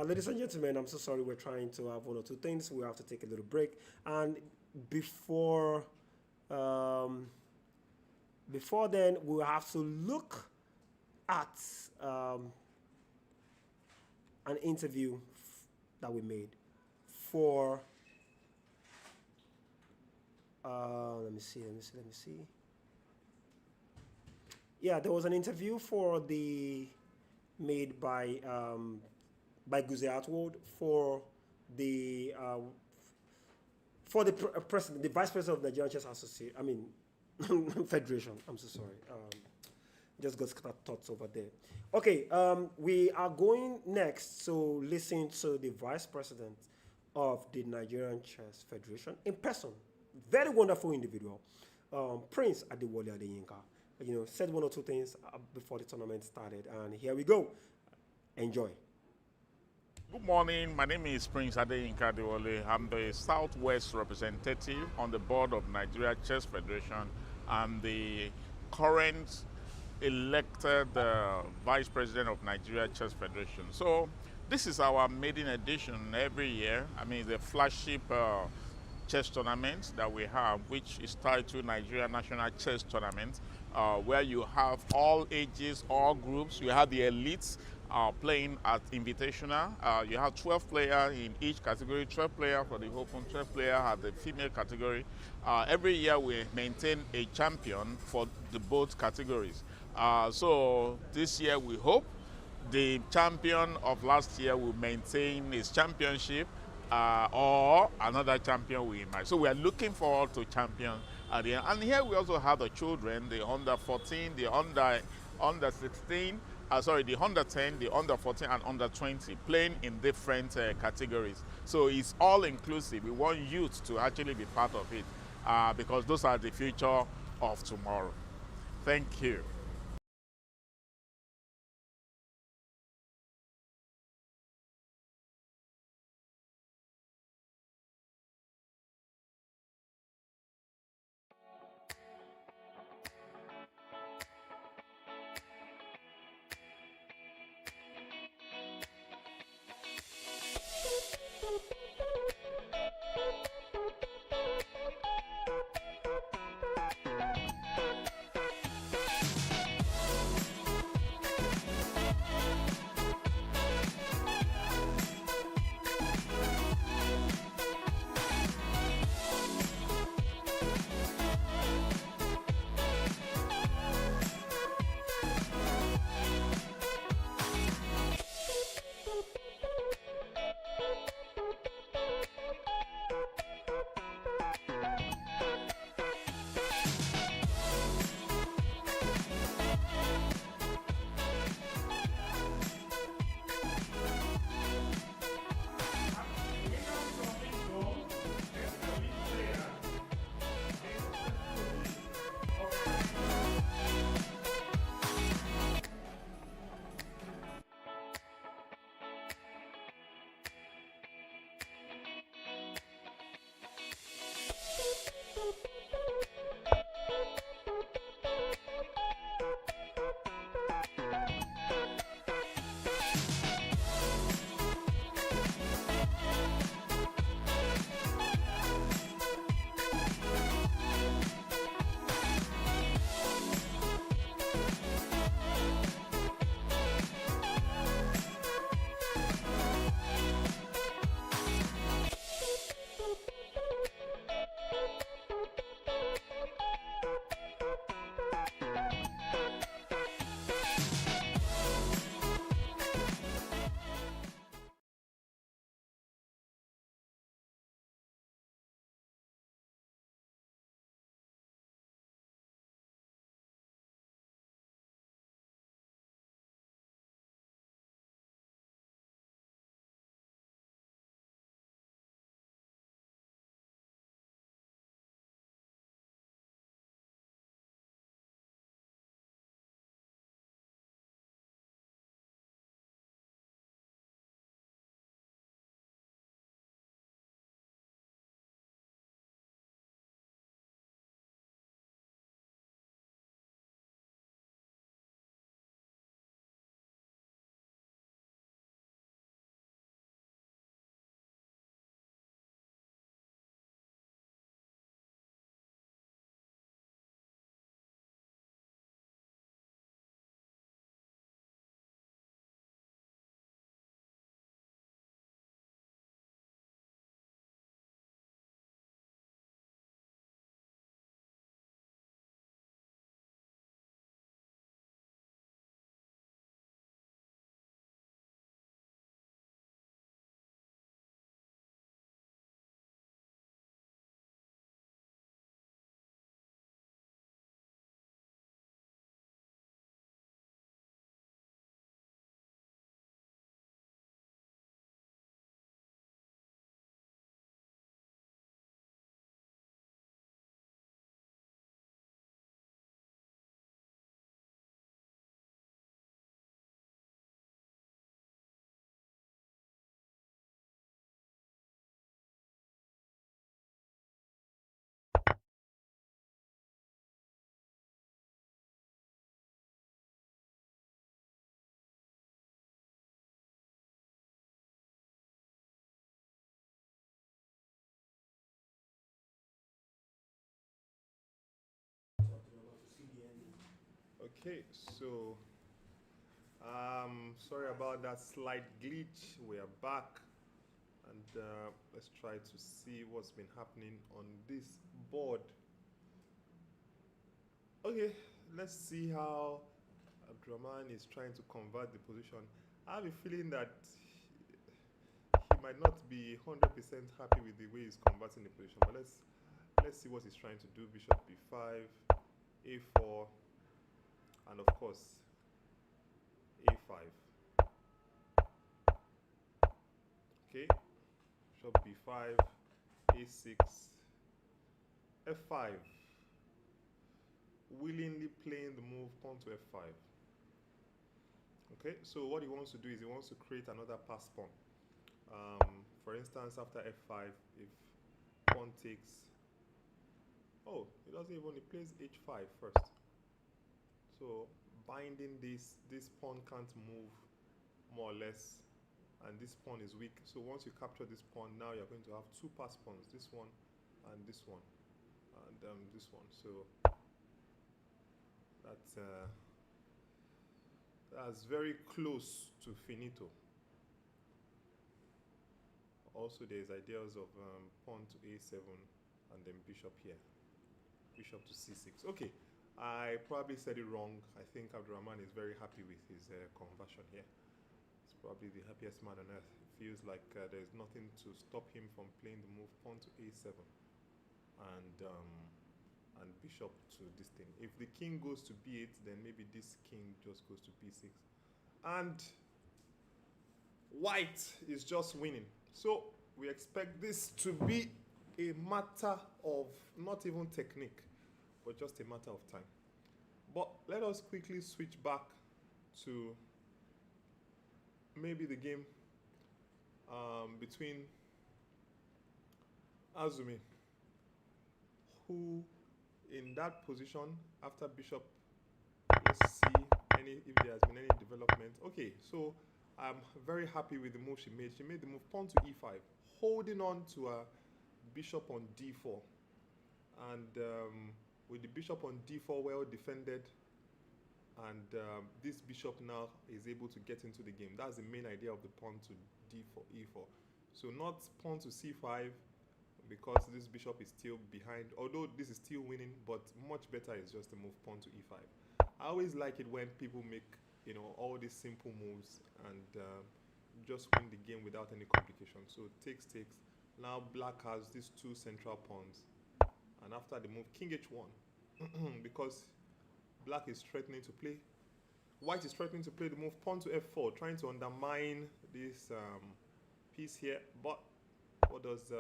Ladies and gentlemen, I'm so sorry. We're trying to have one or two things. We have to take a little break. And before, um, before then, we'll have to look at um, an interview that we made for. Let me see. Yeah, there was an interview for the made by Guze Atwood for the president, the vice president of the Nigerian Chess Association. I mean, Federation. I'm so sorry. Just got scattered thoughts over there. Okay, we are going next to listen to the vice president of the Nigerian Chess Federation in person. Very wonderful individual, Prince Adewale Adeyinka. Said one or two things before the tournament started, and here we go. Enjoy. Good morning. My name is Prince Adeyinka Adewale. I'm the Southwest representative on the board of Nigeria Chess Federation. I'm the current elected vice president of Nigeria Chess Federation. So this is our maiden edition every year. I mean, the flagship chess tournament that we have, which is titled Nigeria National Chess Tournament, where you have all ages, all groups. You have the elites playing at Invitational. You have 12 players in each category, 12 players for the open, 12 players at the female category. Every year we maintain a champion for the both categories. So this year we hope the champion of last year will maintain his championship, or another champion we might. So we are looking forward to champion at the end. And here we also have the children, the under 14, the under 16, the under 10, the under 14, and under 20, playing in different categories. So it's all inclusive. We want youth to actually be part of it, because those are the future of tomorrow. Thank you. Okay, so sorry about that slight glitch. We are back, and let's try to see what's been happening on this board. Okay, let's see how Abdurrahman is trying to convert the position. I have a feeling that he might not be 100% happy with the way he's converting the position, but let's see what he's trying to do. Bishop b5, a4, and of course a5. Okay, bishop b5, a6, f5. Willingly playing the move pawn to f5. Okay, so what he wants to do is he wants to create another pass pawn. For instance, after f5, if pawn takes, oh, he doesn't even, he plays h5 first. So binding this pawn can't move, more or less, and this pawn is weak. So once you capture this pawn, now you're going to have two pass pawns, this one and this one, and this one. So that's very close to finito. Also, there's ideas of pawn to a7 and then bishop here, bishop to c6. Okay, I probably said it wrong. I think Abdurrahman is very happy with his conversion here. He's probably the happiest man on earth. It feels like there's nothing to stop him from playing the move pawn to a7 and bishop to this thing. If the king goes to b8, then maybe this king just goes to b6. And white is just winning. So we expect this to be a matter of not even technique, but just a matter of time. But let us quickly switch back to maybe the game between Azumi, who in that position after bishop, let's see if there has been any development. Okay, so I'm very happy with the move she made. She made the move pawn to e5, holding on to a bishop on d4, and with the bishop on d4 well defended, and this bishop now is able to get into the game. That's the main idea of the pawn to d4, e4. So not pawn to c5, because this bishop is still behind, although this is still winning, but much better is just to move pawn to e5. I always like it when people make, all these simple moves and just win the game without any complication. So takes. Now black has these two central pawns, and after the move king h1, because black is threatening to play, white is threatening to play the move pawn to f4, trying to undermine this piece here. But what does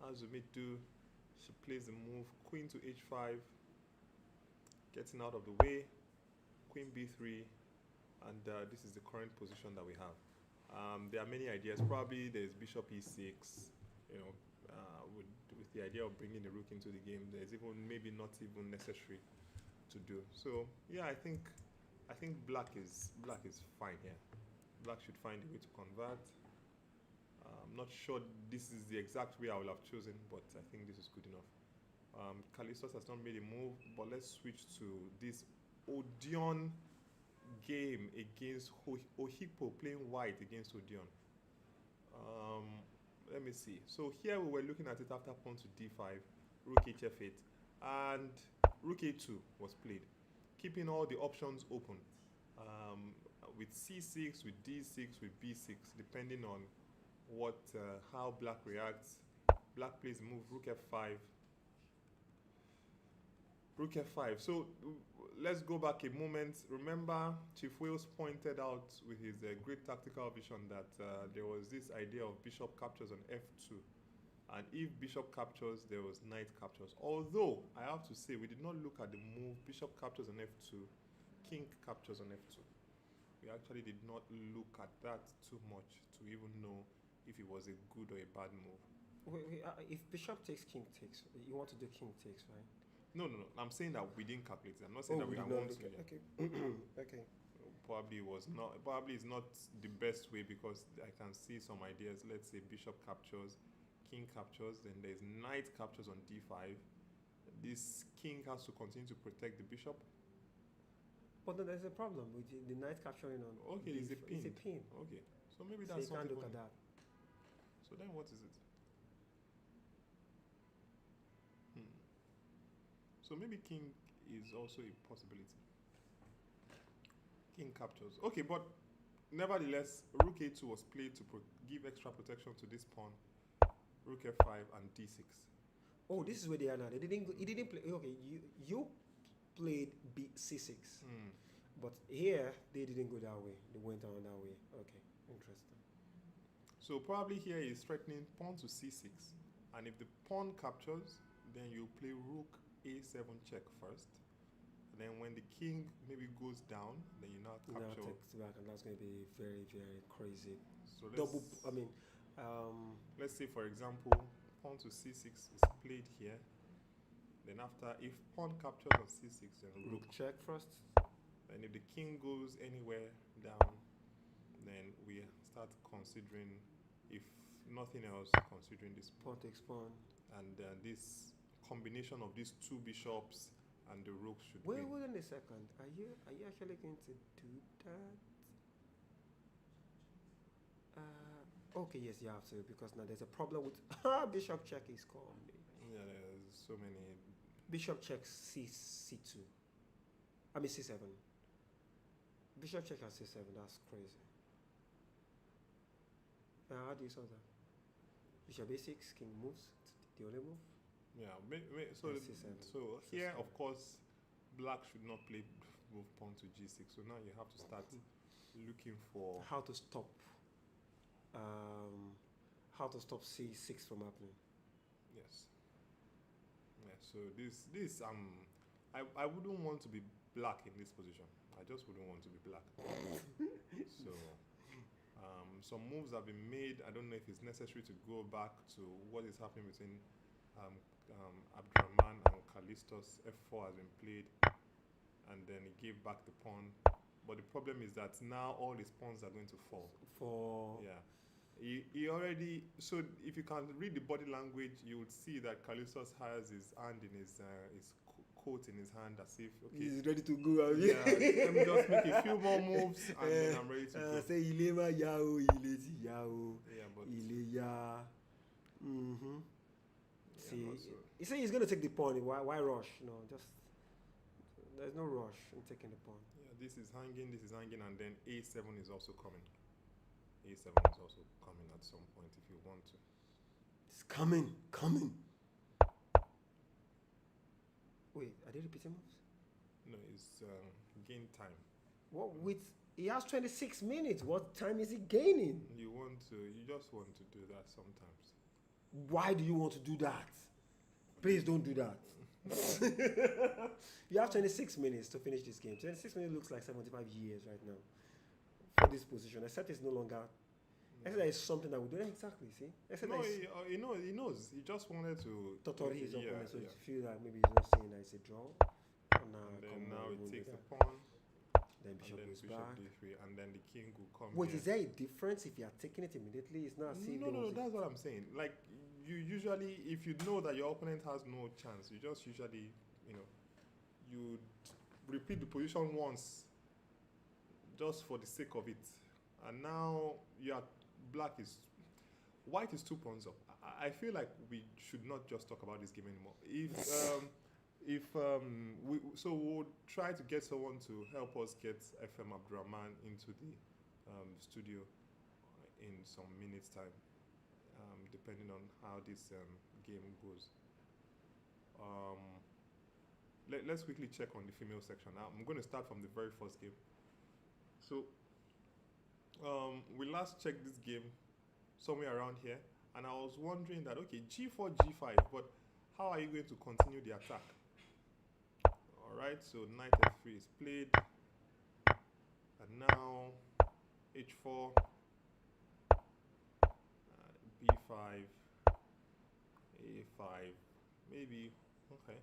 Azumi do? She plays the move queen to h5, getting out of the way, queen b3, and this is the current position that we have. There are many ideas. Probably there's bishop e6, with the idea of bringing the rook into the game. There's even maybe not even necessary to do. So yeah, I think black is fine here. Black should find a way to convert. I'm not sure this is the exact way I would have chosen, but I think this is good enough. Callistus has not made a move, but let's switch to this Odeon game against Ohikpo, playing white against Odeon. Let me see. So here we were looking at it after pawn to d5, rook hf8, and rook a2 was played, keeping all the options open, with c6, with d6, with b6, depending on how black reacts. Black plays the move rook f5, rook f5. So let's go back a moment. Remember, Chief Wales pointed out with his great tactical vision that there was this idea of bishop captures on f2, and if bishop captures, there was knight captures. Although I have to say, we did not look at the move bishop captures on f2, king captures on f2. We actually did not look at that too much to even know if it was a good or a bad move. Wait, if bishop takes, king takes, you want to do king takes, right? No. I'm saying that we didn't calculate it. I'm not saying that we don't want to. Okay. Okay. Probably is not the best way, because I can see some ideas. Let's say bishop captures, king captures, then there's knight captures on d5. This king has to continue to protect the bishop, But then there's a problem with the knight capturing on. Okay, it's a pin. It's a pin. Okay, so maybe So that's you not can't look even. at that. So then what is it? So maybe king is also a possibility. King captures. Okay, but nevertheless, rook a2 was played to give extra protection to this pawn. Rook f5 and d6. Oh, this is where they are now. They didn't. He didn't play. Okay, you played c6, but here they didn't go that way. They went on that way. Okay, interesting. So probably here is threatening pawn to c6, and if the pawn captures, then you play rook a7 check first. And then when the king maybe goes down, then you now capture. Now takes back, and that's going to be very, very crazy. So Double. I mean, let's say for example, pawn to c6 is played here. Then after, if pawn captures on c6, then rook check first. And if the king goes anywhere down, then we start considering, if nothing else, considering this pawn takes pawn. And this combination of these two bishops and the rook should wait win. a second. Are you actually going to do that? Okay, yes, you have to, because now there's a problem with bishop check is called. Yeah, there's so many. Bishop checks c2. I mean c7. Bishop check at c7. That's crazy. How do you solve that? Bishop a6, king moves. The only move. Yeah, so here, of course, black should not play move pawn to g6. So now you have to start looking for how to stop c6 from happening. Yes. Yeah. So this I wouldn't want to be black in this position. I just wouldn't want to be black. So some moves have been made. I don't know if it's necessary to go back to what is happening between Abdurrahman and Callistus. F4 has been played, and then he gave back the pawn. But the problem is that now all his pawns are going to fall. Yeah. He already, so if you can read the body language, you would see that Callistus has his hand in his coat in his hand, as if he's ready to go. Yeah, let me just make a few more moves and then I'm ready to go. Say Ilema Yao, Ileti Yao. Yeah, but Ileya. Yeah, See, he said he's going to take the pawn. Why rush? No, just there's no rush in taking the pawn. Yeah, this is hanging, and then a7 is also coming. A7 is also coming at some point if you want to. It's coming. Wait, are they repeating moves? No, it's gain time. What with? He has 26 minutes. What time is he gaining? You just want to do that sometimes. Why do you want to do that? Please don't do that. You have 26 minutes to finish this game. 26 minutes looks like 75 years right now for this position. Except it's no longer. Except there is something that we do. Exactly, see? Except no, he knows. He just wanted to. Totori his opponent, so yeah. you feel like maybe he's not saying that it's a draw. And then now he takes the pawn. Then bishop goes bishop back. d3, and then the king will come. Wait, here. is there a difference if you are taking it immediately? It's not. No, that's what I'm saying. Like, you usually, if you know that your opponent has no chance, you just usually, you repeat the position once, just for the sake of it. And now white is 2 pawns up. I feel like we should not just talk about this game anymore. We'll try to get someone to help us get FM Abdurrahman into the studio in some minutes time, depending on how this game goes. Let's quickly check on the female section. Now, I'm going to start from the very first game. So we last checked this game somewhere around here, and I was wondering that, okay, g4, g5, but how are you going to continue the attack? All right, so knight f3 is played, and now h4, b5, a5, maybe, okay,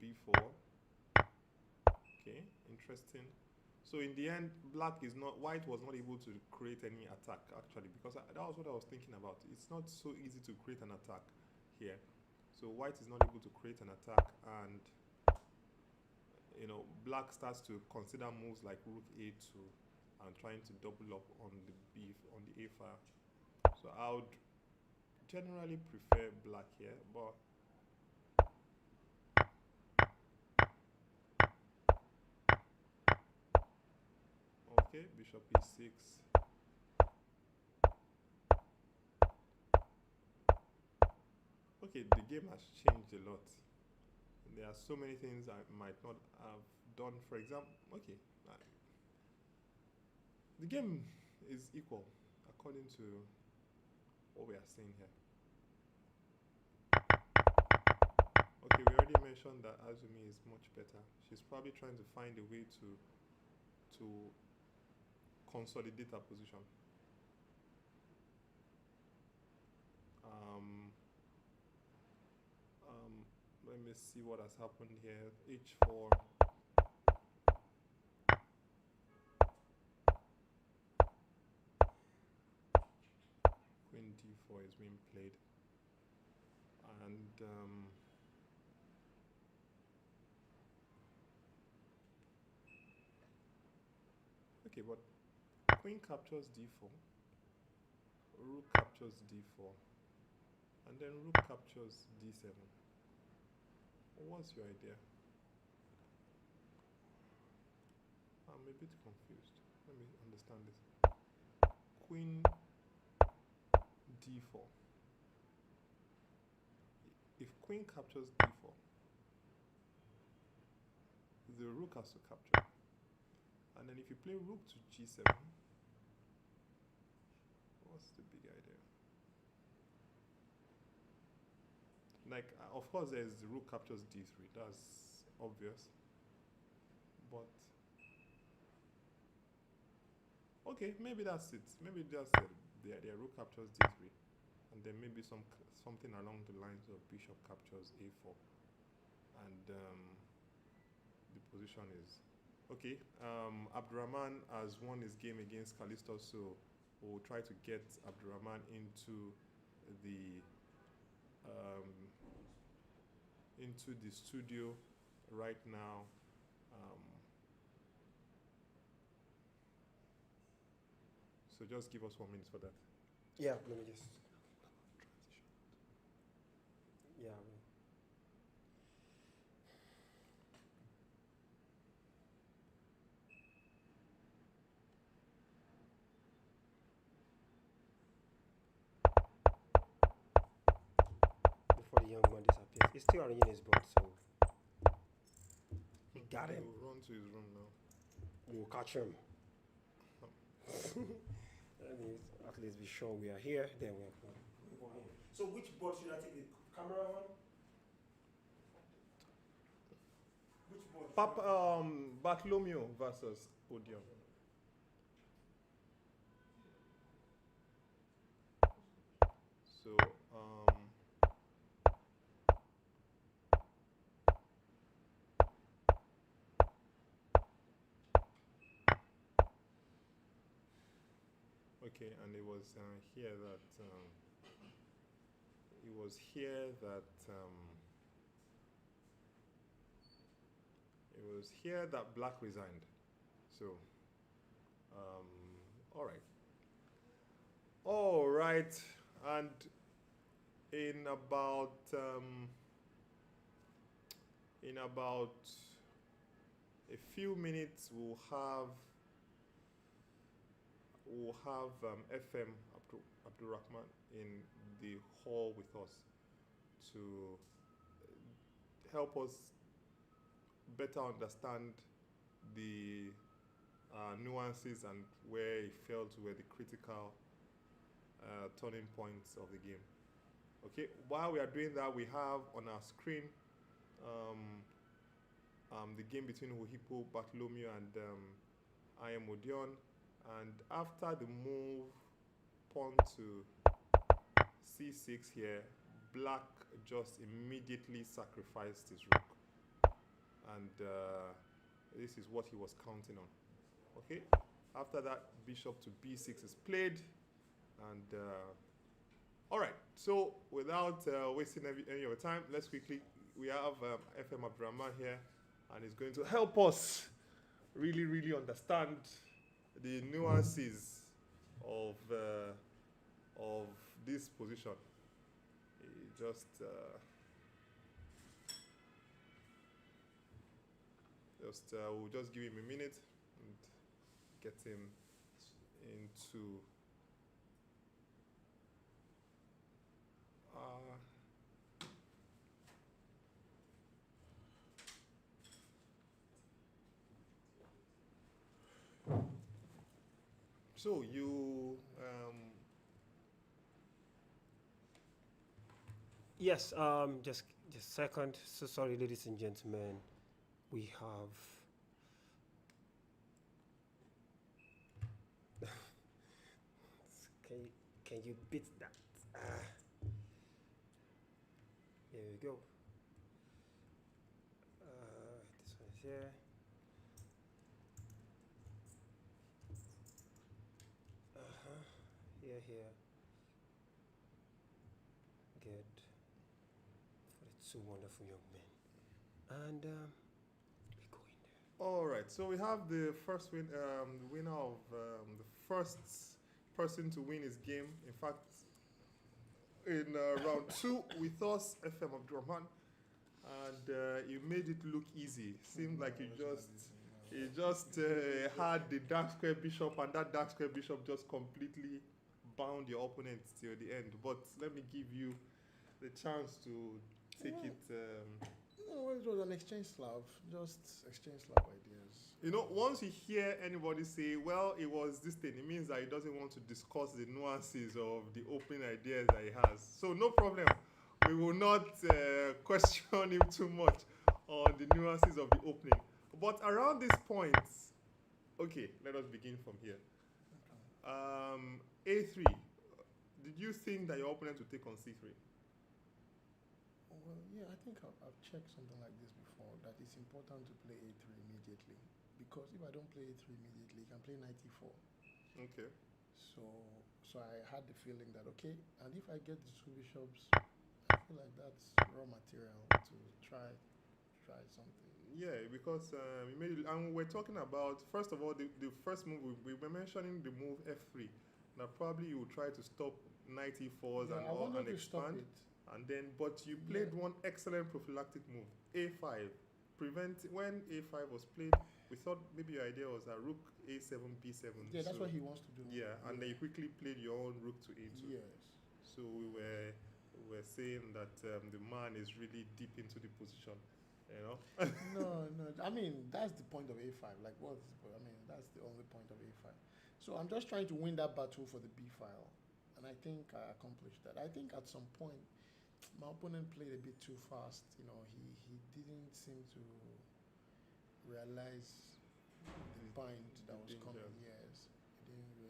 b4, okay, interesting. So in the end, white was not able to create any attack, actually, because that was what I was thinking about. It's not so easy to create an attack here. So white is not able to create an attack, and black starts to consider moves like rook a2 and trying to double up on the a file. So I would generally prefer black here, but okay, bishop e6. Okay, the game has changed a lot. There are so many things I might not have done. For example, okay, the game is equal according to what we are seeing here. Okay, we already mentioned that Azumi is much better. She's probably trying to find a way to consolidate her position. Let me see what has happened here. H4. Queen d4 is being played. And okay, but queen captures d4, rook captures d4, and then rook captures d7. What's your idea? I'm a bit confused. Let me understand this. Queen d4. If queen captures d4, the rook has to capture. And then if you play rook to g7, what's the big idea? Like, of course, there's the rook captures d3. That's obvious. But okay, maybe that's it. Maybe just the rook captures d3, and then maybe something along the lines of bishop captures a4, and the position is okay. Abdurrahman has won his game against Callisto, so we'll try to get Abdurrahman into the studio right now. So just give us 1 minute for that. Yeah, let me just. Yeah. Before the young man disappears, he's still arranging his board, so he got him. We'll run to his room now. We'll catch him. Let me at least be sure we are here. Then we're here. So which board should I take? The camera one? Which board? Bartholomew versus Odeon. So okay, and it was here that Black resigned. So all right, and in about a few minutes we'll have FM Abdurrahman in the hall with us to help us better understand the nuances and where he felt were the critical turning points of the game. Okay, while we are doing that, we have on our screen the game between Wohipo Bartholomew and I am Odeon. And after the move pawn to c6 here, Black just immediately sacrificed his rook, and this is what he was counting on. Okay, after that, bishop to b6 is played, and all right. So without wasting any of your time, let's quickly. We have FM Abdurrahman here and is going to help us really, really understand the nuances of this position. We'll just give him a minute and get him into. So you. Yes. Just a second. So sorry, ladies and gentlemen. We have. Can you beat that? Here we go. This one is here. Here. Good. For the two wonderful young men. And we go in there. All right. So we have the first winner of the first person to win his game. In fact, in round 2 with us, FM Abdurrahman, and you made it look easy. Seemed like you just had the dark square bishop, and that dark square bishop just completely bound your opponent till the end. But let me give you the chance to take it. No, it was an exchange slab, just exchange slab ideas. You know, once you hear anybody say, well, it was this thing, it means that he doesn't want to discuss the nuances of the opening ideas that he has. So no problem. We will not question him too much on the nuances of the opening. But around this point, okay, let us begin from here. A3, did you think that your opponent would take on C3? Well, yeah, I think I've checked something like this before, that it's important to play A3 immediately. Because if I don't play A3 immediately, I can play knight E4. Okay. So I had the feeling that, okay, and if I get the two bishops, I feel like that's raw material to try something. Yeah, because we made it, and we're talking about, first of all, the first move, we were mentioning the move F3. Now, probably you will try to stop knight E4s and expand. And then, but you played one excellent prophylactic move, A5. When A5 was played, we thought maybe your idea was that rook A7, B7. Yeah, that's what he wants to do. Yeah, and then you quickly played your own rook to A2. Yes. So we were saying that the man is really deep into the position, you know? No. I mean, that's the point of A5. Like, that's the only point of A5. So I'm just trying to win that battle for the B file. And I think I accomplished that. I think at some point, my opponent played a bit too fast. You know, he didn't seem to realize the bind that was coming. Yes,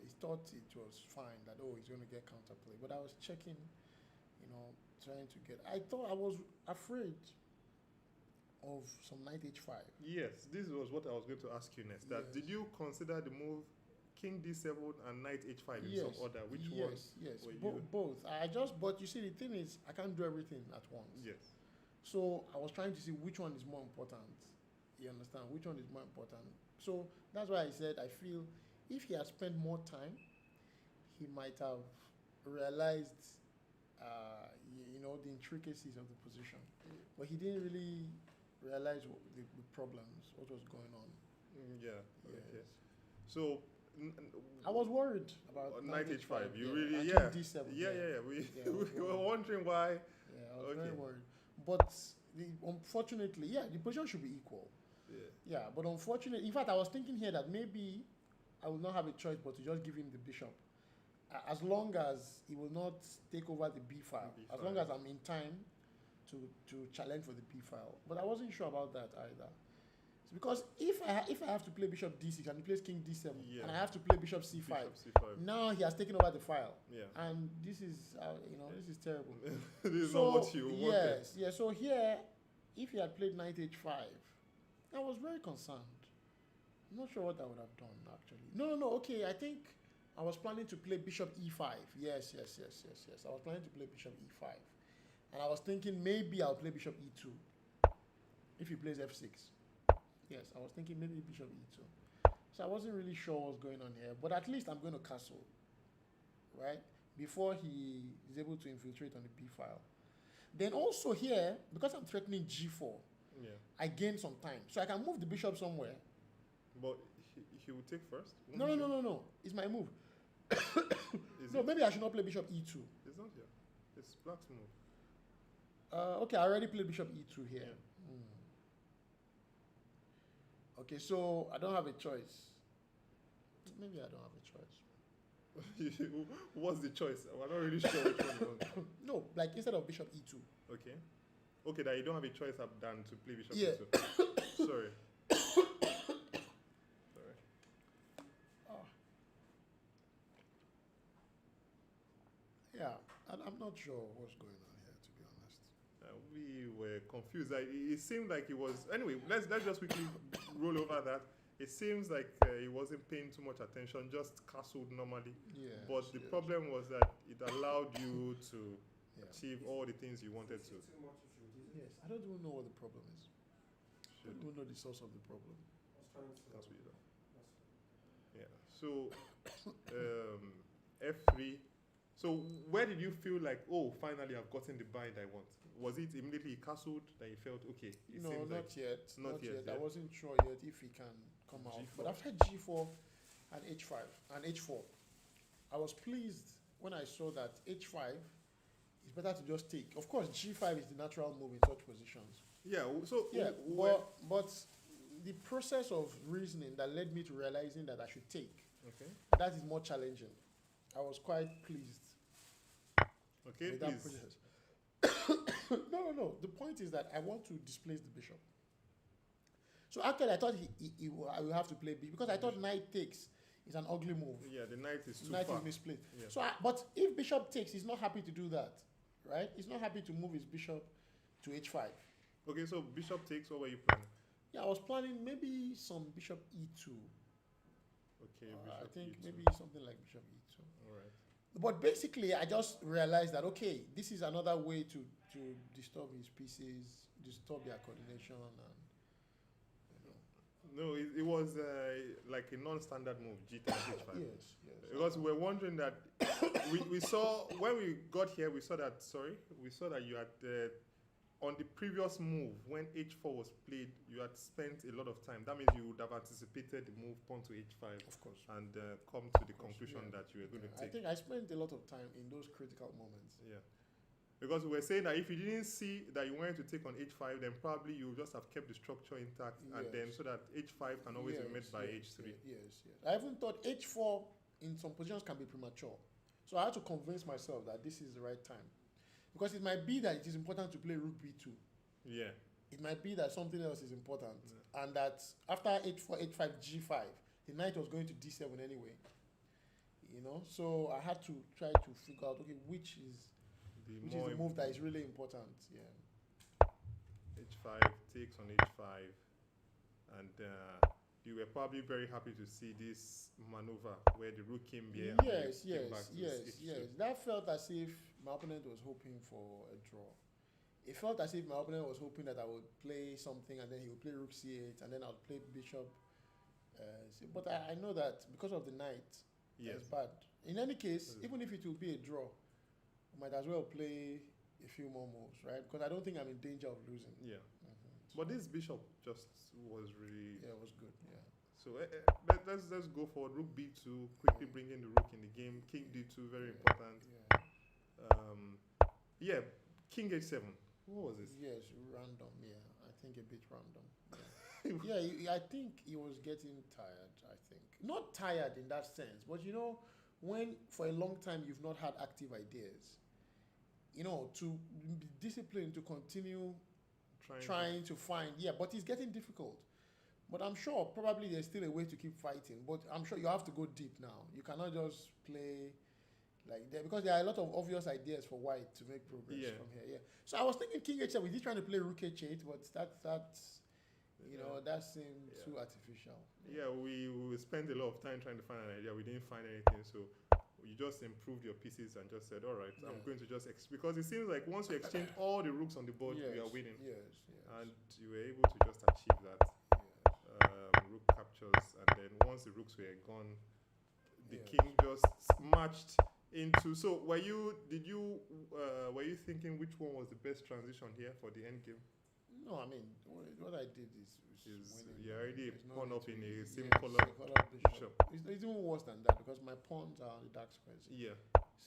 he thought it was fine, that he's going to get counterplay. But I was checking, trying to get. I thought I was afraid of some knight H5. Yes, this was what I was going to ask you next. That did you consider the move King D7 and Knight H5 in some order? Which one? Yes, both. But you see, the thing is, I can't do everything at once. Yes. So I was trying to see which one is more important. You understand? Which one is more important? So that's why I said I feel if he had spent more time, he might have realized, the intricacies of the position. But he didn't really realize the problems, what was going on. Yeah. Yes. Okay. So I was worried about knight H5. You really, King D7. We were wondering why. Yeah, I was very worried. But unfortunately, the position should be equal. Yeah, but unfortunately, in fact, I was thinking here that maybe I will not have a choice but to just give him the bishop, as long as he will not take over the B file. As long as I'm in time to challenge for the B file. But I wasn't sure about that either. Because if I have to play bishop D6 and he plays king D7 and I have to play bishop C5, now he has taken over the file. Yeah. And this is this is terrible. This is not what you wanted. Yes. So here, if he had played knight H5, I was very concerned. I'm not sure what I would have done actually. No. Okay, I think I was planning to play bishop E5. Yes. I was planning to play bishop E5, and I was thinking maybe I'll play bishop E2 if he plays F6. Yes, I was thinking maybe bishop e2. So I wasn't really sure what was going on here, but at least I'm going to castle, right? Before he is able to infiltrate on the b file. Then also here, because I'm threatening g4, Yeah. I gain some time. So I can move the bishop somewhere. But he will take first? No, no, no, no, no. It's my move. Is No, it? maybe I should not play bishop e2. It's not here. It's black's move. Okay, I already played bishop e2 here. Yeah. Okay, so I don't have a choice. Maybe I don't have a choice. What's the choice? We're not really sure which one you want. No, like instead of bishop e2. Okay. Okay, that you don't have a choice than to play bishop Yeah. e2. Sorry. Sorry. Oh. Yeah, I'm not sure what's going on here, to be honest. We were confused. It seemed like he was. Anyway, let's just quickly roll over that. It seems like he wasn't paying too much attention, just castled normally. Yeah. But the problem was that it allowed you to achieve all the things you wanted to. Yes, I don't even know what the problem is. I don't even know the source of the problem. That's what you do. Yeah. So F3. So where did you feel like, oh, finally I've gotten the bind I want? Was it immediately castled that you felt okay? It No, seems not like yet. not yet, I yeah. wasn't sure yet if he can come out. G4. But after G4 and H5 and H4, I was pleased when I saw that H5 is better to just take. Of course, G5 is the natural move in such positions. Yeah. So Yeah, but the process of reasoning that led me to realizing that I should take, okay. that is more challenging. I was quite pleased Okay, with that please. process. No. The point is that I want to displace the bishop. So actually, I thought I will have to play bishop because I thought knight takes is an ugly move. Yeah, the knight is too Knight far. is misplaced. Yeah. So, but if bishop takes, he's not happy to do that, right? He's not happy to move his bishop to h5. Okay, so bishop takes. What were you planning? Yeah, I was planning maybe some bishop e2. Okay, I bishop think e2. maybe something like bishop e2. All right. But basically, I just realized that, okay, this is another way to disturb his pieces, disturb their coordination, and, No, it was like a non-standard move, g times h5. yes. Because we were wondering that we saw when we got here, we saw that you had on the previous move when h4 was played, you had spent a lot of time. That means you would have anticipated the move pawn to h5, Of course. and come to the conclusion yeah. that you were going to I take. think I spent a lot of time in those critical moments. Yeah. Because we were saying that if you didn't see that you wanted to take on h5, then probably you just have kept the structure intact, and then Yes. so that h5 can always be met by h3. Yes. I even thought h4 in some positions can be premature. So I had to convince myself that this is the right time. Because it might be that it is important to play rook b2. Yeah. It might be that something else is important. And that after h4, h5, g5, the knight was going to d7 anyway. You know, so I had to try to figure out, okay, which is the move that is really important. Yeah. h5 takes on h5, and you were probably very happy to see this maneuver where the rook came here. Yes. and you came back to h2. That felt as if my opponent was hoping for a draw. It felt as if my opponent was hoping that I would play something and then he would play rook c8 and then I would play bishop. But I know that because of the knight, Yes. it's bad. In any case, even if it will be a draw, I might as well play a few more moves, right? Because I don't think I'm in danger of losing. Yeah. But this bishop just was really. Yeah, it was good. Yeah. So let's go for rook b2, quickly bring in the rook in the game. King d2, very important. Yeah, king h7. What was this? Yes, random. Yeah, I think a bit random. Yeah, I think he was getting tired. I think not tired in that sense, but you know, when for a long time you've not had active ideas, you know, to be disciplined to continue trying to find. Yeah, but it's getting difficult. But I'm sure probably there's still a way to keep fighting. But I'm sure you have to go deep now. You cannot just play like that because there are a lot of obvious ideas for white to make progress from here. Yeah. So I was thinking king h7. Was he trying to play rook h8? But that's you know, that seemed too artificial. Yeah, we spent a lot of time trying to find an idea. We didn't find anything, so you just improved your pieces and just said, all right, I'm going to just because it seems like once you exchange all the rooks on the board, you are winning. Yes. And you were able to just achieve that. Yes. rook captures, and then once the rooks were gone, the Yes. king just marched into. So were you thinking which one was the best transition here for the end game? No, I mean, what I did is winning. You're already There's no pawn need up to- in a yes, same color color bishop. It's even worse than that because my pawns are on the dark squares. Yeah.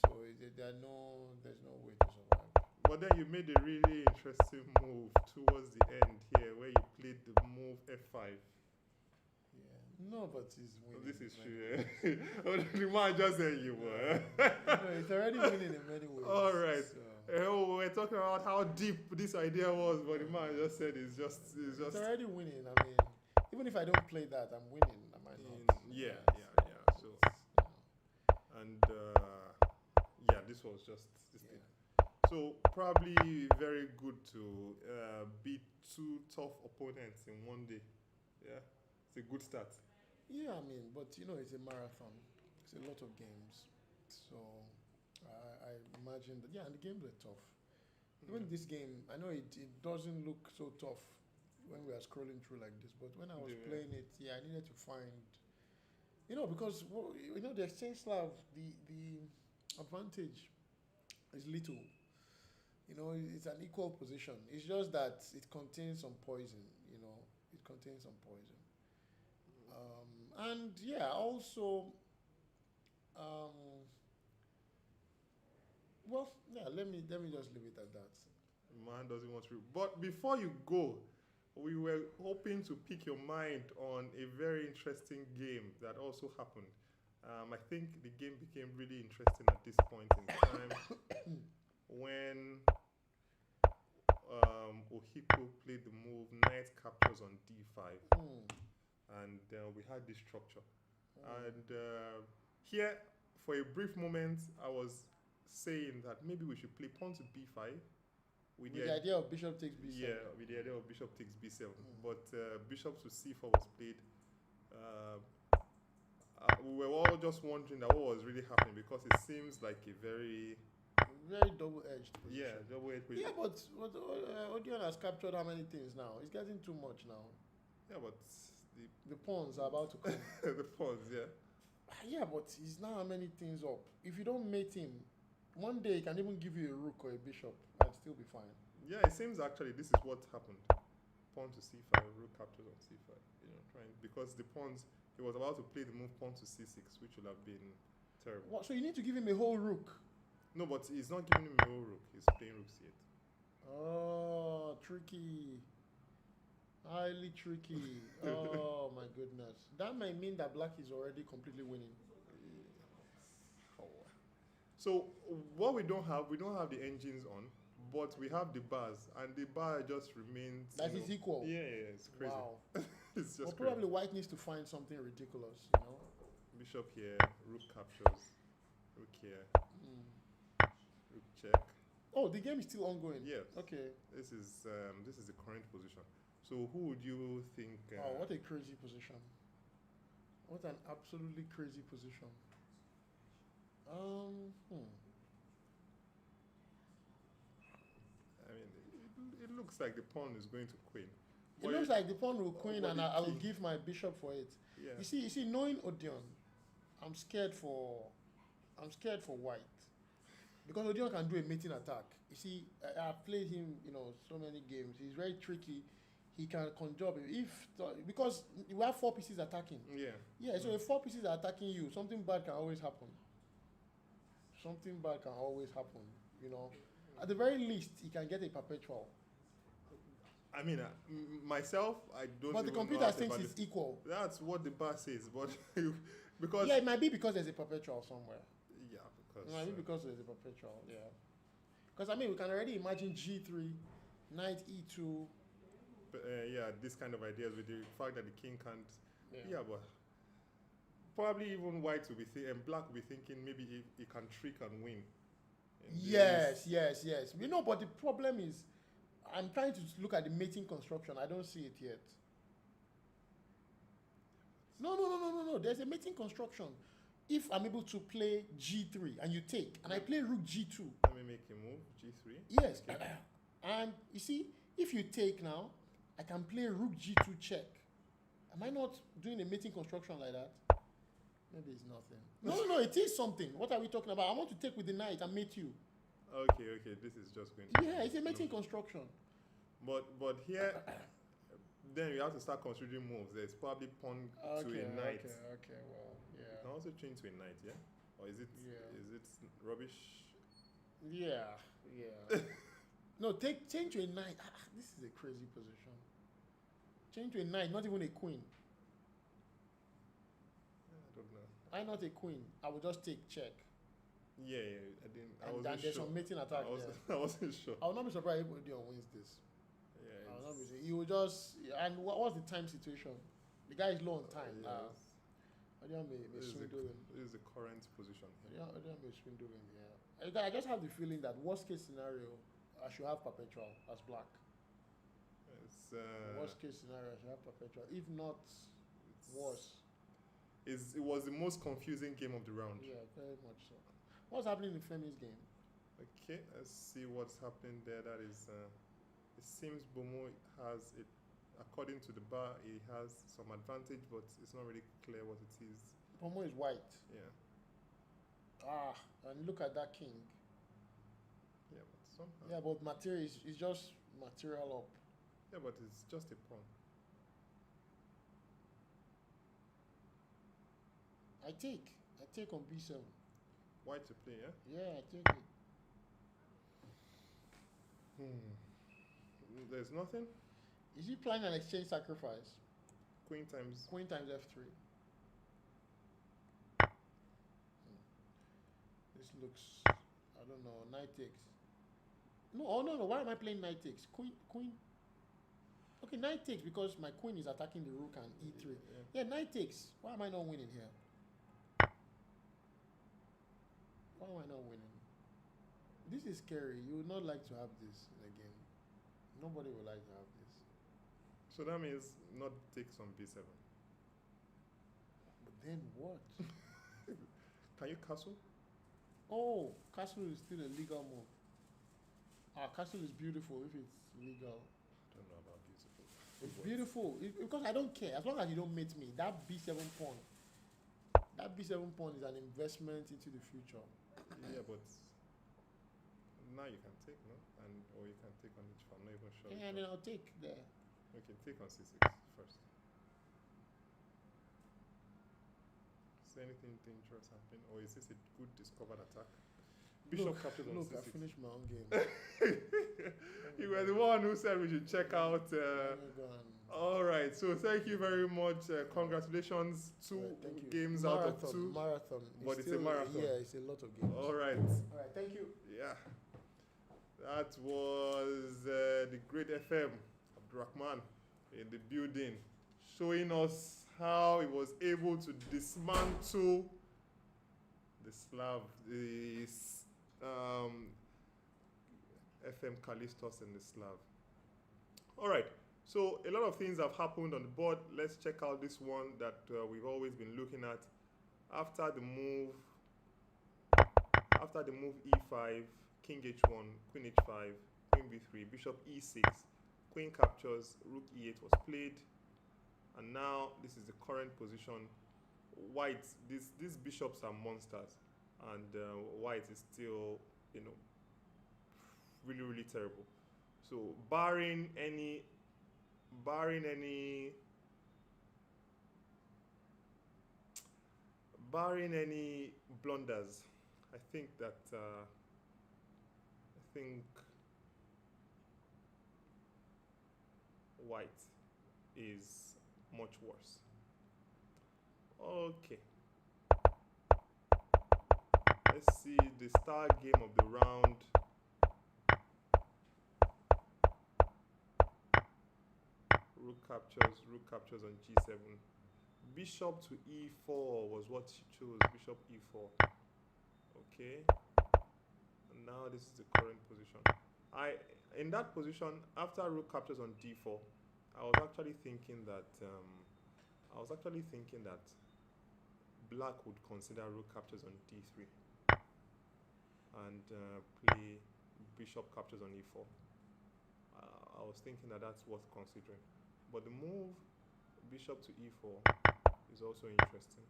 So there's no way to survive. But then you made a really interesting move towards the end here where you played the move f5. Yeah. No, but he's winning. This is in true. many ways. The man just said you were. No, it's already winning in many ways. All right. So. We're talking about how deep this idea was, but the man just said it's just. It's already winning. I mean, even if I don't play that, I'm winning. I might not. Yeah. So, Yeah. and this was just this thing. So probably very good to beat two tough opponents in one day. Yeah, it's a good start. Yeah, I mean, but it's a marathon. It's a lot of games. So I imagine that, and the games are tough. Even this game, I know it doesn't look so tough when we are scrolling through like this, but when I was playing it, I needed to find, because the exchange Slav, the advantage is little. It's an equal position. It's just that it contains some poison. It contains some poison. And also, let me just leave it at that. Man doesn't want to. But before you go, we were hoping to pick your mind on a very interesting game that also happened. I think the game became really interesting at this point in time when Ohiko played the move knight captures on d5. And we had this structure. And here, for a brief moment, I was saying that maybe we should play pawn to b5. With the idea of bishop takes b7. Yeah, with the idea of bishop takes b7. But bishop to c4 was played. We were all just wondering that what was really happening because it seems like a very double-edged position. Yeah, double-edged position. Yeah, but Odion has captured how many things now? It's getting too much now. Yeah, but the pawns are about to come. the pawns, yeah. Yeah, but he's now how many things up? If you don't mate him, one day he can even give you a rook or a bishop and still be fine. Yeah, it seems actually this is what happened. Pawn to c5, rook captures on c5. Because the pawns, he was about to play the move pawn to c6, which would have been terrible. What? So you need to give him a whole rook? No, but he's not giving him a whole rook. He's playing rook c8. Oh, tricky. Highly tricky. Oh my goodness. That might mean that black is already completely winning. So what we don't have the engines on, but we have the bars, and the bar just remains. That is equal. Yeah, it's crazy. Wow. It's just probably crazy. white needs to find something ridiculous, Bishop here, rook captures, rook here, rook check. Oh, the game is still ongoing. Yes. Okay. This is the current position. So who would you think? Oh, what a crazy position! What an absolutely crazy position. I mean, it looks like the pawn is going to queen. It looks like the pawn will queen, and I will king. give my bishop for it. Yeah. You see, knowing Odeon, I'm scared for white because Odeon can do a mating attack. You see, I've played him, so many games. He's very tricky. He can conjure because we have 4 pieces attacking. Yeah. Yeah. So if 4 pieces are attacking you, something bad can always happen. Something bad can always happen. At the very least, he can get a perpetual. I mean, myself, I don't. But the computer thinks it's equal. That's what the bar says, but because it might be because there's a perpetual somewhere. Yeah, because It might be because there's a perpetual. Yeah. Because we can already imagine G3, Knight E2. this kind of ideas with the fact that the king can't. Yeah. But probably even white will be and black will be thinking maybe he can trick and win. Yes. But the problem is, I'm trying to look at the mating construction. I don't see it yet. No. There's a mating construction. If I'm able to play G3 and you take, and I play rook G2. Let me make a move, G3. Yes. Okay. And you see, if you take now, I can play rook G2 check. Am I not doing a mating construction like that? Maybe it's nothing. No, it is something. What are we talking about? I want to take with the knight and mate you. Okay, this is just going to... Yeah, it's a mating construction. But here, then you have to start considering moves. There's probably pawn to a knight. Okay, well, yeah. You can also chain to a knight, yeah? Or is it rubbish? Yeah. No, change to a knight. This is a crazy position. Change to a knight, not even a queen. I don't know. Why not a queen? I would just take check. Yeah, I didn't. I And wasn't there's sure. some mating attack there. I wasn't sure. I will not be surprised if Odion wins this. Yeah, I will not be surprised. You will just... And what's the time situation? The guy is low on time. Odion may swindle him. This is the current position here. Odion may swindle him, yeah. I just have the feeling that worst case scenario, I should have perpetual as black. Worst case scenario, I should have perpetual. If not worse. It was the most confusing game of the round. Yeah, very much so. What's happening in Femi's game? Okay, let's see what's happening there. That is, it seems Bomo has it. According to the bar, he has some advantage, but it's not really clear what it is. Bomo is white. Yeah. And look at that king. Yeah, but somehow. Yeah, but material is just material up. Yeah, but it's just a pawn. I take on B7. White to play, yeah? Yeah, I take it. There's nothing. Is he planning an exchange sacrifice? Queen times F3. This looks, I don't know, knight takes. No, no. Why am I playing knight takes? Queen. Okay, knight takes because my queen is attacking the rook and E3. Yeah, knight takes. Why am I not winning here? Why am I not winning? This is scary. You would not like to have this in a game. Nobody would like to have this. So that means not takes on B7. But then what? Can you castle? Oh, castle is still a legal move. Castle is beautiful if it's legal. I don't know about beautiful. It's beautiful because I don't care as long as you don't mate me. That B7 pawn is an investment into the future. Yeah, but now you can take, no? Or you can take on each farm. I'm not even sure. Yeah, and then I'll take there. Okay, take on C6 first. Is there anything dangerous happening, or is this a good discovered attack? Bishop captured on C6. I finished my own game. You were the one who said we should check out. All right, so thank you very much. Congratulations, two games out of two. Marathon. But it's a marathon. Yeah, it's a lot of games. All right. All right, thank you. Yeah. That was the great FM, Abdurrahman, in the building, showing us how he was able to dismantle the Slav, the FM Callistos and the Slav. All right. So a lot of things have happened on the board. Let's check out this one that we've always been looking at. After the move E5, King H1, Queen H5, Queen B3, Bishop E6, Queen captures, Rook E8 was played, and now this is the current position. White, these bishops are monsters, and White is still, really, really terrible. So barring any blunders, I think White is much worse. Okay. Let's see the star game of the round. Rook captures on G7. Bishop to E4 was what she chose. Bishop E4. Okay. And now this is the current position. In that position, after rook captures on D4, I was actually thinking that Black would consider rook captures on D3 and play bishop captures on E4. I was thinking that that's worth considering. But the move bishop to e4 is also interesting.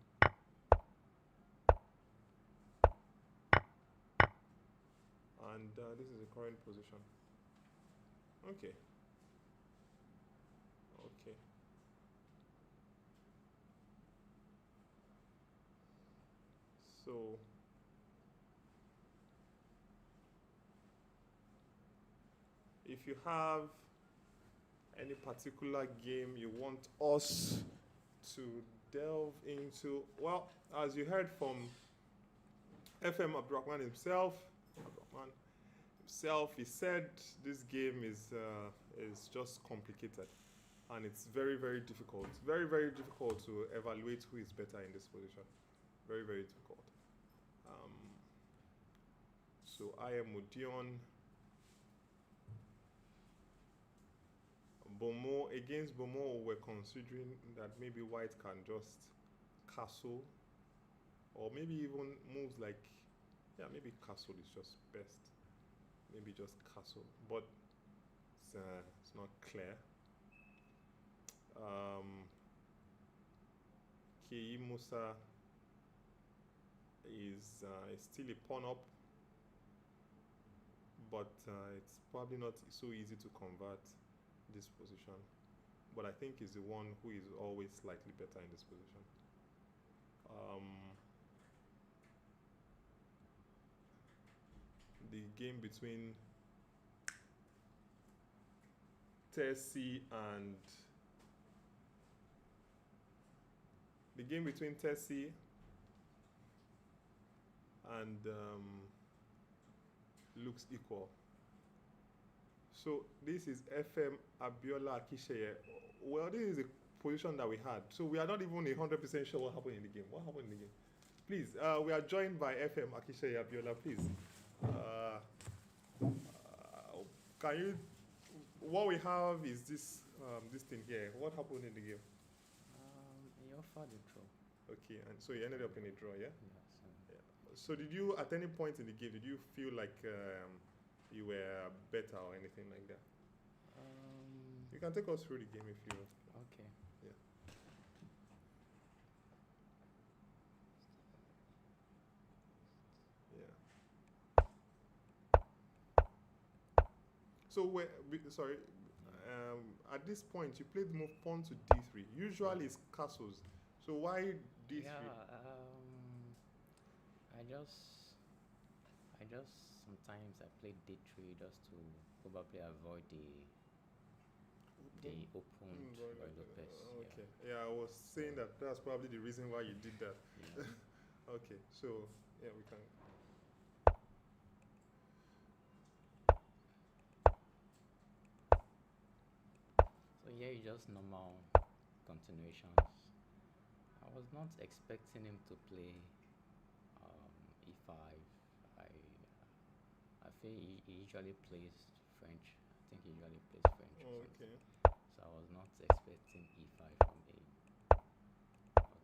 And this is the current position. Okay. Okay. So if you have any particular game you want us to delve into, well, as you heard from FM Abdurrahman himself, he said this game is just complicated, and it's very, very difficult. Very, very difficult to evaluate who is better in this position. Very, very difficult. So I am Odion. Bomo, against Bomo, we're considering that maybe white can just castle, or maybe even moves like, yeah, maybe castle is just best. Maybe just castle, but it's not clear. Kei Musa is still a pawn up, but it's probably not so easy to convert this position. But I think he's the one who is always slightly better in this position. The game between Tersee and looks equal. So this is FM Abiola Akisheye. Well, this is the position that we had. So we are not even 100% sure what happened in the game. What happened in the game? Please, we are joined by FM Akisheye Abiola. Please, can you? What we have is this this thing here. What happened in the game? He offered a draw. Okay, and so you ended up in a draw, yeah? Yeah. So did you, at any point in the game, did you feel like you were better or anything like that? You can take us through the game if you want. Okay. Yeah. So sorry, at this point you played the move pawn to d3. Usually it's castles. So why d3? Yeah. I just sometimes I play d3 just to probably avoid the opened by Lopez. Okay. Yeah, I was saying that that's probably the reason why you did that. Yeah. Okay. So yeah, we can. So here is just normal continuations. I was not expecting him to play e5. I feel he usually plays French. I think he usually plays French. Or Okay. something. So I was not expecting e5 from him. But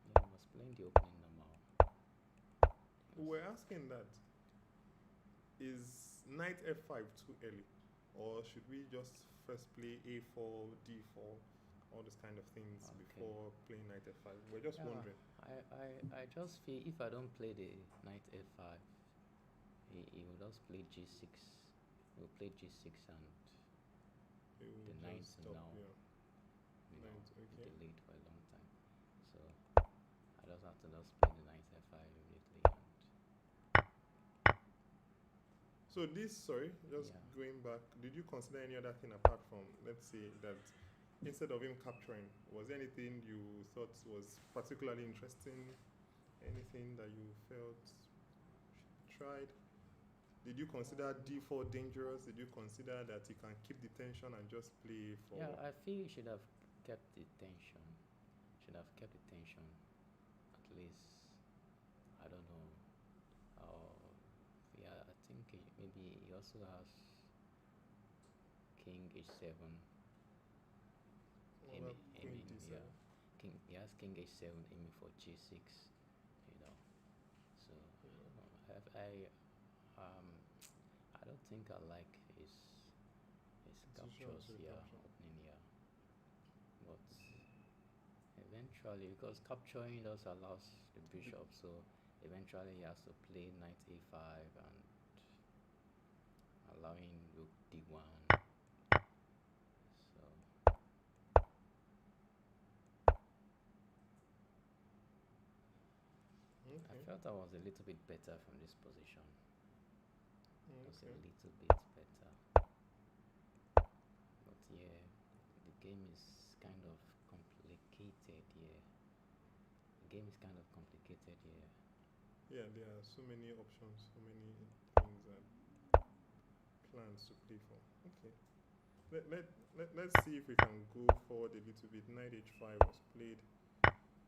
yeah, he was playing the opening normal. We're asking that. Is knight f5 too early, or should we just first play a4, d4, all these kind of things before playing knight f5? We're just wondering. I just feel if I don't play the knight f5, he will just play g6. He will play g6 and the knight now delayed for a long time. So I just have to just play the knight f5 immediately. So this, sorry, just Yeah. going back, did you consider any other thing apart from, let's say, that instead of him capturing, was there anything you thought was particularly interesting? Anything that you felt tried? Did you consider d4 dangerous? Did you consider that he can keep the tension and just play for? Yeah, I feel he should have kept the tension. Should have kept the tension. At least, I don't know. Yeah, I think maybe he also has king h7. Queen d7. Yeah. He has king h7 aiming for g6. You know. So I don't think I like his captures here, opening here. But eventually, because capturing just allows the bishop, so eventually he has to play knight a5 and allowing rook d1. So I Okay. felt I was a little bit better from this position. Just a Okay. little bit better. But yeah, the game is kind of complicated here. The game is kind of complicated here. Yeah, there are so many options, so many things and plans to play for. Okay. Let's see if we can go forward a little bit. Knight h5 was played.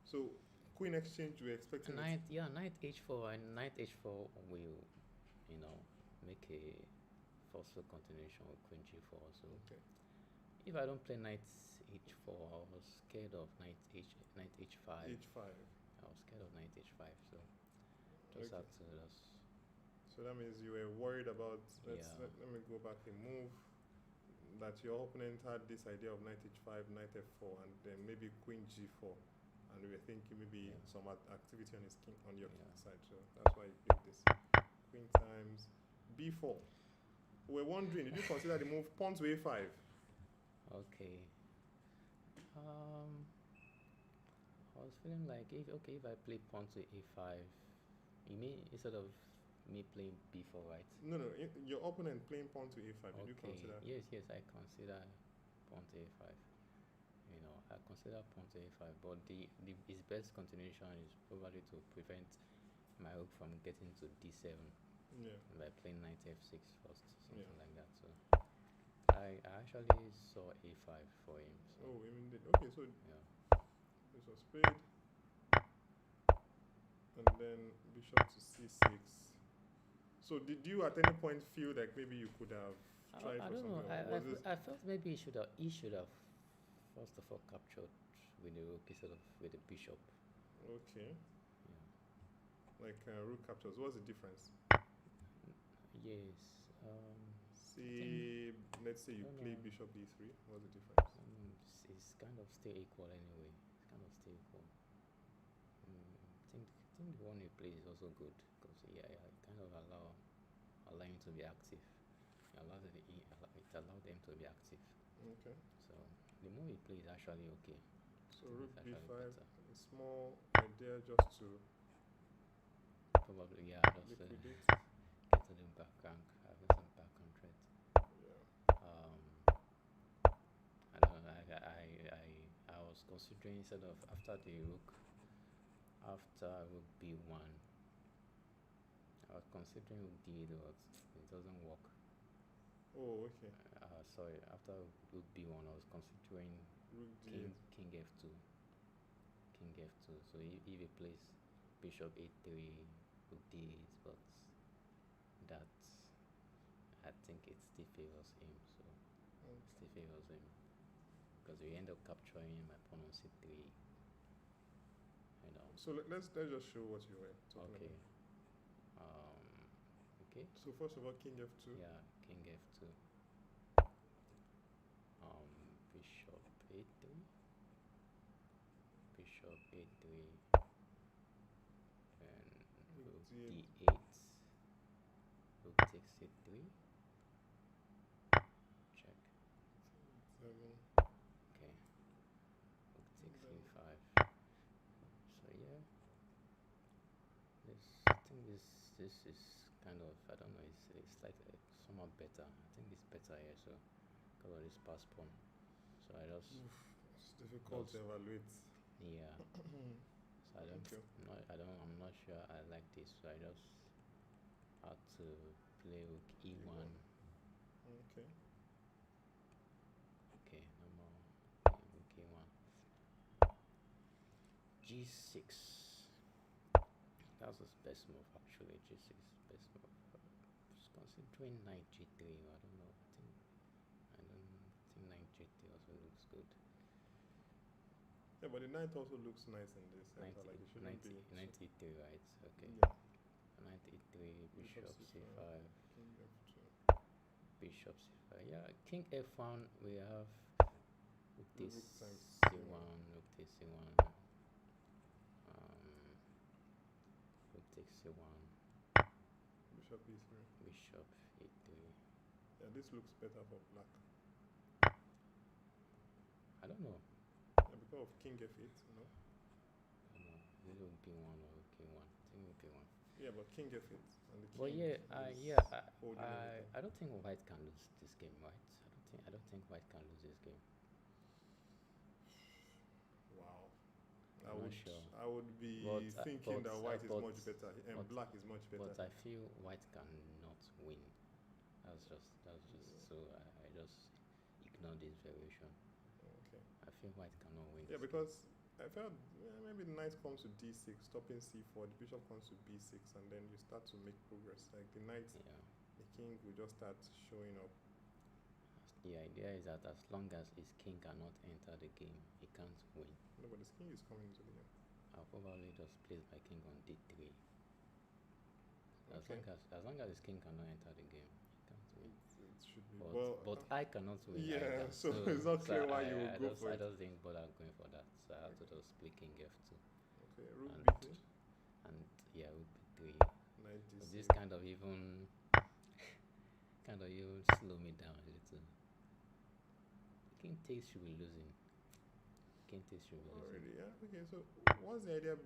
So, queen exchange, we're expecting Knight, yeah, knight h4 and knight h4 will, you know, make a forceful continuation with queen g4. So Okay. if I don't play knight h4, I was scared of knight h5. h5. I was scared of knight h5. So just Okay. have to just So that means you were worried about. Let me go back a move. That your opponent had this idea of knight h5, knight f4, and then maybe queen g4, and we were thinking maybe some activity on his king on your king side. So that's why you played this. Queen times b4. We're wondering, did you consider the move pawn to a5? okay. I was feeling like if I play pawn to a5, you mean instead of me playing b4, right? No, your opponent playing pawn to a5. Did you Okay. consider? Yes, I consider pawn to a5. You know, I consider pawn to a5, but his best continuation is probably to prevent my rook from getting to d7 Yeah. by playing knight f6 first, something Yeah. like that. So I actually saw a5 for him. So, Oh, even did. Okay, so yeah. this was played, and then bishop to c6. So did you at any point feel like maybe you could have tried I for don't know. something? Or was this I felt maybe he should have first of all captured with the rook instead of with the bishop. okay? Yeah. Like rook captures. What's the difference? Yes. See, let's say you don't play know. bishop e3. What's the difference? It's kind of still equal anyway. It's kind of still equal. I think the one he plays is also good because it kind of allow him to be active. It allows them to be active. Okay. So the move he plays is actually okay. So I think rook it's actually b5. better. A small idea just to Probably just liquidate. get to the back rank, having some background threat. Yeah. I don't know. I was considering instead of after rook b1, I was considering rook d8, but it doesn't work. Oh, okay. Sorry, after rook b1, I was considering Rook d8. king f2. So if he plays bishop a3, rook d8, but that I think it still favors him. So Okay. still favors him because we end up capturing my pawn on c3. You know. So let's just show what you were talking Okay. about. Okay. So first of all, king f2. Yeah, king f2. Bishop a3. Bishop a3. And Rook rook d8. d8. Rook takes c3. Check. 7. Okay. Rook takes Then e5. So yeah. I think this is kind of, I don't know, it's like somewhat better. I think it's better here, so because of this pass pawn. So I just it's difficult to evaluate. yeah. So Okay. I'm not sure I like this. So I just had to play rook e1. Okay. Okay, no more playing rook e1. G6. That was his best move actually. G6 best move. Just considering knight g3. I don't know. I don't think knight g3 also looks good. Yeah, but the knight also looks nice in this center. Knight Like it shouldn't be. knight e3, right? Okay. Yeah. Knight e3, bishop c5, King f2. bishop c5. Yeah, king f1. We have Rook Rook takes times C1, rook takes C1. Rook takes C1, bishop E3. bishop E3. Yeah, this looks better for black. I don't know. Yeah, because of king F8, you know. I don't know. Is it rook B1 or rook A1? I think rook A1. Yeah, but king F8 and the king But yeah, is holding everything. I don't think white can lose this game, right? I don't think white can lose this game. Wow. I'm not sure. I would be But, thinking that white is but- much better and but- black is much better. But I feel white cannot win. That's just so I just ignore this variation. Okay. I feel white cannot win. Yeah, this because I felt maybe the knight comes to D6, stopping C4, the bishop comes to B6, and then you start to make progress. Like the knight, game. Yeah. the king will just start showing up. The idea is that as long as his king cannot enter the game, he can't win. No, but the king is coming into the game. I'll probably just place my king on D3. Okay. As long as his king cannot enter the game, he can't win. It should be. But I cannot win. yeah, either. so it's not clear why you would go for I it. just didn't bother going for that. So I have to just play king F2. Okay, rook And- B3, And yeah, rook B3. knight So D6. this kind of even slow me down a little. King takes should be losing. King takes should be Oh, losing. really? Yeah. Okay. So, what's the idea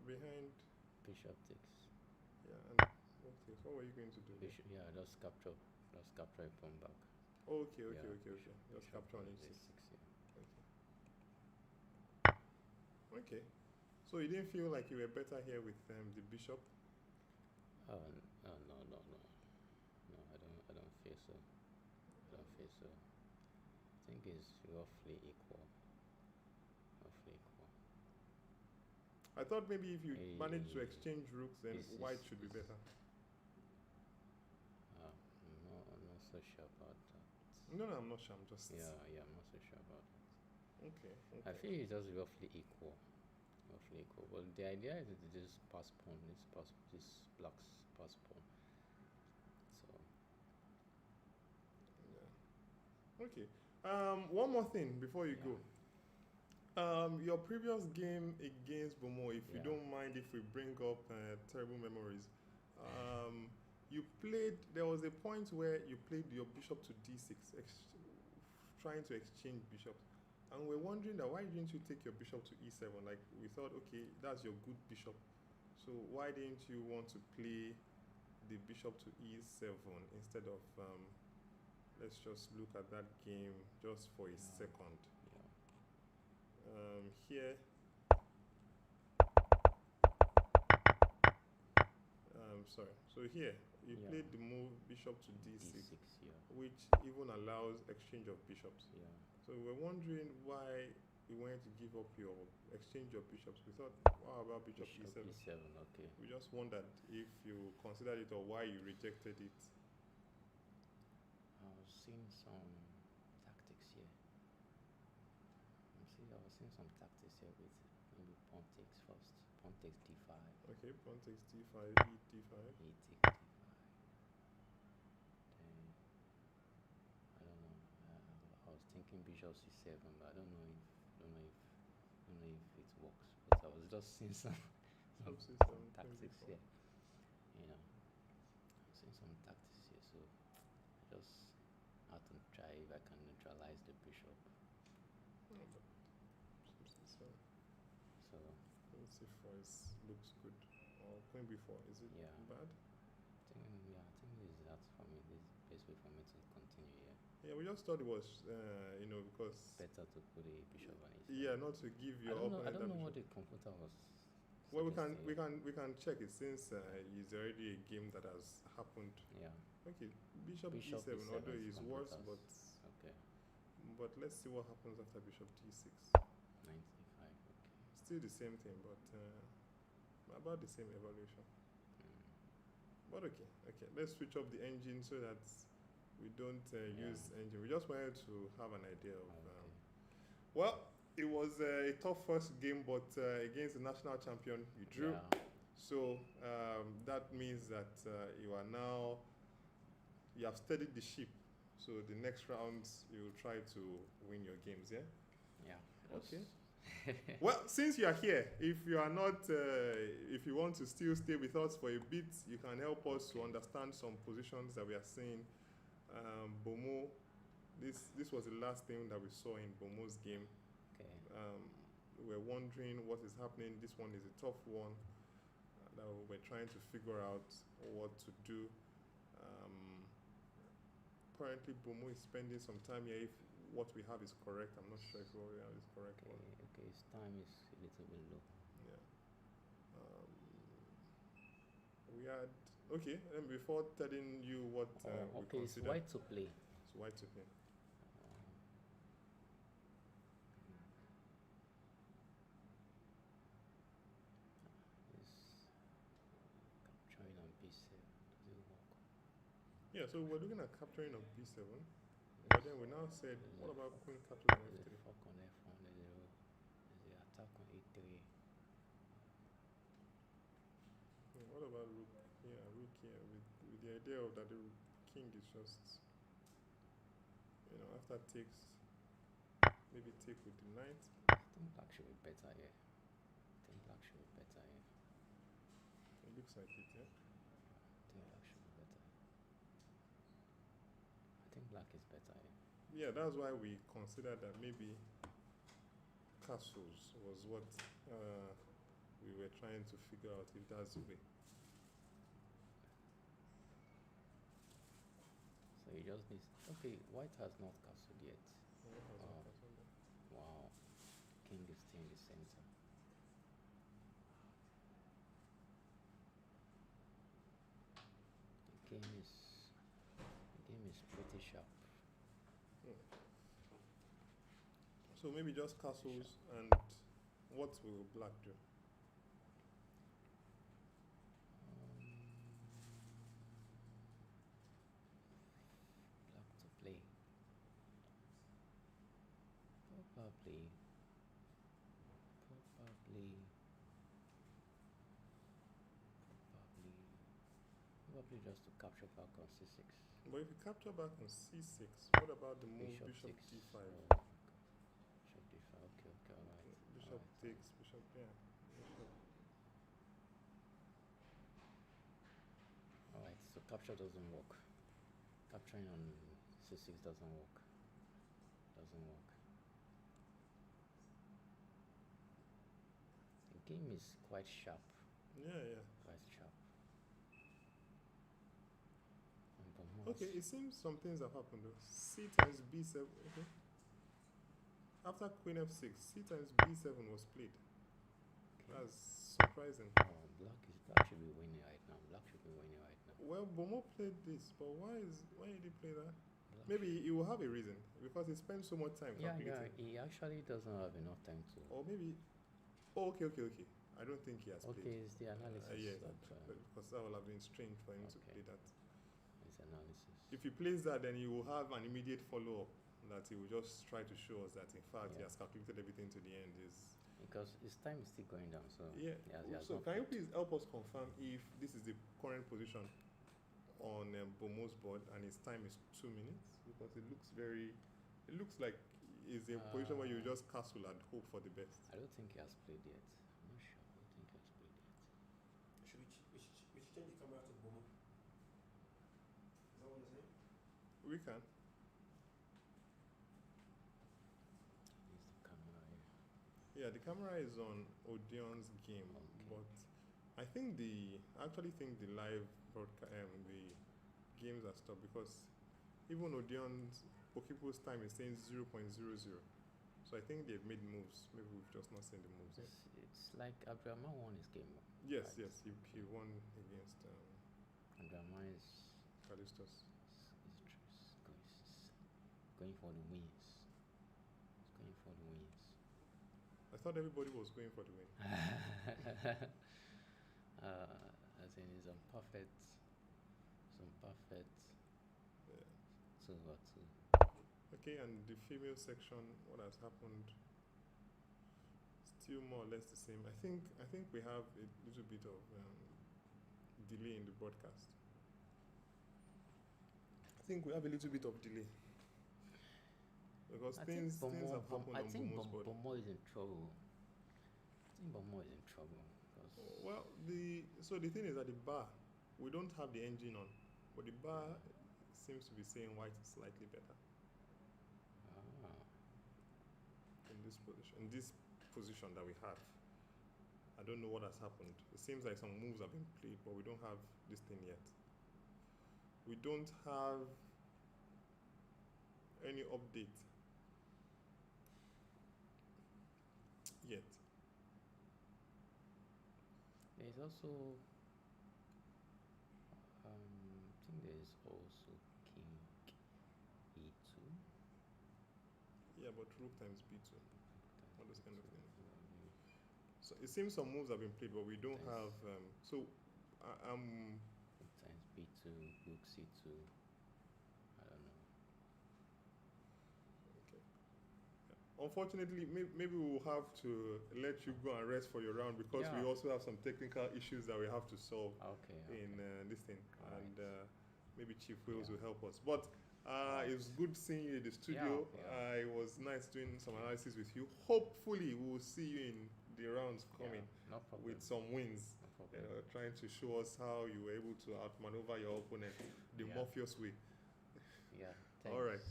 behind? Bishop takes. Yeah. And what were you going to do? Bishop, yeah, just capture a pawn back. Okay. Yeah, Okay. bishop- Just bishop capture on on H6. A6, yeah. Okay. So you didn't feel like you were better here with the bishop? Oh, no, I don't feel so. I don't feel so. I think it's roughly equal. I thought maybe if you managed to Eh, exchange rooks, then white should be better. I'm not so sure about that. No, I'm not sure. I'm just. Yeah, I'm not so sure about that. Okay. I feel it's just roughly equal. But the idea is to just pass pawn. This black's pass pawn. So Yeah. Okay. One more thing before you Yeah. go. Your previous game against Bomo, if you Yeah. don't mind, if we bring up terrible memories, you played. There was a point where you played your bishop to D6, trying to exchange bishops, and we're wondering that why didn't you take your bishop to E7? Like we thought, okay, that's your good bishop, so why didn't you want to play the bishop to E7 instead of? Let's just look at that game just for a second. yeah. Here, sorry. So here, you Yeah. played the move bishop to D6, D6, yeah. which even allows exchange of bishops. Yeah. So we're wondering why you wanted to give up your exchange of bishops. We thought, how about bishop Bishop E7? E7, okay. We just wondered if you considered it or why you rejected it. I was seeing some tactics here. I was seeing some tactics here with maybe pawn takes first. Pawn takes D5. Okay, pawn takes D5, E D5. E takes D5. Then I don't know. I was thinking bishop C7, but I don't know if it works. But I was just seeing some C7, tactics before. here. You know, I'm seeing some tactics here, so I just had to try if I can neutralize the bishop. Oh, but C7. So Queen C4 looks good. Or Queen B4, is it Yeah. bad? I think this is that for me. This is the best way for me to continue here. Yeah, we just thought it was, because Better to put a bishop on it. yeah, not to give your I opponent don't that know what bishop. the computer was. Well, we suggesting. can check it since it's already a game that has happened. Yeah. Okay, bishop Bishop E7, E7 although is it's worse, computers. Okay. but let's see what happens after bishop D6. 95. Okay. Still the same thing, but about the same evaluation. Mm. But okay, let's switch up the engine so that we don't Yeah. use engine. We just wanted to have an idea of. Okay. Well, it was a tough first game, but against the national champion, you drew. Yeah. So that means that you have steadied the ship. So the next rounds, you will try to win your games, yeah? Yeah. Okay. Well, since you are here, if you are not, if you want to still stay with us for a bit, you can help us to understand some positions that we are seeing. Bomo, this was the last thing that we saw in Bomo's game. Okay. We're wondering what is happening. This one is a tough one that we're trying to figure out what to do. Apparently, Bomo is spending some time here. If what we have is correct, I'm not sure if what we have is correct. Okay. Okay. His time is a little bit low. Yeah. We had okay. And before telling you what we Okay. It's consider, white to play. it's white to play. Is capturing on b7. Does it work? Yeah. So we're looking at capturing of b7, but then we now said, what about queen captures on There's f3? a fork on f1. There's the attack on a3. What about rook? Yeah, rook here with the idea of that the king is just, after takes, maybe take with the knight. I think black should be better here. It looks like it, yeah. I think black should be better. I think black is better here. Yeah, that's why we considered that maybe castles was what we were trying to figure out if that's the way. So you just need. Okay, white has not castled yet. Wow. King is still in the center. The game is pretty sharp. So maybe just castles, and what will black do? Black to play. Probably just to capture back on c6. But if you capture back on c6, what about the move bishop takes, d5? Bishop d5. Okay, alright. Bishop takes, bishop, yeah. Bishop. Alright, so capture doesn't work. Capturing on c6 doesn't work. The game is quite sharp. Yeah. Quite sharp. Okay, it seems some things have happened though. C times b7. Okay. After queen f6, c times b7 was played. Okay. That's surprising. Black should be winning right now. Well, Bomo played this, but why did he play that? Black Maybe he will have a reason because he spent so much time yeah, calculating. he actually doesn't have enough time to. Or maybe. Oh, okay. I don't think he has played. Okay, it's the analysis. Yes, because that will have been strange for him to play that. It's analysis. If he plays that, then he will have an immediate follow-up that he will just try to show us that, in fact, he has calculated everything to the end. Because his time is still going down, so yeah. So can you please help us confirm if this is the current position on Bomo's board and his time is 2 minutes? Because it looks like it's a position where you just castle and hope for the best. I don't think he has played yet. I'm not sure. I don't think he has played yet. Should we change the camera to Bomo? Is that what you're saying? We can. Use the camera here. Yeah, the camera is on Odeon's game, but I actually think the live broadcast, the games are stopped because even Odeon's Pokipo's time is saying 0.00. So I think they've made moves. Maybe we've just not seen the moves yet. It's like Abdurrahman won his game. Yes, he won against Abdurrahman is Callistus. going for the wins. I thought everybody was going for the win. As in, it's perfect. Yeah. 2/2. Okay, and the female section, what has happened? Still more or less the same. I think we have a little bit of delay in the broadcast. I think we have a little bit of delay. Because things have happened on Bomo's body. Bomo is in trouble. I think Bomo is in trouble. Well, the thing is, at the bar, we don't have the engine on, but the bar seems to be saying white is slightly better in this position that we have. I don't know what has happened. It seems like some moves have been played, but we don't have this thing yet. We don't have any update yet. There's also, I think there's also King E2. Yeah, but rook times B2. All those kind of things. So it seems some moves have been played, but we don't have. Rook times B2, Rook C2. I don't know. Okay. Unfortunately, maybe we'll have to let you go and rest for your round because we also have some technical issues that we have to solve in this thing. All and maybe Chief Wills will help us. But it was good seeing you in the studio. It was nice doing some analysis with you. Hopefully, we will see you in the rounds coming with some wins. Trying to show us how you were able to outmaneuver your opponent the Morpheus way. Yeah. Thanks. All right.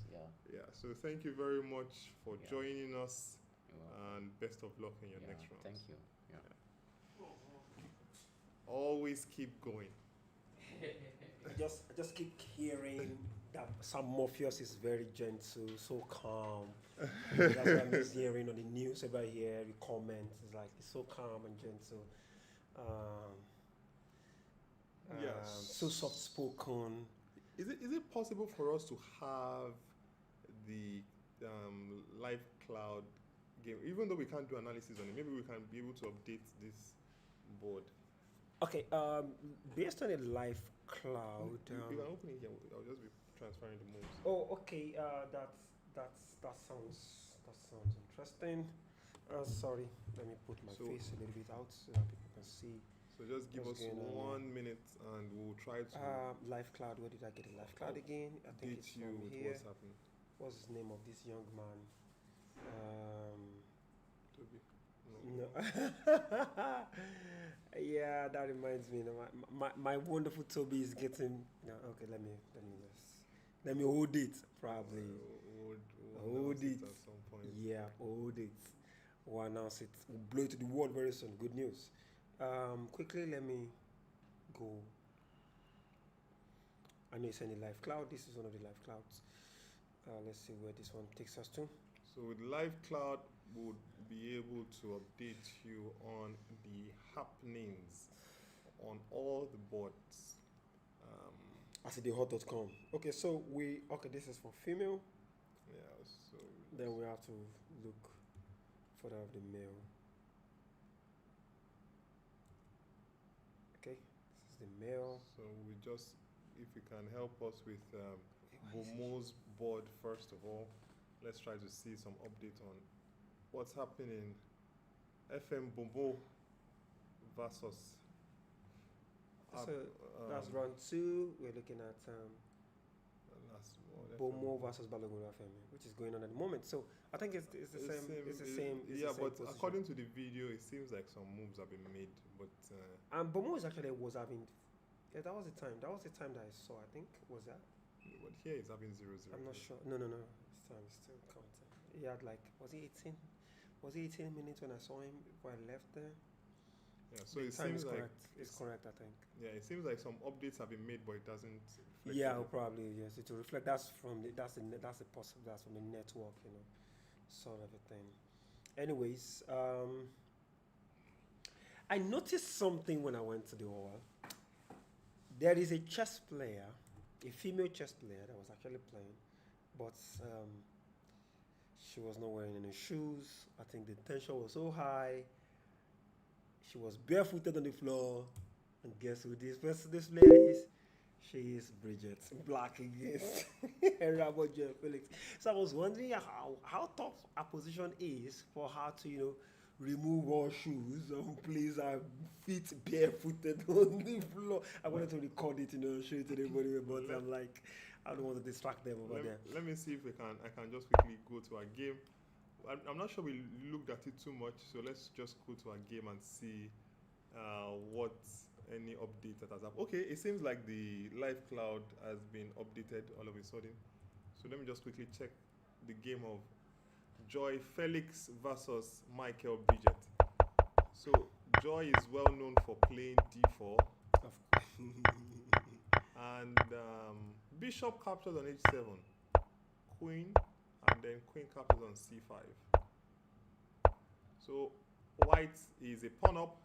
Yeah. So thank you very much for joining us, and best of luck in your next round. Thank you. Always keep going. I just keep hearing that Sam Morpheus is very gentle, so calm. That's what I'm just hearing on the news over here, the comments. It's like it's so calm and gentle. So soft spoken. Is it possible for us to have the live cloud game, even though we can't do analysis on it? Maybe we can be able to update this board. Okay. Based on a live cloud. You can open it here. I'll just be transferring the moves. Oh, okay. That sounds interesting. Sorry, let me put my face a little bit out so that people can see. So just give us 1 minute and we'll try to. Live cloud. Where did I get a live cloud again? I think it's from here. What's happening? What's his name of this young man? Toby. No. Yeah, that reminds me. My wonderful Toby is getting. No, okay, let me hold it. Probably hold it at some point. Yeah, hold it. We'll announce it. We'll blow it to the world very soon. Good news. Quickly, let me go. I know it's any live cloud. This is one of the live clouds. Let's see where this one takes us to. So with live cloud, we'll be able to update you on the happenings on all the boards. AsiDeHot.com. Okay, so this is for female. Yeah, so then we have to look further of the male. Okay, this is the male. So we just, if you can help us with Bomo's board first of all, let's try to see some update on what's happening in FM Bomo versus. So that's round 2. We're looking at Bomo versus Balogun FM, which is going on at the moment. So I think it's the same. Yeah, but position. According to the video, it seems like some moves have been made. But Bomo was having. Yeah, that was the time. That was the time that I saw. I think was that. But here it's having 0-0. I'm not sure. No. This time it's still counting. He had like, was it 18? Was it 18 minutes when I saw him before I left there? Yeah, so it seems like it's correct, I think. Yeah, it seems like some updates have been made, but it doesn't. Yeah, probably yes. It will reflect. That's from the from the network, sort of a thing. Anyways, I noticed something when I went to the hall. There is a chess player, a female chess player that was actually playing, but she was not wearing any shoes. I think the tension was so high. She was barefooted on the floor, and guess who this player is? She is Bridget, black against Rabojo Felix. So I was wondering how tough a position is for her to, remove all shoes and place her feet barefooted on the floor. I wanted to record it, show it to everybody, but I'm like, I don't want to distract them over there. Let me see if I can just quickly go to our game. I'm not sure we looked at it too much, so let's just go to our game and see what any update that has happened. Okay, it seems like the live cloud has been updated all of a sudden. So let me just quickly check the game of Joy Felix versus Michael Bridget. So Joy is well known for playing d4. And Bishop captures on h7, Queen, and then Queen captures on c5. So White is a pawn up.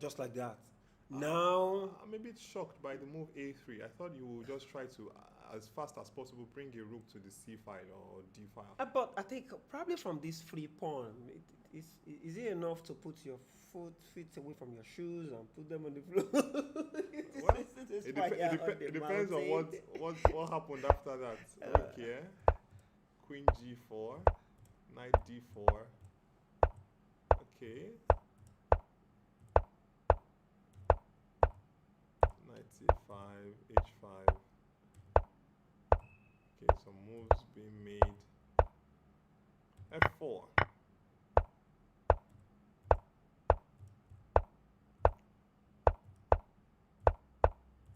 Just like that. Now I'm a bit shocked by the move a3. I thought you would just try to, as fast as possible, bring a rook to the c file or d file. but I think probably from this free pawn, is it enough to put your feet away from your shoes and put them on the floor? Well, it depends on what happened after that. Okay, Queen g4, Knight d4. Okay. Knight c5, h5. Okay, some moves being made. f4.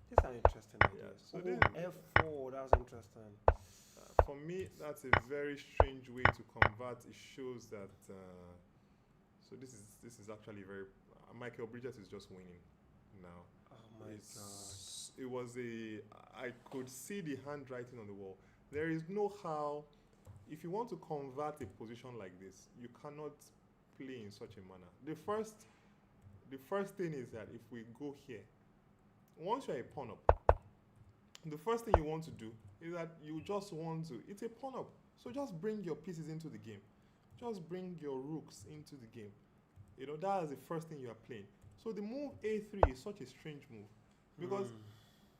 These are interesting ideas. So f4, that's interesting. For me, that's a very strange way to convert. It shows that. So this is actually very. Michael Bridges is just winning now. Oh my god! It was I could see the handwriting on the wall. There is no how. If you want to convert a position like this, you cannot play in such a manner. The first thing is that if we go here, once you're a pawn up, the first thing you want to do is that you just want to. It's a pawn up, so just bring your pieces into the game. Just bring your rooks into the game. You know, that is the first thing you are playing. So the move a3 is such a strange move because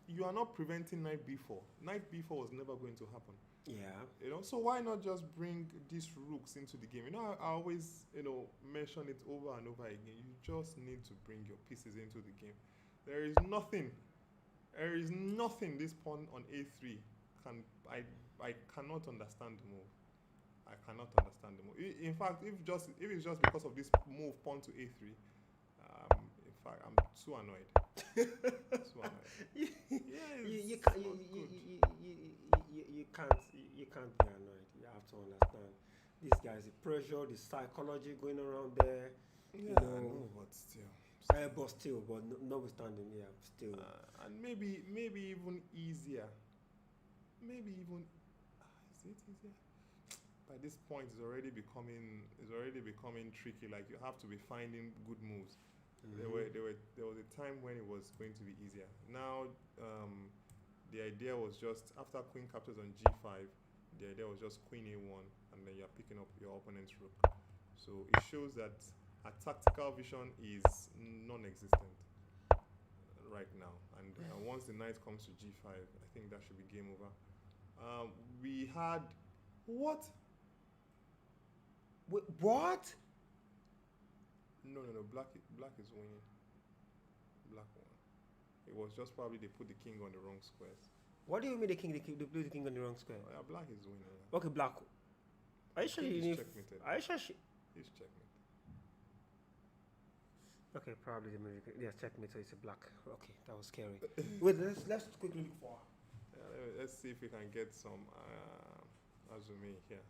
you are not preventing knight b4. Knight b4 was never going to happen. Yeah. You know, so why not just bring these rooks into the game? You know, I always, mention it over and over again. You just need to bring your pieces into the game. There is nothing this pawn on a3 I cannot understand the move. I cannot understand the move. In fact, if it's just because of this move pawn to a3, in fact, I'm too annoyed. Too annoyed. You can't be annoyed. You have to understand. This guy's the pressure, the psychology going around there. Yeah, I know, but still. But notwithstanding, yeah, still. And maybe even easier. Maybe even is it easier? By this point, it's already becoming tricky. Like you have to be finding good moves. There was a time when it was going to be easier. Now, the idea was just after queen captures on g5, the idea was just queen a1, and then you're picking up your opponent's rook. So it shows that a tactical vision is non-existent right now. And once the knight comes to g5, I think that should be game over. We had what? Wait, what? No. Black is winning. Black won. It was just probably they put the king on the wrong squares. What do you mean they blew the king on the wrong square? Oh, yeah, black is winning. Okay, black. Are you sure you need? Checkmated. Are you sure? He's checkmate. Okay, probably the music. Yes, checkmate. So it's a black. Okay, that was scary. Wait, let's quickly look for. Let's see if we can get some Azumi here.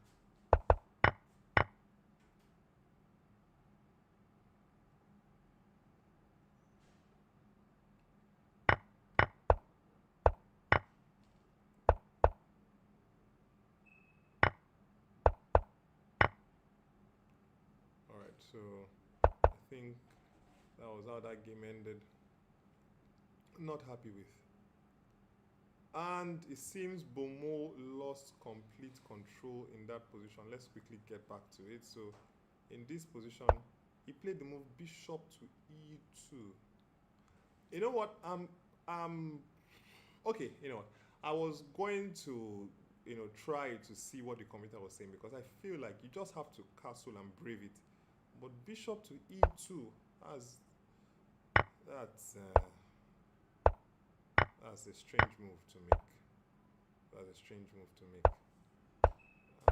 Alright, so I think that was how that game ended. Not happy with. And it seems Bomo lost complete control in that position. Let's quickly get back to it. So in this position, he played the move bishop to e2. You know what? Okay, you know what? I was going to, try to see what the commentator was saying because I feel like you just have to castle and brave it. But bishop to e2, that's a strange move to make. That's a strange move to make.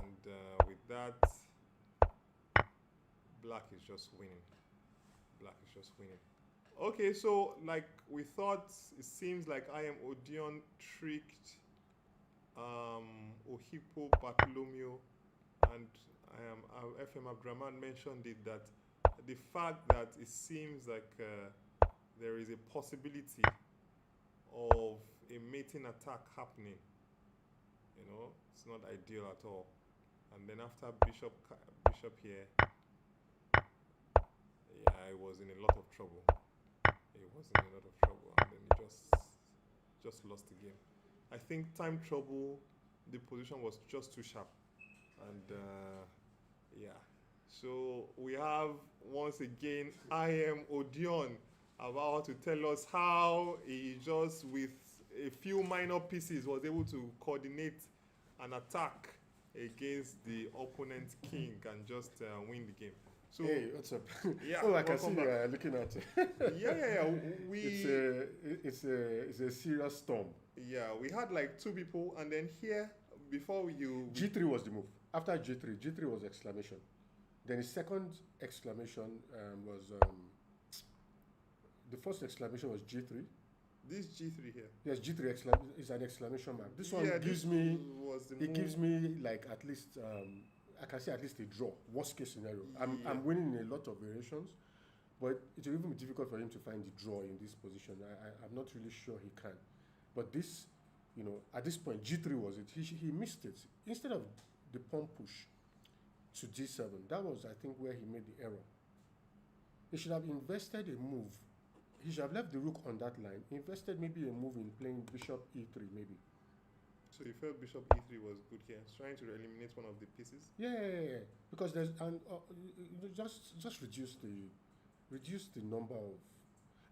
And with that, black is just winning. Black is just winning. Okay, so like we thought, it seems like I am Odeon tricked Ohipo Bartholomew, and FM Abdraman mentioned it, that the fact that it seems like there is a possibility of a mating attack happening, you know, it's not ideal at all. And then after Bishop here, yeah, I was in a lot of trouble. He was in a lot of trouble, and then he just lost the game. I think time trouble, the position was just too sharp, and yeah. So we have once again I am Odeon about to tell us how he just with a few minor pieces was able to coordinate an attack against the opponent's king and just win the game. So, hey, what's up? Yeah, oh, I can see welcome you back. are looking at it. Yeah. It's a serious storm. Yeah, we had like two people, and then here before you G3 was the move. After G3 was exclamation. Then the second exclamation was the first exclamation was G3. this G3 here. Yes, G3 is an exclamation mark. This one gives this me was the it move. gives me like at least I can say at least a draw. Worst case scenario. Yeah. I'm winning in a lot of variations, but it will even be difficult for him to find the draw in this position. I'm not really sure he can. But this, you know, at this point, G3 was it. He missed it. Instead of the pawn push to G7, that was, I think, where he made the error. He should have invested a move. He should have left the rook on that line, invested maybe a move in playing bishop E3 maybe. So you felt bishop E3 was good here, trying to eliminate one of the pieces? Yeah. Because there's just reduce the number of,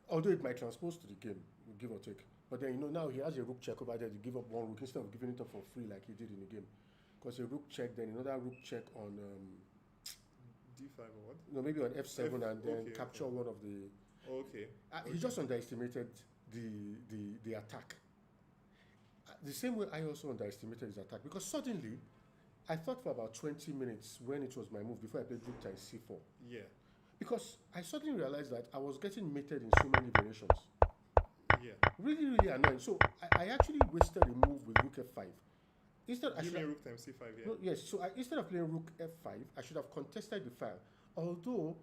although it might transpose to the game, give or take. But then, you know, now he has a rook check over there to give up one rook instead of giving it up for free like he did in the game. Because a rook check, then another rook check on D5 or what? no, maybe on F7 and then capture one of the. Okay. He just underestimated the attack. The same way I also underestimated his attack, because suddenly I thought for about 20 minutes when it was my move before I played rook times C4. Yeah. Because I suddenly realized that I was getting mated in so many variations. Yeah. Really, really annoying. So I actually wasted a move with rook F5. Instead, You mean rook times C5, yeah? no, yes, so instead of playing rook F5, I should have contested the file. Although,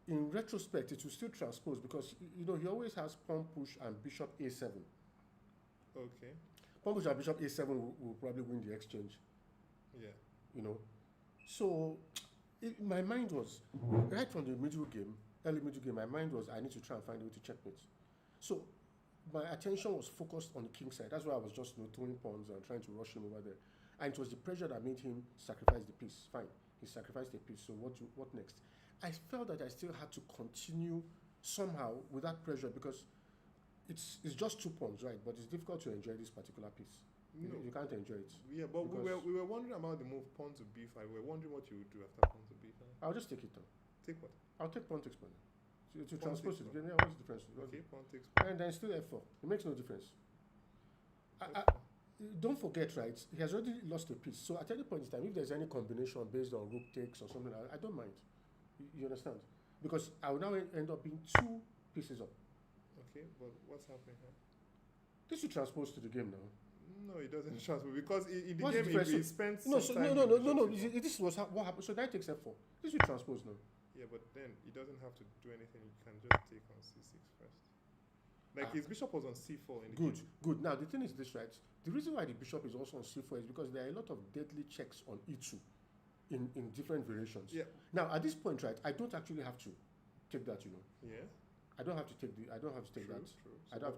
in retrospect, it will still transpose because, you know, he always has pawn push and bishop A7. Okay. Pawn push and bishop A7 will probably win the exchange, Yeah. you know. So, my mind was, right from the early middle game, my mind was, I need to try and find a way to checkmate. So, my attention was focused on the king side. That's why I was just, you know, throwing pawns and trying to rush him over there. And it was the pressure that made him sacrifice the piece. Fine, he sacrificed the piece. So what next? I felt that I still had to continue somehow with that pressure because it's just 2 pawns, right? But it's difficult to enjoy this particular piece. No. You can't enjoy it. Yeah, but we were wondering about the move pawn to B5. We were wondering what you would do after pawn to B5. I'll just take it though. Take what? I'll take pawn takes pawn. To Pawn transpose takes it. pawn. Yeah, what's the difference? Okay, pawn takes And then still F4. It makes no difference. pawn. Don't forget, right? He has already lost a piece. So at any point in time, if there's any combination based on rook takes or something, I don't mind. You understand? Because I will now end up being 2 pieces up. Okay, but what's happening here? This will transpose to the game now. No, it doesn't transfer because in the What's the game difference? he spent No, some so, time no. with bishop C4. This was what happened. So knight takes F4. This will transpose now. Yeah, but then he doesn't have to do anything. He can just take on C6 first. Like his bishop was on C4 in the game. Good. Now the thing is this, right? The reason why the bishop is also on C4 is because there are a lot of deadly checks on E2 in different variations. Yeah. Now at this point, right, I don't actually have to take that, you know. Yeah. I don't have to take that. True. I don't have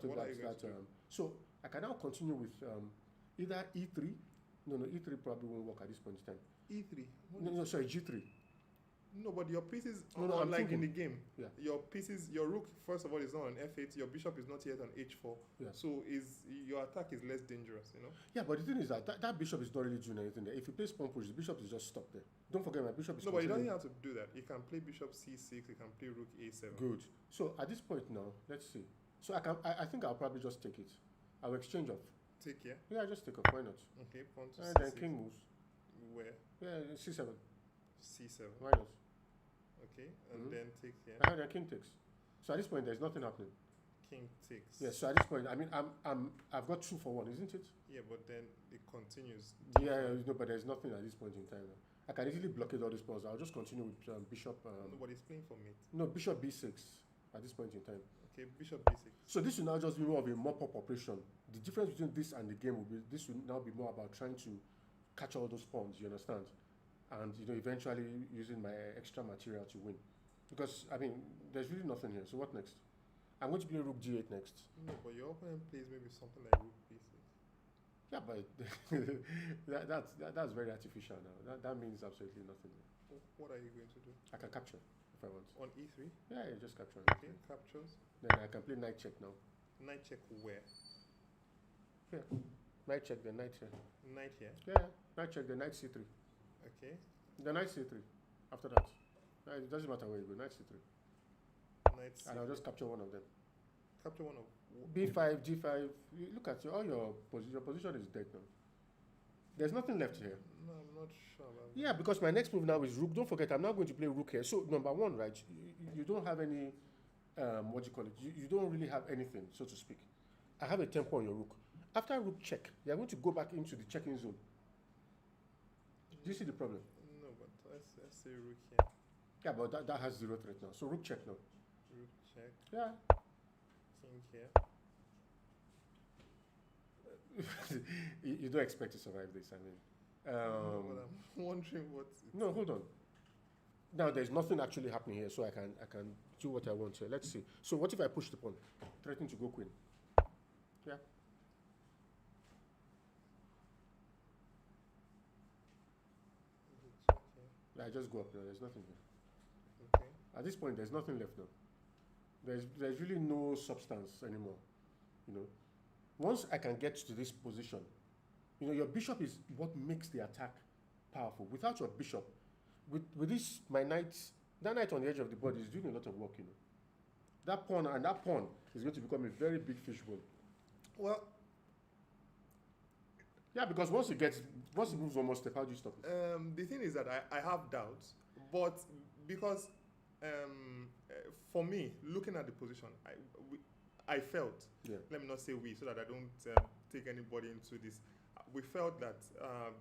to take what are you going that. to do? So I can now continue with either E3. No, E3 probably won't work at this point in time. E3. No, sorry, G3. No, but your pieces, No, I'm unlike in the thinking. game, Yeah. your pieces, your rook, first of all, is not on F8, your bishop is not yet on H4. Yeah. So your attack is less dangerous, you know? Yeah, but the thing is that bishop is not really doing anything there. If he plays pawn push, the bishop is just stopped there. Don't forget my bishop is. No, but he doesn't controlling- have to do that. He can play bishop C6, he can play rook A7. Good. So at this point now, let's see. So I think I'll probably just take it. I'll exchange off. Take here. Yeah, just take up. Why not? Okay, pawn to And C6. then king moves. Where? Yeah, C7. C7. Why not? Okay, and Mhm. then take here. And then king takes. So at this point, there's nothing happening. King takes. Yeah. So at this point, I mean, I've got 2 for 1, isn't it? Yeah, but then it continues. Yeah, no, but there's nothing at this point in time. I can easily blockade all these pawns. I'll just continue with bishop. Nobody's playing for mate. No, bishop b6 at this point in time. Okay, bishop b6. So this will now just be more of a mop-up operation. The difference between this and the game will be this will now be more about trying to catch all those pawns. You understand? And eventually using my extra material to win. Because I mean, there's really nothing here. So what next? I'm going to play rook g8 next. No, but your opponent plays maybe something like rook b6. Yeah, but that's very artificial now. That means absolutely nothing. What are you going to do? I can capture if I want. On e3? Yeah, just capture. Okay, captures. Then I can play knight check now. Knight check where? Yeah, knight check, then knight here. Knight here. Yeah, knight check, then knight c3. Okay. Then knight c3. After that, it doesn't matter where you go. Knight c3, Knight c3. and I'll just capture one of them. Capture one of b5, g5. You look at all your position is dead now. There's nothing left here. No, I'm not sure about Yeah, because my next move now is rook. Don't forget, I'm now going to play rook here. So number one, right? You don't have any, what do you call it? You don't really have anything, so to speak. I have a tempo on your rook. After rook check, you're going to go back into the checking zone. Do you see the problem? No, but let's say rook here. Yeah, but that has 0 threat now. So rook check now. Rook check. Yeah. King here. You don't expect to survive this. I mean, No, but I'm wondering what. no, hold on. Now there's nothing actually happening here, so I can do what I want here. Let's see. So what if I push the pawn, threatening to go queen? Yeah. Rook check here. I just go up there. There's nothing here. Okay. At this point, there's nothing left now. There's really no substance anymore. Once I can get to this position, your bishop is what makes the attack powerful. Without your bishop, with this my knight, that knight on the edge of the board is doing a lot of work. That pawn is going to become a very big fishbowl. Well, yeah, because once it moves one more step, how do you stop it? the thing is that I have doubts, but because for me, looking at the position, I felt, let me not say we, so that I don't take anybody into this. We felt that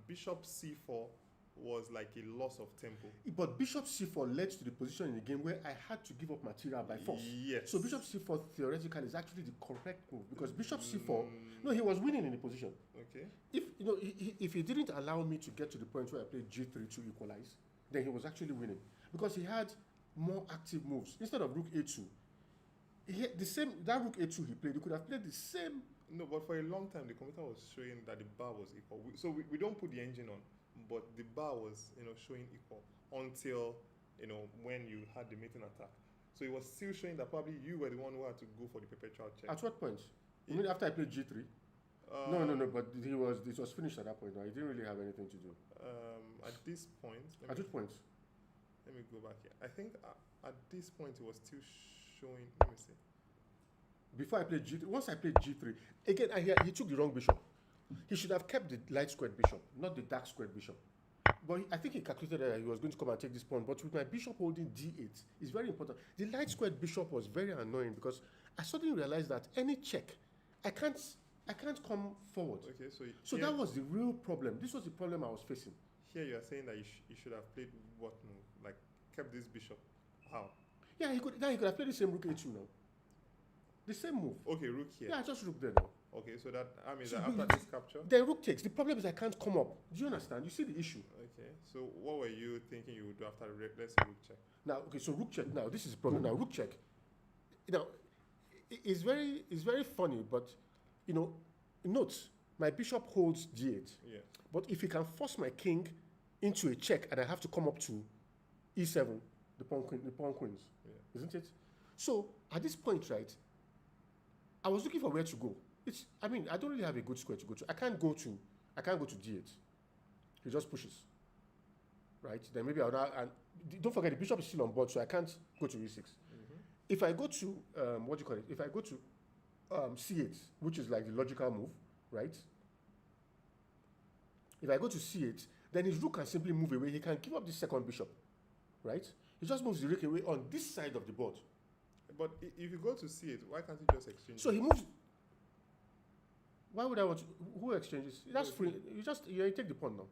bishop c4 was like a loss of tempo. But bishop c4 led to the position in the game where I had to give up material by force. Yes. So bishop c4 theoretically is actually the correct move, because bishop c4, no, he was winning in the position. Okay. If he didn't allow me to get to the point where I played g3 to equalize, then he was actually winning, because he had more active moves. Instead of rook a2, that rook a2 he played, he could have played the same. No, but for a long time the computer was showing that the bar was equal. So we don't put the engine on, but the bar was showing equal until when you had the mating attack. So it was still showing that probably you were the one who had to go for the perpetual check. At what point? You mean after I played g3? No, but it was finished at that point. No, he didn't really have anything to do. At this point, At which point? let me go back here. I think at this point it was still showing. Let me see. Before I played g3, once I played g3, again I hear he took the wrong bishop. He should have kept the light squared bishop, not the dark squared bishop. But I think he calculated that he was going to come and take this pawn. But with my bishop holding d8, it's very important. The light squared bishop was very annoying, because I suddenly realized that any check, I can't come forward. Okay, So that was the real problem. This was the problem I was facing. Here you are saying that you should have played what move? Like kept this bishop. How? Yeah, he could have played the same rook a2 now. The same move. Okay, rook here. Yeah, just rook there now. Okay, so that means So that after this capture. Then rook takes. The problem is I can't come up. Do you understand? You see the issue. Okay, so what were you thinking you would do after let's say rook check? Now, okay, so rook check. Now, this is the problem. Now, rook check. It's very funny, but note my bishop holds d8. Yeah. But if he can force my king into a check and I have to come up to e7, the pawn queens, isn't it? So at this point, right, I was looking for where to go. I don't really have a good square to go to. I can't go to d8. He just pushes, right? Then maybe and don't forget the bishop is still on board, so I can't go to e6. If I go to what do you call it? If I go to c8, which is like the logical move, right? If I go to c8, then his rook can simply move away. He can give up the second bishop, right? He just moves the rook away on this side of the board. But if you go to c8, why can't you just exchange? So he moves. Why would I want to? Who exchanges? That's free. You take the pawn now.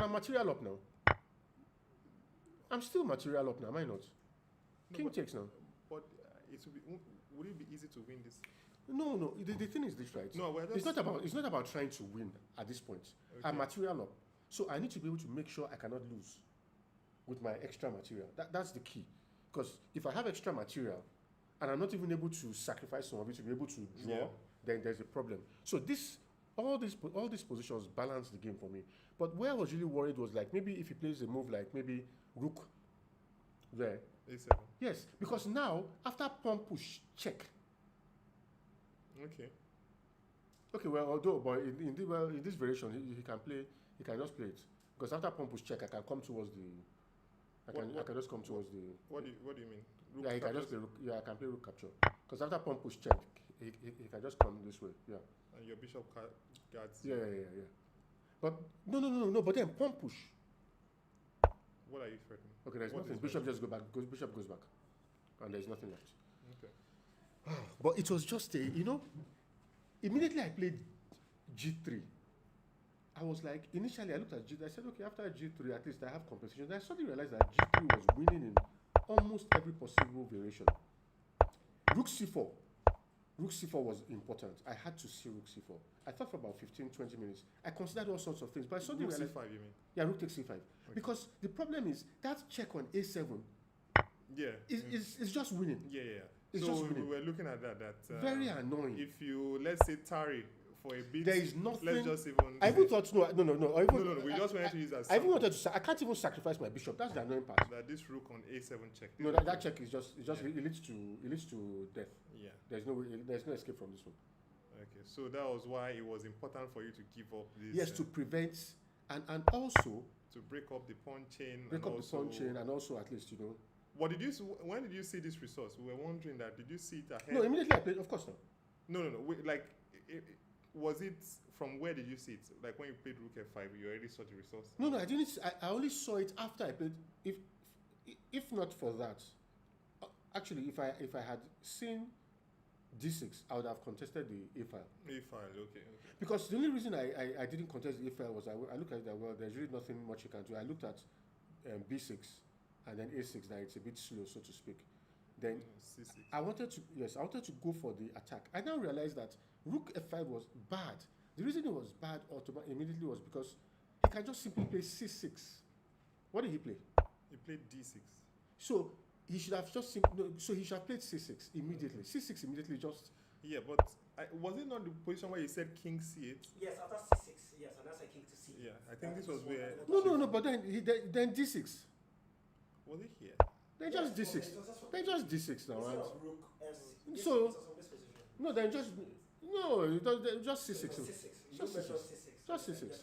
I'm material up now. I'm still material up now, am I not? King takes now. But would it be easy to win this? No. The thing is this, right? No, it's not about trying to win at this point. Okay. I'm material up, so I need to be able to make sure I cannot lose with my extra material. That's the key. Because if I have extra material and I'm not even able to sacrifice some of it to be able to draw, then there's a problem. So all these positions balance the game for me. But where I was really worried was like maybe if he plays a move like maybe rook there. A7. Yes, because now after pawn push check. Okay. Okay, in this variation he can just play it because after pawn push check I can come towards the. I can just come towards the. What do you mean? Rook he can just play rook. Yeah, I can play rook capture because after pawn push check he can just come this way. Yeah. And your bishop guards. Yeah. But no. But then pawn push. What are you threatening? Okay, there's nothing. Bishop just bishop goes back, and there's nothing left. Okay. But it was just immediately I played G3. I was like, initially I looked at G3, I said, okay, after G3, at least I have compensation. Then I suddenly realized that G3 was winning in almost every possible variation. Rook C4. Rook C4 was important. I had to see Rook C4. I thought for about 15, 20 minutes. I considered all sorts of things, but I suddenly Rook realized... C5, you mean? Yeah, Rook takes C5. Okay. Because the problem is, that check on A7 is just winning. Yeah. It's so just winning. we were looking at that. Very annoying. If you, let's say, tarry for a bit, there is nothing. Let's just even. I even thought no. We just wanted to use as. I even wanted to. I can't even sacrifice my bishop. That's the annoying part. That this rook on A7 check. No, that check is just. It leads to death. Yeah. There's no escape from this one. Okay, so that was why it was important for you to give up this. Yes, to prevent and also to break up the pawn chain. The pawn chain, and also at least What did you? When did you see this resource? We were wondering that. Did you see it ahead? No, immediately I played. Of course not. No. Was it from where did you see it? Like when you played Rook F5, you already saw the resource. No, I didn't. I only saw it after I played. If not for that, actually, if I had seen D6, I would have contested the A file. A file, okay. Because the only reason I didn't contest the A file was I looked at it that well. There's really nothing much you can do. I looked at B6. And then A6, that it's a bit slow, so to speak. Then C6. I wanted to go for the attack. I now realized that Rook F5 was bad. The reason it was bad immediately was because he can just simply play C6. What did he play? He played D6. So he should have just so he should have played C6 immediately. C6 immediately just. Yeah, but was it not the position where you said King C8? Yes, after C6. Yes, and that's a King to C. Yeah, I think this was where. No. But then D6. Was it here? They just D6. They just D6 now, right? So no, then just just C6. Just C6.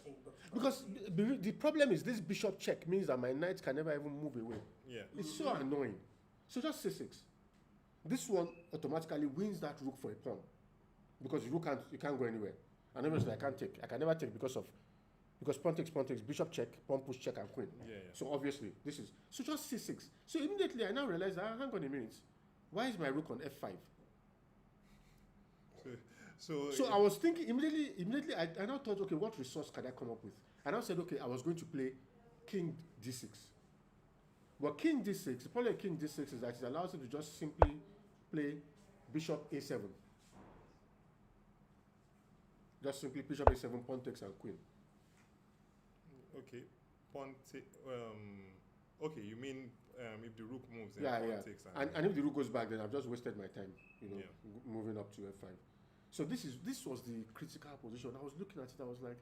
Because the problem is this bishop check means that my knight can never even move away. Yeah. It's so annoying. So just C6. This one automatically wins that rook for a pawn. Because the rook can't go anywhere. And obviously I can never take because pawn takes, bishop check, pawn push check, and queen. Yeah. So obviously this is so just C6. So immediately I now realize hang on a minute. Why is my rook on F5? So I was thinking immediately I now thought, okay, what resource can I come up with? And I said, okay, I was going to play King D6. But King D6, the problem with King D6 is that it allows you to just simply play Bishop A7. Just simply Bishop A7, pawn takes, and queen. Okay, okay, you mean if the rook moves, then pawn takes, and if the rook goes back, then I've just wasted my time, moving up to F5. So this was the critical position. I was looking at it, I was like,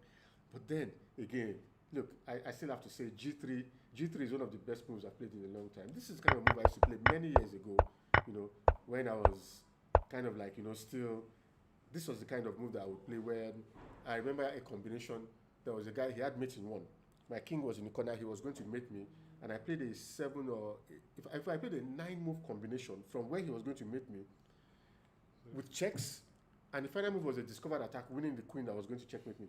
but then again, look, I still have to say G3 is one of the best moves I've played in a long time. This is the kind of move I used to play many years ago, when I was kind of like, still, this was the kind of move that I would play when I remember a combination. There was a guy, he had mate in one. My king was in the corner, he was going to mate me, and I played a 7 or, if I played a 9 move combination from where he was going to mate me, with checks, And the final move was a discovered attack, winning the queen that was going to checkmate me.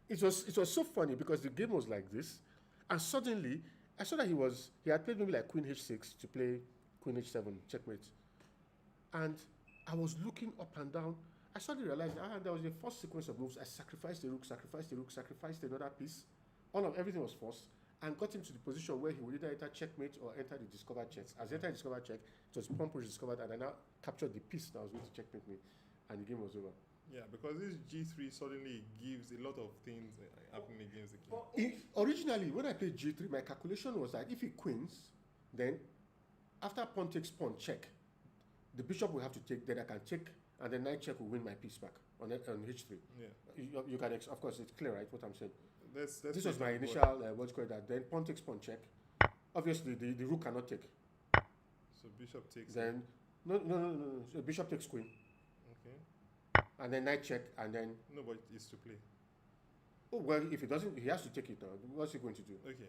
It was so funny because the game was like this, and suddenly I saw that he had played maybe like queen h6 to play queen h7 checkmate, and I was looking up and down. I suddenly realized there was a first sequence of moves. I sacrificed the rook, sacrificed another piece. Everything was forced, and got him to the position where he would either enter checkmate or enter the discovered checks. As he entered discovered check, it was pawn push discovered, and I now captured the piece that was going to checkmate me, and the game was over. Yeah, because this G3 suddenly gives a lot of things happening against the king. Originally, when I played G3, my calculation was that if he queens, then after pawn takes pawn check, the bishop will have to take, then I can take, and then knight check will win my piece back on H3. Yeah. You can, of course, it's clear, right, what I'm saying. This was my initial, what's called that. Then pawn takes pawn check. Obviously, the rook cannot take. So bishop takes. Then, no. So bishop takes queen. Okay. And then knight check, and then... No, but it's to play. Oh, well, if he doesn't, he has to take it now. What's he going to do? Okay.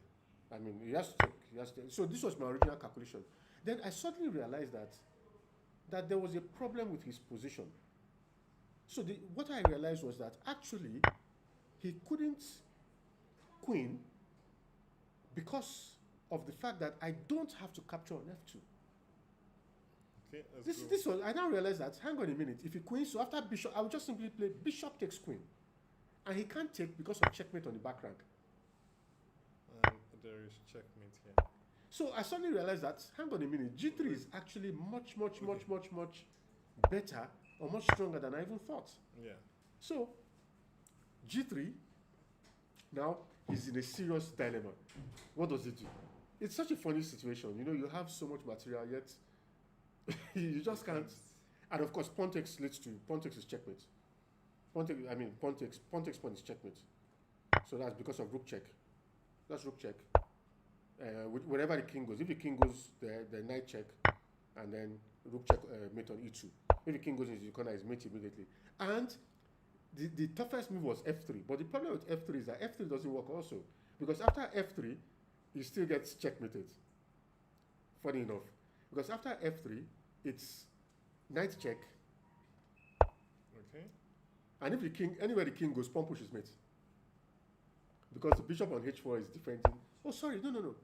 I mean, he has to take. So this was my original calculation. Then I suddenly realized that there was a problem with his position. So what I realized was that actually he couldn't queen because of the fact that I don't have to capture on f2. Okay, this was, I now realize that, hang on a minute, if he queens, so after bishop, I would just simply play bishop takes queen. And he can't take because of checkmate on the back rank. And there is checkmate here. So I suddenly realized that, hang on a minute, G3 is actually much better or much stronger than I even thought. Yeah. So, G3, now he's in a serious dilemma. What does he do? It's such a funny situation. You know, you have so much material, yet you just can't. And of course, pawn takes is checkmate. Pawn takes pawn is checkmate. So that's because of rook check. That's rook check. Wherever the king goes, if the king goes there, the knight check, and then rook check mate on e2. If the king goes into the corner, it's mate immediately. And the toughest move was f3. But the problem with f3 is that f3 doesn't work also, because after f3, he still gets checkmated. Funny enough, because after f3, it's knight check. Okay. And if the king, anywhere the king goes, pawn push is mate. Because the bishop on h4 is defending. Oh, sorry, no.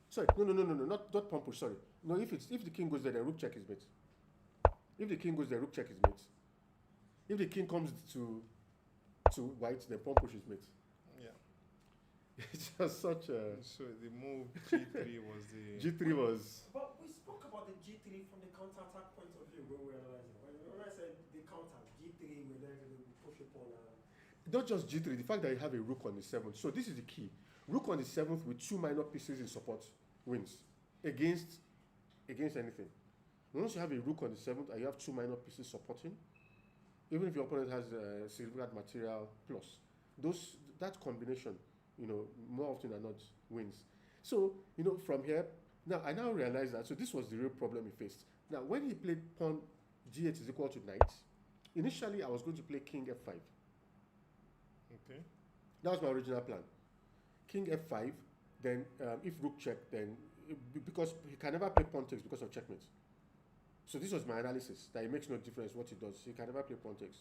Sorry, no, not pawn push, sorry. No, if the king goes there, then rook check is mate. If the king goes there, rook check is mate. If the king comes to white, then pawn push is mate. Yeah. It's just such a... So the move G3 was the... G3 was... But we spoke about the G3 from the counter-attack point of view when we were analyzing. When I said the counter, G3, we're there to push upon... Not just G3, the fact that you have a rook on the 7th. So this is the key. Rook on the 7th with 2 minor pieces in support wins against anything. Once you have a rook on the 7th and you have 2 minor pieces supporting, even if your opponent has significant material plus, that combination, more often than not wins. So, from here, now I now realize that, so this was the real problem he faced. Now, when he played pawn g8 is equal to knight, initially I was going to play king f5. Okay. That was my original plan. King f5, then if rook check, then because he can never play pawn takes because of checkmate. So this was my analysis, that it makes no difference what he does. He can never play pawn takes.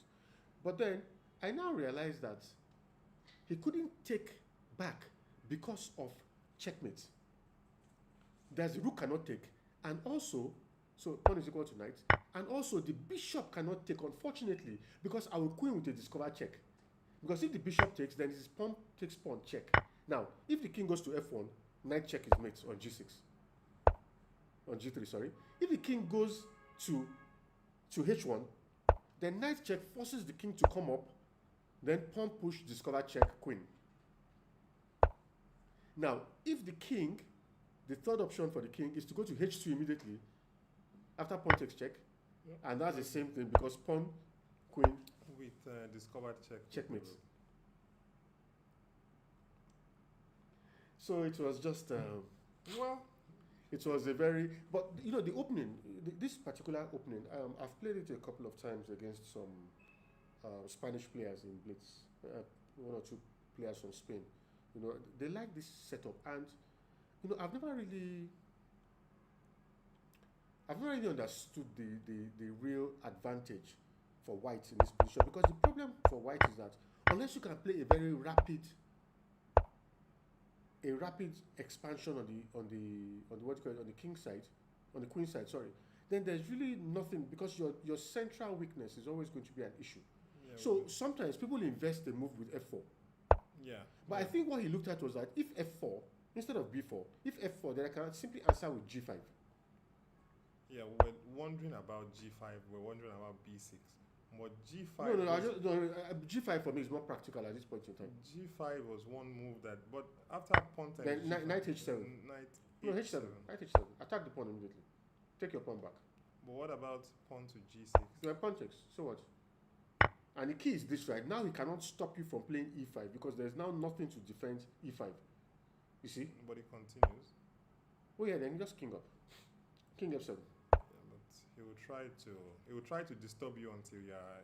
But then I now realize that he couldn't take back because of checkmate. The rook cannot take, and also, so pawn is equal to knight, and also the bishop cannot take, unfortunately, because I will queen with a discovered check. Because if the bishop takes, then it is pawn takes pawn check. Now, if the king goes to f1, knight check is mate on g6. On g3, sorry. If the king goes to h1, then knight check forces the king to come up, then pawn push, discover check, queen. Now, if the king, the third option for the king is to go to h2 immediately after pawn takes check, and that's the same thing because pawn, queen, with discovered check. Checkmate. So it was just, well, it was a very, but the opening, this particular opening, I've played it a couple of times against some Spanish players in Blitz, 1 or 2 players from Spain. They like this setup, and I've never really understood the real advantage for White in this position, because the problem for White is that unless you can play a very rapid expansion on the what you call it, on the king side, on the queen side, sorry, then there's really nothing, because your central weakness is always going to be an issue. Yeah, so sometimes people invest a move with f4. Yeah. But I think what he looked at was that if f4 instead of b4, if f4, then I can simply answer with g5. Yeah, we're wondering about g5. We're wondering about b6. But g5. G5 for me is more practical at this point in time. G5 was one move that, but after pawn time. Then knight h7. Knight h7. Knight h7. Attack the pawn immediately. Take your pawn back. But what about pawn to g6? So pawn takes. So what? And the key is this, right? Now he cannot stop you from playing e5 because there's now nothing to defend e5. You see? But he continues. Oh yeah, then just king up. King f7. He will try to disturb you until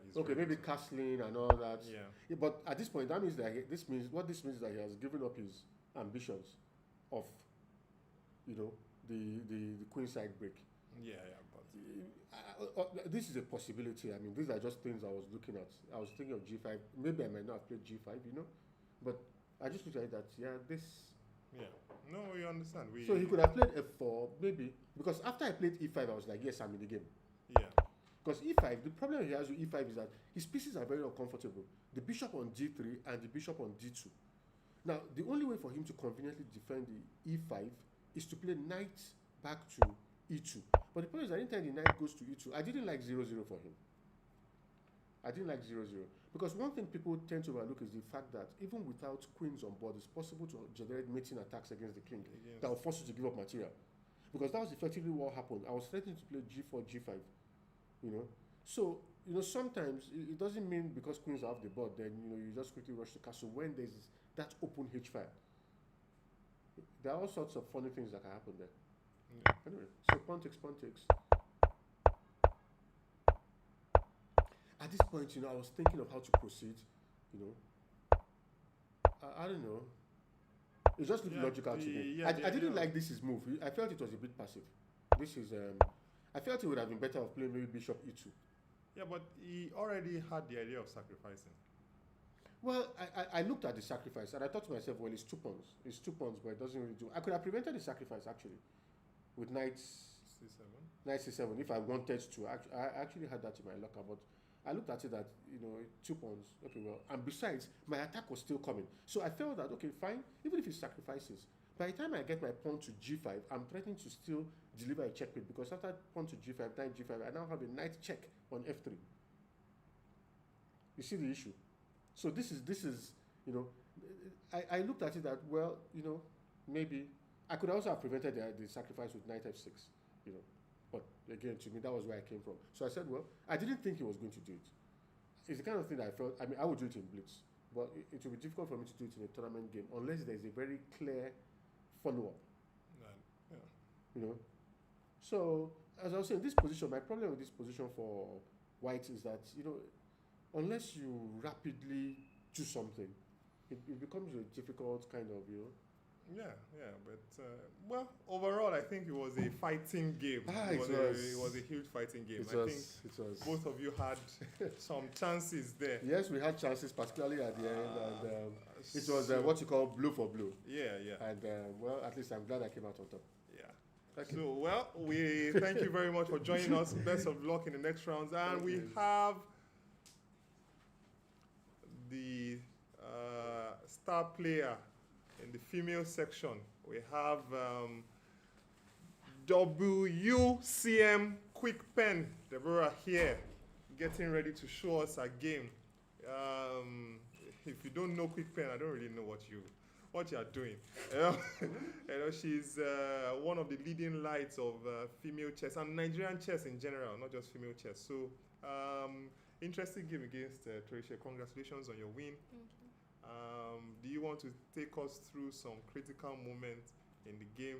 he's okay, maybe castling and all that. Yeah. But at this point, that means that this means that he has given up his ambitions of, the queen side break. Yeah, but this is a possibility. I mean, these are just things I was looking at. I was thinking of g5. Maybe I might not have played g5, but I just looked at it that this. Yeah. No, we understand. So he could have played f4, maybe, because after I played e5, I was like, yes, I'm in the game. Yeah. Because e5, the problem he has with e5 is that his pieces are very uncomfortable. The bishop on d3 and the bishop on d2. Now, the only way for him to conveniently defend the e5 is to play knight back to e2. But the problem is that anytime the knight goes to e2, I didn't like 0-0 for him. I didn't like 0-0. Because one thing people tend to overlook is the fact that even without queens on board, it's possible to generate mating attacks against the king that will force you to give up material. Because that was effectively what happened. I was threatening to play g4, g5. So, sometimes it doesn't mean because queens are off the board, then, you just quickly rush the castle when there's that open h-file. There are all sorts of funny things that can happen there. Yeah. Anyway, so pawn takes. At this point, I was thinking of how to proceed, I don't know. It just looked logical to me. I didn't like this move. I felt it was a bit passive. This is, I felt it would have been better of playing maybe bishop e2. Yeah, but he already had the idea of sacrificing. Well, I looked at the sacrifice and I thought to myself, well, it's 2 pawns. It's 2 pawns, but it doesn't really do. I could have prevented the sacrifice, actually, with knight c7. Knight c7, if I wanted to. I actually had that in my locker, but I looked at it that, 2 pawns, okay, well, and besides, my attack was still coming. So I felt that, okay, fine, even if he sacrifices, by the time I get my pawn to g5, I'm threatening to still deliver a checkmate, because after pawn to g5, knight g5, I now have a knight check on f3. You see the issue? So this is, I looked at it that, well, maybe, I could also have prevented the sacrifice with knight f6, But again, to me, that was where I came from. So I said, well, I didn't think he was going to do it. It's the kind of thing that I felt, I would do it in blitz, but it would be difficult for me to do it in a tournament game unless there's a very clear follow-up. Yeah. So, as I was saying, this position, my problem with this position for White is that, unless you rapidly do something, it becomes a difficult kind of, Yeah, but well, overall, I think it was a fighting game. It was a huge fighting game. I think both of you had some chances there. Yes, we had chances, particularly at the end, and it was what you call blow for blow. Yeah. And well, at least I'm glad I came out on top. Yeah. So, well, we thank you very much for joining us. Best of luck in the next rounds, and we have the star player. In the female section, we have WCM Quick Pen Deborah here, getting ready to show us a game. If you don't know Quick Pen, I don't really know what you are doing. She's one of the leading lights of female chess and Nigerian chess in general, not just female chess. So, interesting game against Tersee. Congratulations on your win. Do you want to take us through some critical moments in the game?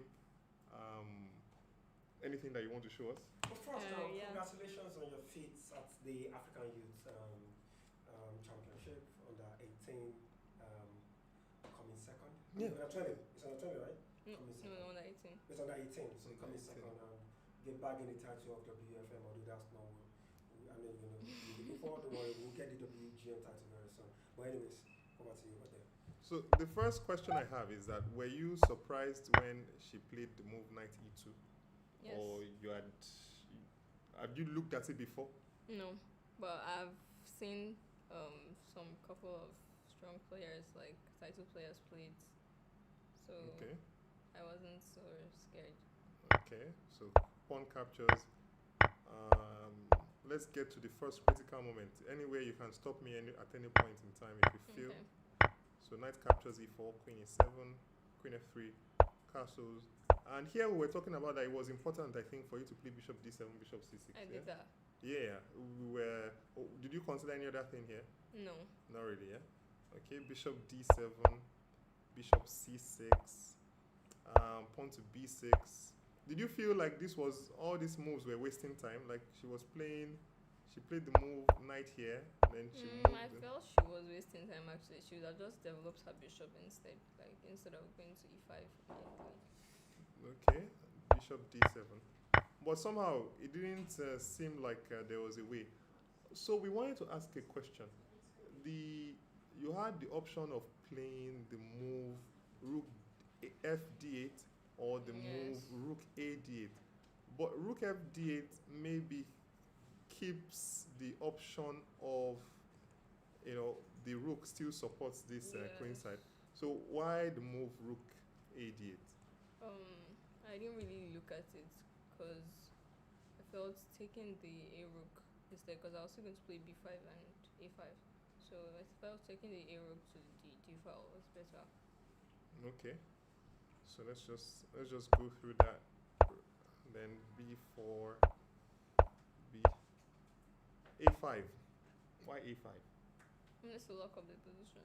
Anything that you want to show us? But first, congratulations on your feats at the African Youth Championship under 18, coming second. Yeah. It's under 20. It's under 20, right? No, under 18. It's under 18, so you coming second and get back in the title of WFM, although that's not I know you're looking forward. Don't worry, we'll get the WGM title very soon. But anyways, over to you over there. So the first question I have is that were you surprised when she played the move knight e2, Yes. or had you looked at it before? No, but I've seen some couple of strong players, like title players, played, so Okay. I wasn't so scared. Okay. So pawn captures. Let's get to the first critical moment. Anywhere you can stop me at any point in time if you feel. Okay. So knight captures e4, queen e7, queen f3, castles. And here we were talking about that it was important, I think, for you to play bishop d7, bishop c6. I did that. Yeah. We were. Oh, did you consider any other thing here? No. Not really, yeah? Okay, bishop d7, bishop c6, pawn to b6. Did you feel like all these moves were wasting time? Like she played the move knight here, then she moved. I felt she was wasting time actually. She would have just developed her bishop instead, like instead of going to e5 immediately. Okay, bishop d7. But somehow it didn't seem like there was a way. So we wanted to ask a question. You had the option of playing the move rook fd8 or the move Yes. rook a d8. But rook fd8 maybe keeps the option of, the rook still supports this queen Yes. side. So why the move rook a d8? I didn't really look at it because I felt taking the a rook instead, because I was still going to play b5 and a5. So I felt taking the a rook to the d file was better. Okay. So let's just go through that. Then b4, b a5. Why a5? I wanted to lock up the position.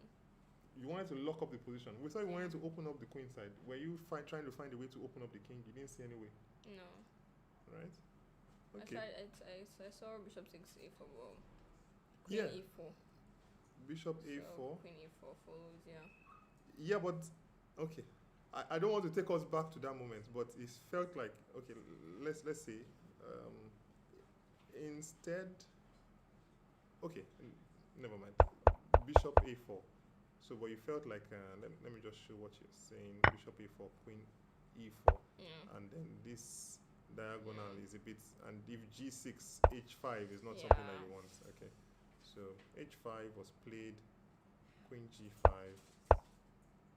You wanted to lock up the position. We thought you wanted to open up the queen side. Were you trying to find a way to open up the king? You didn't see any way, No. right? I Okay. tried. I saw bishop takes a4. Well, queen Yeah. e4. Bishop So a4. queen e4 follows. Yeah. Yeah, but okay. I don't want to take us back to that moment, but it felt like okay. Let's say instead. Okay, never mind. Bishop a4. So, but you felt like let me just show what you're saying. Bishop a4, queen e4, Yeah. and then this diagonal is a bit. And if g6, h5 is not something that Yeah. you want. Okay, so h5 was played. Queen g5,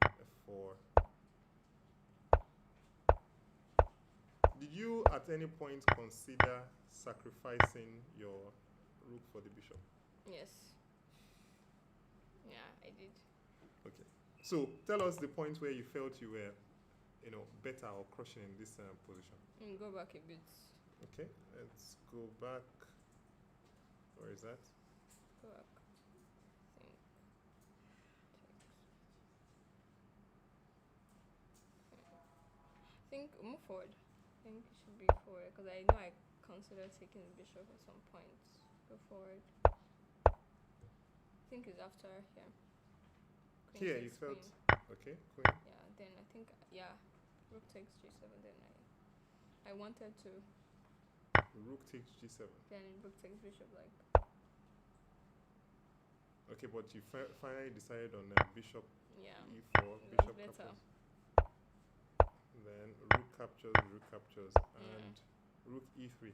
f4. Did you at any point consider sacrificing your rook for the bishop? Yes. Yeah, I did. Okay. So tell us the point where you felt you were, better or crushing in this position. Go back a bit. Okay. Let's go back. Where is that? Go back. Think move forward. I think it should be forward because I know I considered taking the bishop at some point. Go forward. I think it's after here. Queen Here you takes felt queen. okay. Queen. Yeah. Then I think rook takes g7. Then I wanted to. Rook takes g7. Then rook takes bishop like. Okay, but you finally decided on bishop Yeah. e4, It bishop was better. captures. Then rook captures, and rook e3.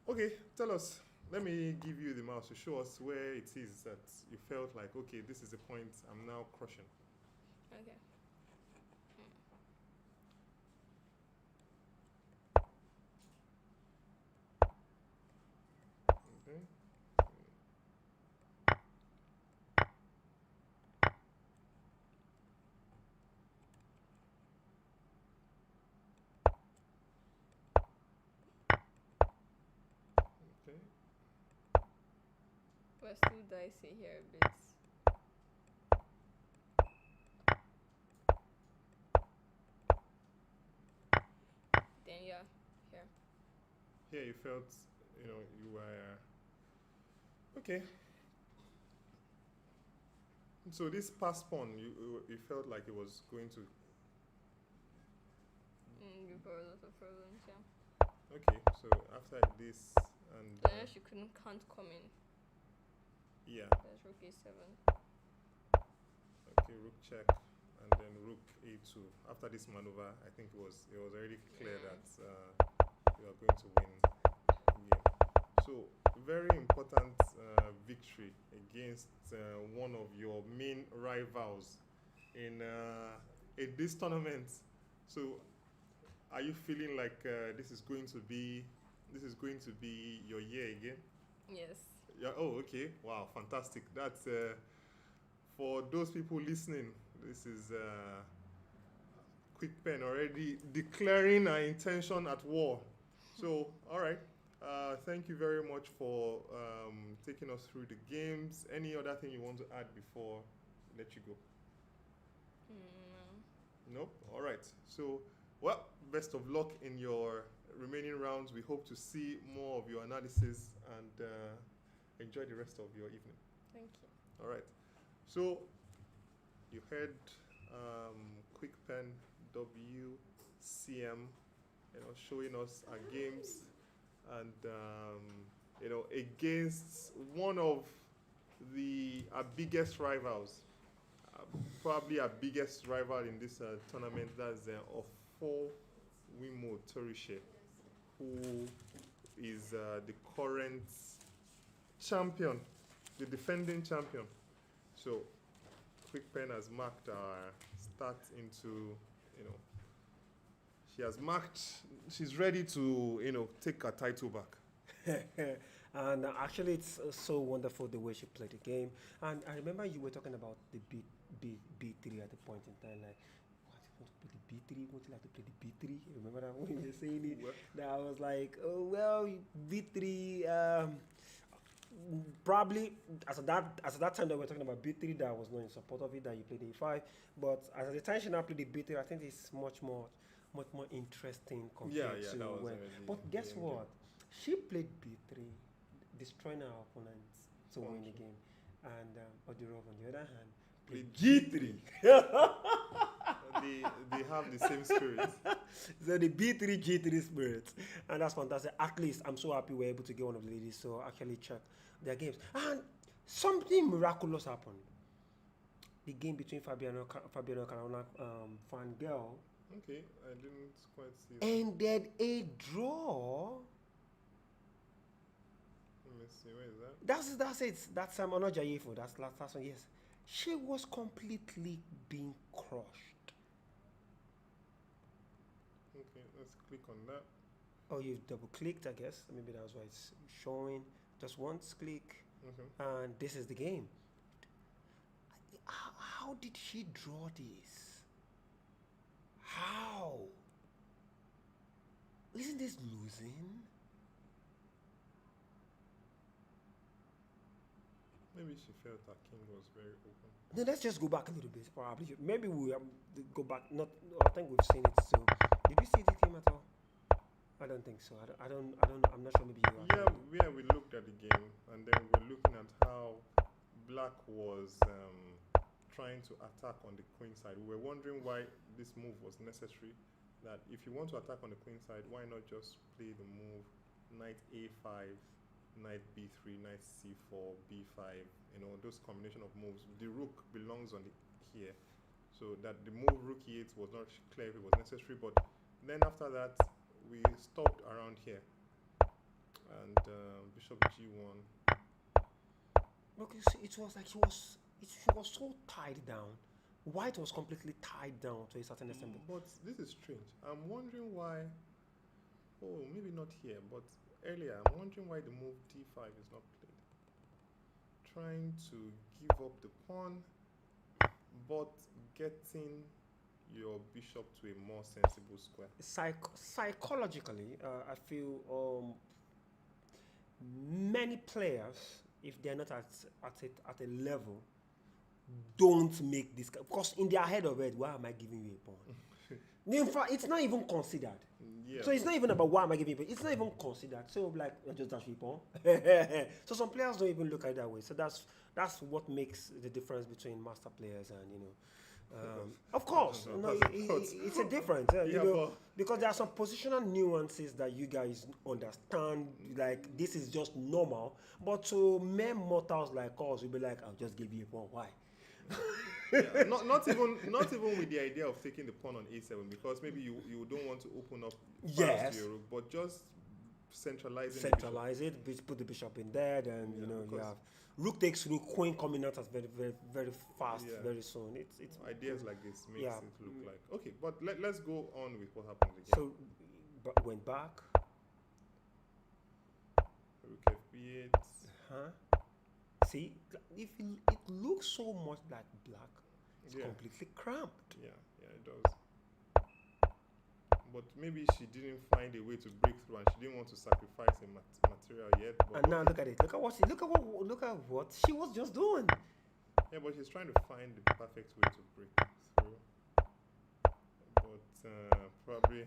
Okay, tell us. Let me give you the mouse to show us where it is that you felt like, okay, this is the point I'm now crushing. Okay. Okay. Okay. We're still dicey here a bit. Then here. Here you felt, you were okay. So this pass pawn, you felt like it was going to. Before a lot of problems, yeah. Okay, so after this, And Then she can't come in. yeah, That's rook a7. okay, rook check, and then rook a2. After this maneuver, I think it was already clear that you are going to win the game. So very important victory against one of your main rivals in this tournament. So are you feeling like this is going to be your year again? Yes. Yeah. Oh, okay. Wow, fantastic. That's for those people listening. This is Quick Pen already declaring our intention at war. So, all right. Thank you very much for taking us through the games. Any other thing you want to add before I let you go? No. Nope. All right. So, well, best of luck in your remaining rounds. We hope to see more of your analysis and enjoy the rest of your evening. Thank you. All right. So, you heard Quick Pen WCM, showing us our games and against one of our biggest rivals. Probably our biggest rival in this tournament, that's Wimo Tersee, who is the current champion, the defending champion. So, Quick Pen has marked our start into, she's ready to, take her title back. And actually, it's so wonderful the way she played the game. And I remember you were talking about the B3 at the point in time, like, what, you want to play the B3? Would you like to play the B3? Remember that when you were saying it? Well, That I was like, oh, well, B3, probably, as at that time that we were talking about B3, that I was not in support of it, that you played A5. But as at the time she now played the B3, I think it's much more interesting compared to that was when. already But guess the what? She played B3, destroying her opponents to win the Okay. game. And Odirov, on the other hand, played Played G3. they have the same spirit. So the B3 G3 spirit, and that's fantastic. At least I'm so happy we're able to get one of the ladies to actually check their games. And something miraculous happened. The game between Fabiano Caruana Fangirl Okay, I didn't quite see it. ended a draw. Let me see, where is that? That's it. That's Ono Jayefo. That's last one. Yes, she was completely being crushed. Okay, let's click on that. Oh, you've double clicked, I guess. Maybe that's why it's showing. Just once click, Okay. and this is the game. How did she draw this? How? Isn't this losing? Maybe she felt her king was very open. No, let's just go back a little bit. Probably, maybe we go back. Not, I think we've seen it. So, did you see the game at all? I don't think so. I don't. I'm not sure. Maybe you. Yeah, we looked at the game, and then we're looking at how Black was trying to attack on the queen side. We were wondering why this move was necessary. That if you want to attack on the queen side, why not just play the move knight a5, knight b3, knight c4, b5, those combination of moves. The rook belongs on here, so that the move rook e8 was not clear if it was necessary. But then after that, we stopped around here, and bishop g1. Because it was like she was so tied down. White was completely tied down to a certain extent. But this is strange. I'm wondering why. Oh, maybe not here, but earlier. I'm wondering why the move d5 is not played. Trying to give up the pawn, but getting your bishop to a more sensible square. Psychologically, I feel many players, if they're not at a level, don't make this, because in their head already, why am I giving you a pawn? In fact, it's not even considered. Yeah. So it's not even about why am I giving you a pawn. It's not even considered. So like, I just dash you a pawn. So some players don't even look at it that way. So that's what makes the difference between master players and Of course, no, it's a difference. You Yeah, know, because there are some positional nuances that you guys understand. Like this is just normal, but to mere mortals like us, we'll be like, "I'll just give you a pawn." Why? Yeah, not even with the idea of taking the pawn on a7, because maybe you don't want to open up fast Yes. to your rook, but just centralizing Centralize it, put the bishop in there, then Yeah, you know you because- have rook takes rook, queen coming out as very fast, Yeah. very soon. It's ideas like this makes Yeah. it look like okay. But let's go on with what happens again. so went back. Rook f8. Huh? See, if it looks so much like black, it's Yeah. completely cramped. Yeah, it does. But maybe she didn't find a way to break through, and she didn't want to sacrifice a material yet. But And now look at it. Look at what she was just doing. yeah, but she's trying to find the perfect way to break through. But probably.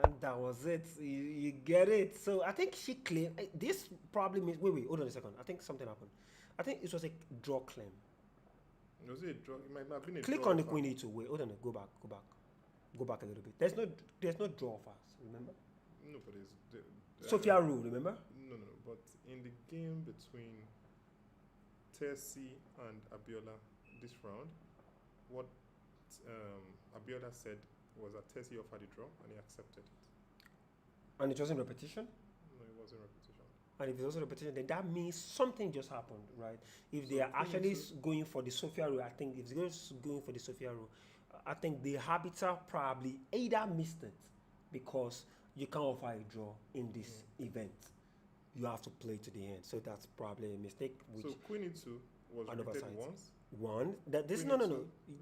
And that was it. You get it. So I think she claimed this probably means. Wait, hold on a second. I think something happened. I think it was a draw claim. Was it a draw? It might have been a Click draw on the of queen e2. Wait, hold on. Go back a little bit. There's no draw of us. Remember? No, but it's Sophia rule. Remember? No. But in the game between Tersee and Abiola this round, what Abiola said was that Tersee offered a draw and he accepted it. And it wasn't repetition. No, it wasn't repetition. And if it's also repetition, then that means something just happened, right? If they So are actually queen e2. going for the Sophia rule, I think if they're going for the Sophia rule, I think the arbiter probably either missed it because you can't offer a draw in this event. You have to play to the end. So that's probably a mistake. Which So Queen E2 was an repeated oversight. once. One that this Queen no E2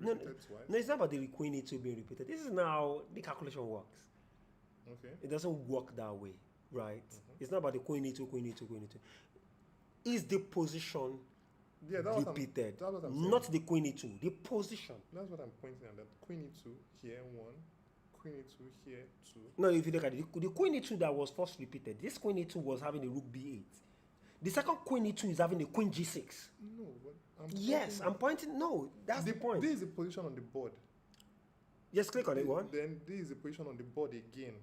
no repeated twice. no, it's not about the queen e2 being repeated. This is now the calculation works. Okay. It doesn't work that way, right? Mhm. It's not about the queen e2. Is the position Yeah, that's repeated? that's what I'm saying. Not the queen e2, the position. That's what I'm pointing at. That Queen E2 here one, Queen E2 here two. No, if you look at it, the queen e2 that was first repeated, this queen e2 was having the rook b8. The second queen e2 is having the queen g6. No, but I'm Yes, pointing I'm pointing. No, that's the point. This is the position on the board. Just click on it. One. Then this is the position on the board again.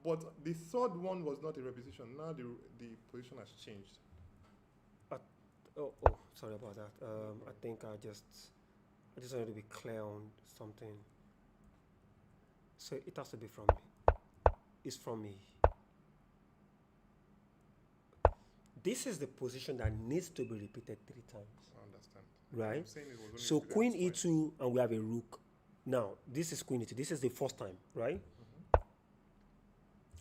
But the third one was not a repetition. Now the position has changed. Oh, sorry about that. I think I just wanted to be clear on something. So it has to be from me. It's from me. This is the position that needs to be repeated 3 times, I understand. right? I'm saying it was only So repeated queen twice. e2 and we have a rook. Now this is queen e2. This is the first time, right?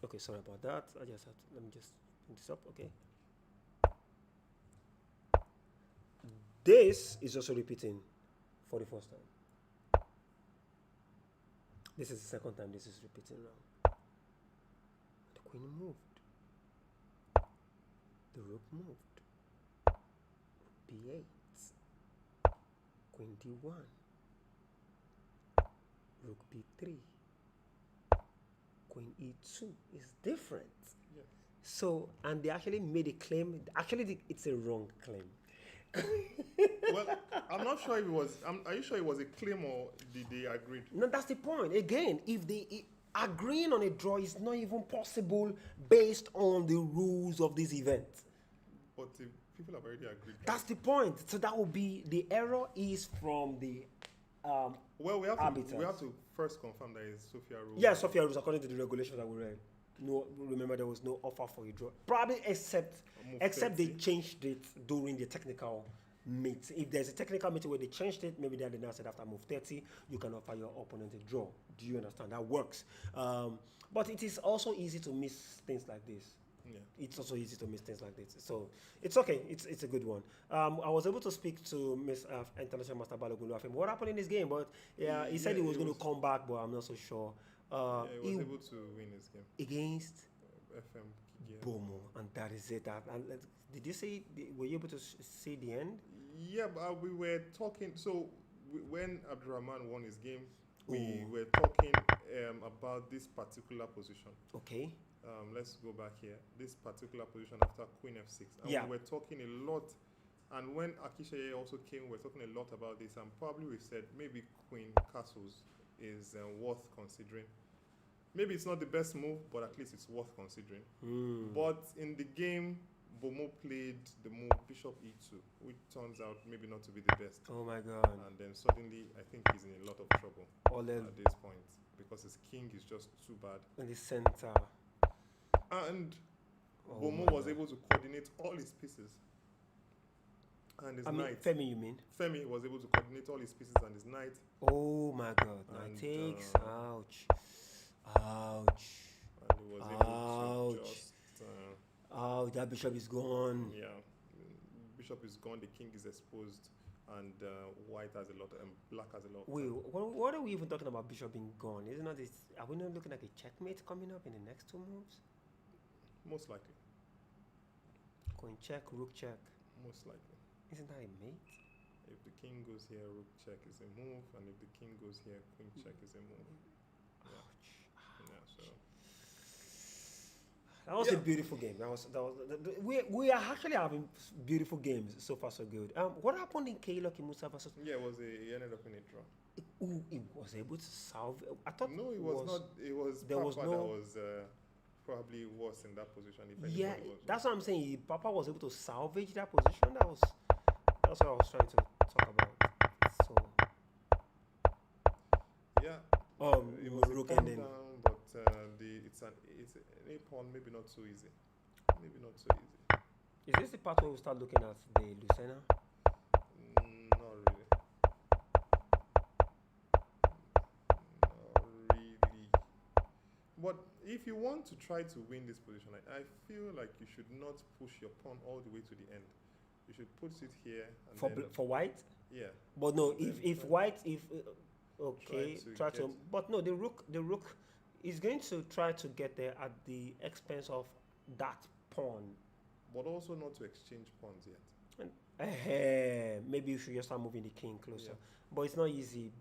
Okay, sorry about that. I just had to, let me just put this up. Okay. This is also repeating for the first time. This is the second time this is repeating now. The queen moved. The rook moved. b8. Queen d1. Rook b3. Queen e2 is different. Yes. So, and they actually made a claim. Actually, it's a wrong claim. Well, I'm not sure if it was. Are you sure it was a claim or did they agree? No, that's the point. Again, if they agreeing on a draw is not even possible based on the rules of this event. But the people have already agreed. That's the point. So that will be the error is from the Well, we have arbiters. to first confirm that it's Sophia rule. Yeah, Sophia rules according to the regulations that we read. No, remember there was no offer for a draw. Probably except Move they 30. changed it during the technical meet. If there's a technical meeting where they changed it, maybe they now said after move 30, you can offer your opponent a draw. Do you understand? That works. But it is also easy to miss things like this. Yeah. It's also easy to miss things like this. So it's okay. It's a good one. I was able to speak to Miss International Master Balogun Luafem. What happened in this game? But yeah, he said he was going to come back, but I'm not so sure. Yeah, he was able to win his game. Against FM. Yeah. Bomo, and that is it. Did you see? Were you able to see the end? Yeah, but we were talking. So when Abdurrahman won his game, we Ooh. were talking about this particular position. Okay. let's go back here. This particular position after Queen F6. And Yeah. we were talking a lot. And when Akisheye also came, we were talking a lot about this. And probably we said maybe Queen Castles is worth considering. Maybe it's not the best move, but at least it's worth considering. But in the game, Bomo played the move Bishop E2, which turns out maybe not to be the best. Oh my God. And then suddenly, I think he's in a lot of trouble at this point because his king is just too bad. In the center. And Oh Bomo my was God. able to coordinate all his pieces. And his knight. Femi, you mean? Femi was able to coordinate all his pieces and his knight. Oh my God. Knight And, takes. Ouch. And he was able to just... Oh, that bishop is gone. yeah. Bishop is gone, the king is exposed, and white has a lot, and black has a lot. Wait, what are we even talking about bishop being gone? Isn't that this? Are we not looking at a checkmate coming up in the next two moves? Most likely. Queen check, rook check. Most likely. Isn't that a mate? If the king goes here, rook check is a move, and if the king goes here, queen check is a move. Yeah. Yeah, so. That was a beautiful game. We are actually having beautiful games so far, so good. What happened in Kailoki Musa versus? Yeah, he ended up in a draw. He was able to solve. I thought No, it was not. It was there was Papa no- that was probably worse in that position. If Yeah, anybody was. that's what I'm saying. Papa was able to salvage that position. That's what I was trying to talk about. So Yeah. It we was a rook pawn ending. down, but it's an a pawn, maybe not so easy. Maybe not so easy. Is this the part where we start looking at the Lucena? Not really. Not really. But if you want to try to win this position, I feel like you should not push your pawn all the way to the end. You should put it here and then, For white? yeah. But no, And if then white, okay, Try to try to, but no, the rook is going to try to get there at the expense of that pawn. But also not to exchange pawns yet. Maybe you should just start moving the king closer. Yeah. But it's not easy.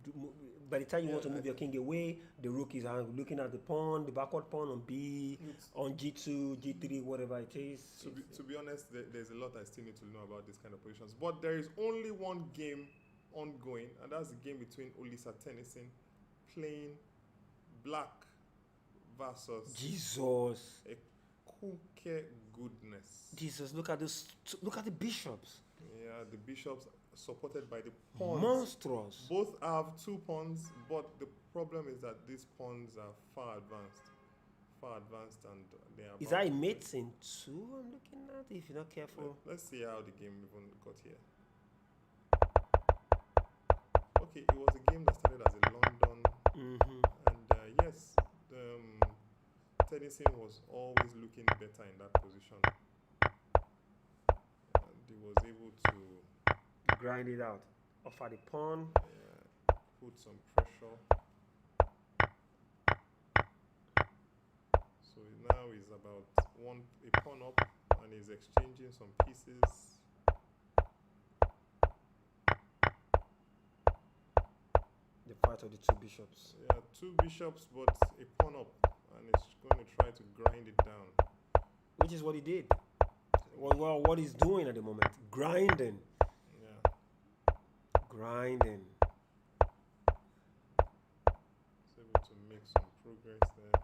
By the time you want to Yeah, move your king away, the rook is looking at the pawn, the backward pawn on B, on G2, G3, whatever it is. To be honest, there's a lot I still need to know about these kind of positions. But there is only one game ongoing, and that's the game between Olisa Tennyson playing black versus Jesus. a Kuke goodness. Jesus, look at this. Look at the bishops. Yeah, the bishops supported by the pawns. Monstrous. Both have 2 pawns, but the problem is that these pawns are far advanced. And they are. Is that a mate in 2 I'm looking at? If you're not careful. Let's see how the game even got here. Okay, it was a game that started as a London, and yes, Tennyson was always looking better in that position, and he was able to Grind it out. Offer the pawn. put some pressure. So now he's about a pawn up, and he's exchanging some pieces. The fight of the 2 bishops. Yeah, 2 bishops, but a pawn up, and he's going to try to grind it down. Which is what he did. Well, what he's doing at the moment. Grinding. Yeah. Grinding. He's able to make some progress there.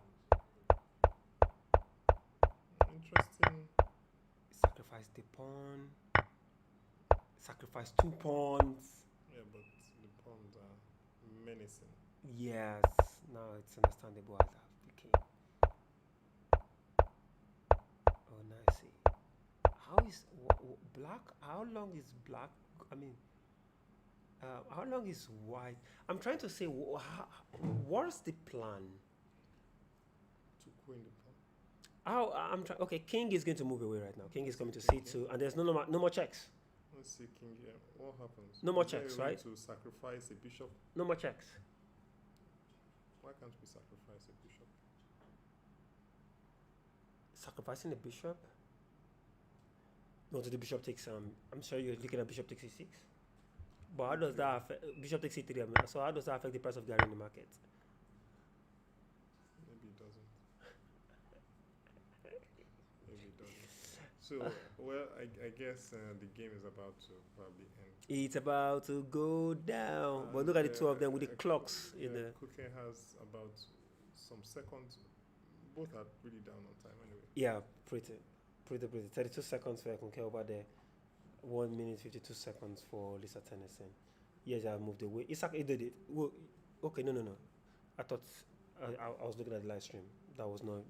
Interesting. Sacrifice the pawn. Sacrifice 2 pawns. Yeah, but the pawns are menacing. Yes. Now it's understandable as I became. Oh, nice. How is black? How long is black? I mean, how long is white? I'm trying to say, what's the plan? To queen the pawn. Okay, king is going to move away right now. King is coming to c2, and there's no more checks. Let's see king here. What happens? No more Is there checks, a way right? To sacrifice a bishop. No more checks. Why can't we sacrifice a bishop? Sacrificing a bishop? No, the bishop takes. I'm sure you're looking at bishop takes e6. But how does that affect bishop takes e3? I mean, so how does that affect the price of Gary in the market? Maybe it doesn't. So, well, I guess the game is about to probably end. It's about to go down. But look at the two of them with the clocks in the. Cooking has about some seconds. Both are really down on time anyway. Yeah, pretty. 32 seconds for Kunke over there. 1 minute 52 seconds for Lisa Tennyson. Yes, I moved away. Isaac did it. Well, okay, no. I thought I was looking at the live stream. That was not.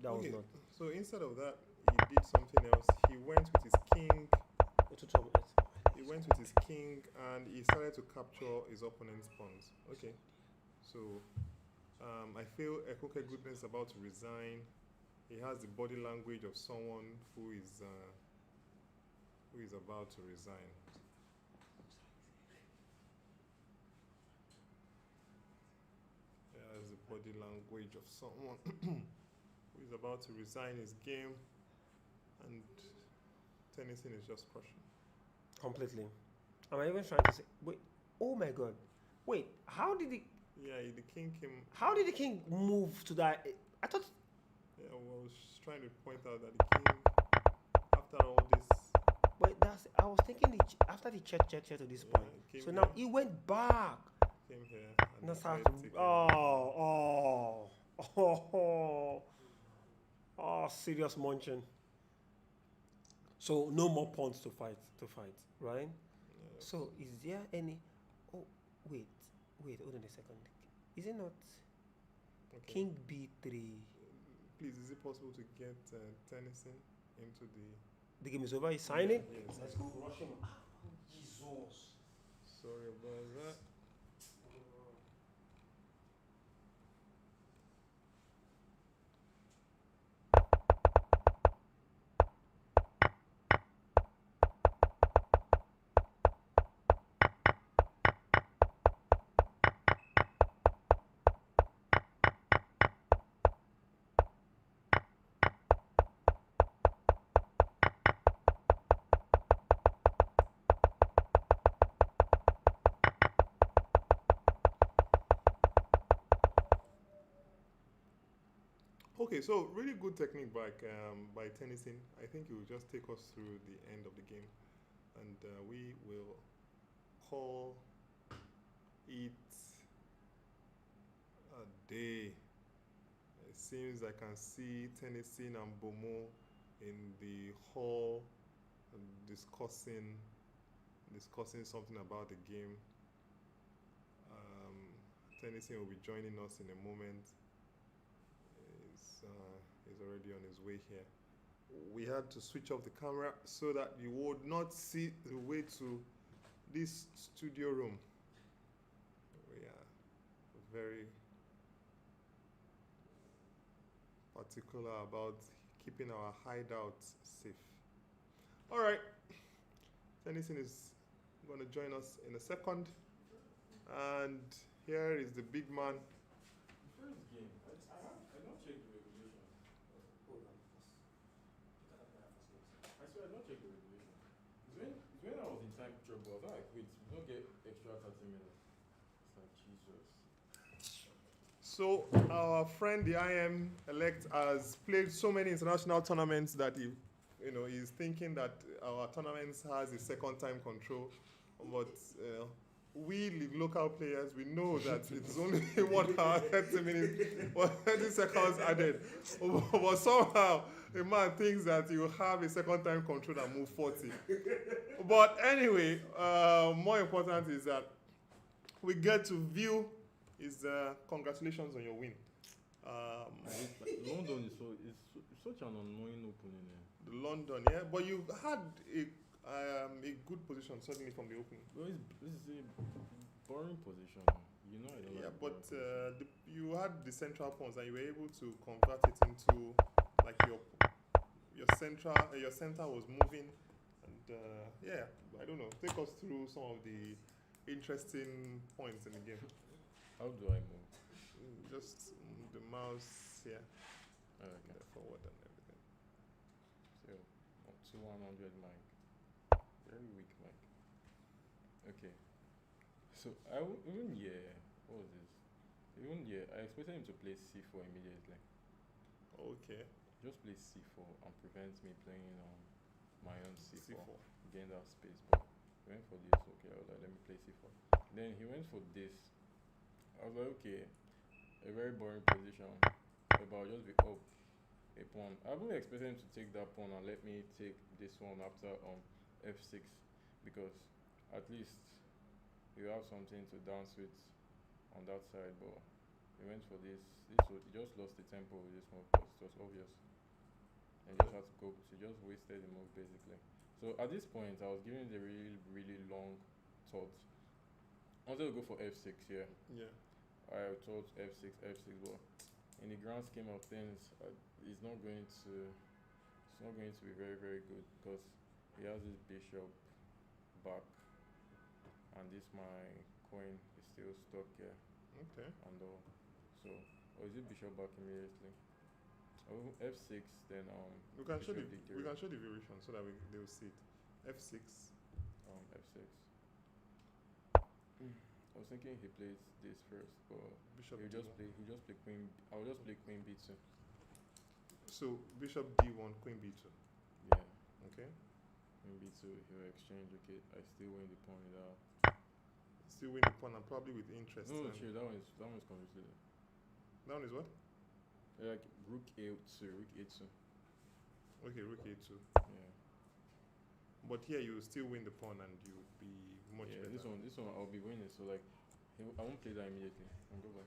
So instead of that, he did something else. He went with his king. He went with his king and he started to capture his opponent's pawns. Okay. So I feel Ekoke Goodness is about to resign. He has the body language of someone who is about to resign. He has the body language of someone who is about to resign his game, and Tennyson is just crushing. Completely. Am I even trying to say? Wait. Oh my God. Wait. How did the? Yeah, the king came. How did the king move to that? I thought. Yeah, well, I was trying to point out that the king, after all this. Wait, I was thinking after the check to this point. So now he went back. Came here. And That's how. Serious munching. So no more pawns to fight, right? Yeah. So is there any? Oh, wait, hold on a second. Is it not Okay. King B3? Please, is it possible to get Tennyson into the? The game is over. He's signing. Yes. Let's go rush him. Jesus. Sorry about that. Okay, so really good technique by Tennyson. I think he will just take us through the end of the game, and we will call it a day. It seems I can see Tennyson and Bomo in the hall discussing something about the game. Tennyson will be joining us in a moment. He's already on his way here. We had to switch off the camera so that you would not see the way to this studio room. We are very particular about keeping our hideout safe. All right, Tennyson is going to join us in a second, and here is the big man. First game, I don't check the regulation. Hold on. I swear I don't check the regulation. It's when I was in time trouble, I was like, wait, we don't get extra 30 minutes. It's like, Jesus. So our friend, the IM elect, has played so many international tournaments that he's thinking that our tournaments has a second time control, but we local players, we know that it's only 1 hour 30 minutes or 30 seconds added. But somehow a man thinks that you have a second time control and move 40. But anyway, more important is that we get to view is congratulations on your win. London is it's such an annoying opening. The London, yeah, but you had a good position certainly from the opening. Well, this is a boring position. You know, I don't Yeah, like but boring position. you had the central pawns and you were able to convert it into like your center was moving, and yeah, I don't know. Take us through some of the interesting points in the game. How do I move? Just the mouse here, Okay. forward and everything. So, up to 100 mic. Very weak mic. Okay. So, even what was this? Even I expected him to play C4 immediately. Okay. Just play C4 and prevent me playing my own c4, C4. gain that space. But he went for this. Okay, I was like, let me play c4. Then he went for this. I was like, okay, a very boring position. But I'll just be up a pawn. I wouldn't expect him to take that pawn and let me take this one after f6, because at least you have something to dance with on that side. But he went for this. He just lost the tempo with this move because it was obvious. And just had to go. He just wasted the move basically. So at this point, I was giving the really, really long thought. I wanted to go for f6 here. Yeah. I thought f6, but in the grand scheme of things, it's not going to be very, very good because he has this bishop back, and this my queen is still stuck here. Okay. And so, or is it bishop back immediately? Oh, f6, then We can show bishop the d3. we can show the variation so that they will see it. f6. f6. I was thinking he plays this first, but Bishop he d1. just play queen. I'll just play queen b2. So bishop d1, queen b2. Yeah, Okay. queen b2. He'll exchange. Okay, I still win the pawn without. Still win the pawn and probably with interest. No, and sure, that one is completely. that one is what? Like rook a2, rook a2. Okay, rook a2. Yeah. But here you will still win the pawn and you will be much Yeah, better. this one I'll be winning. So like, I won't play that immediately. I'll go back.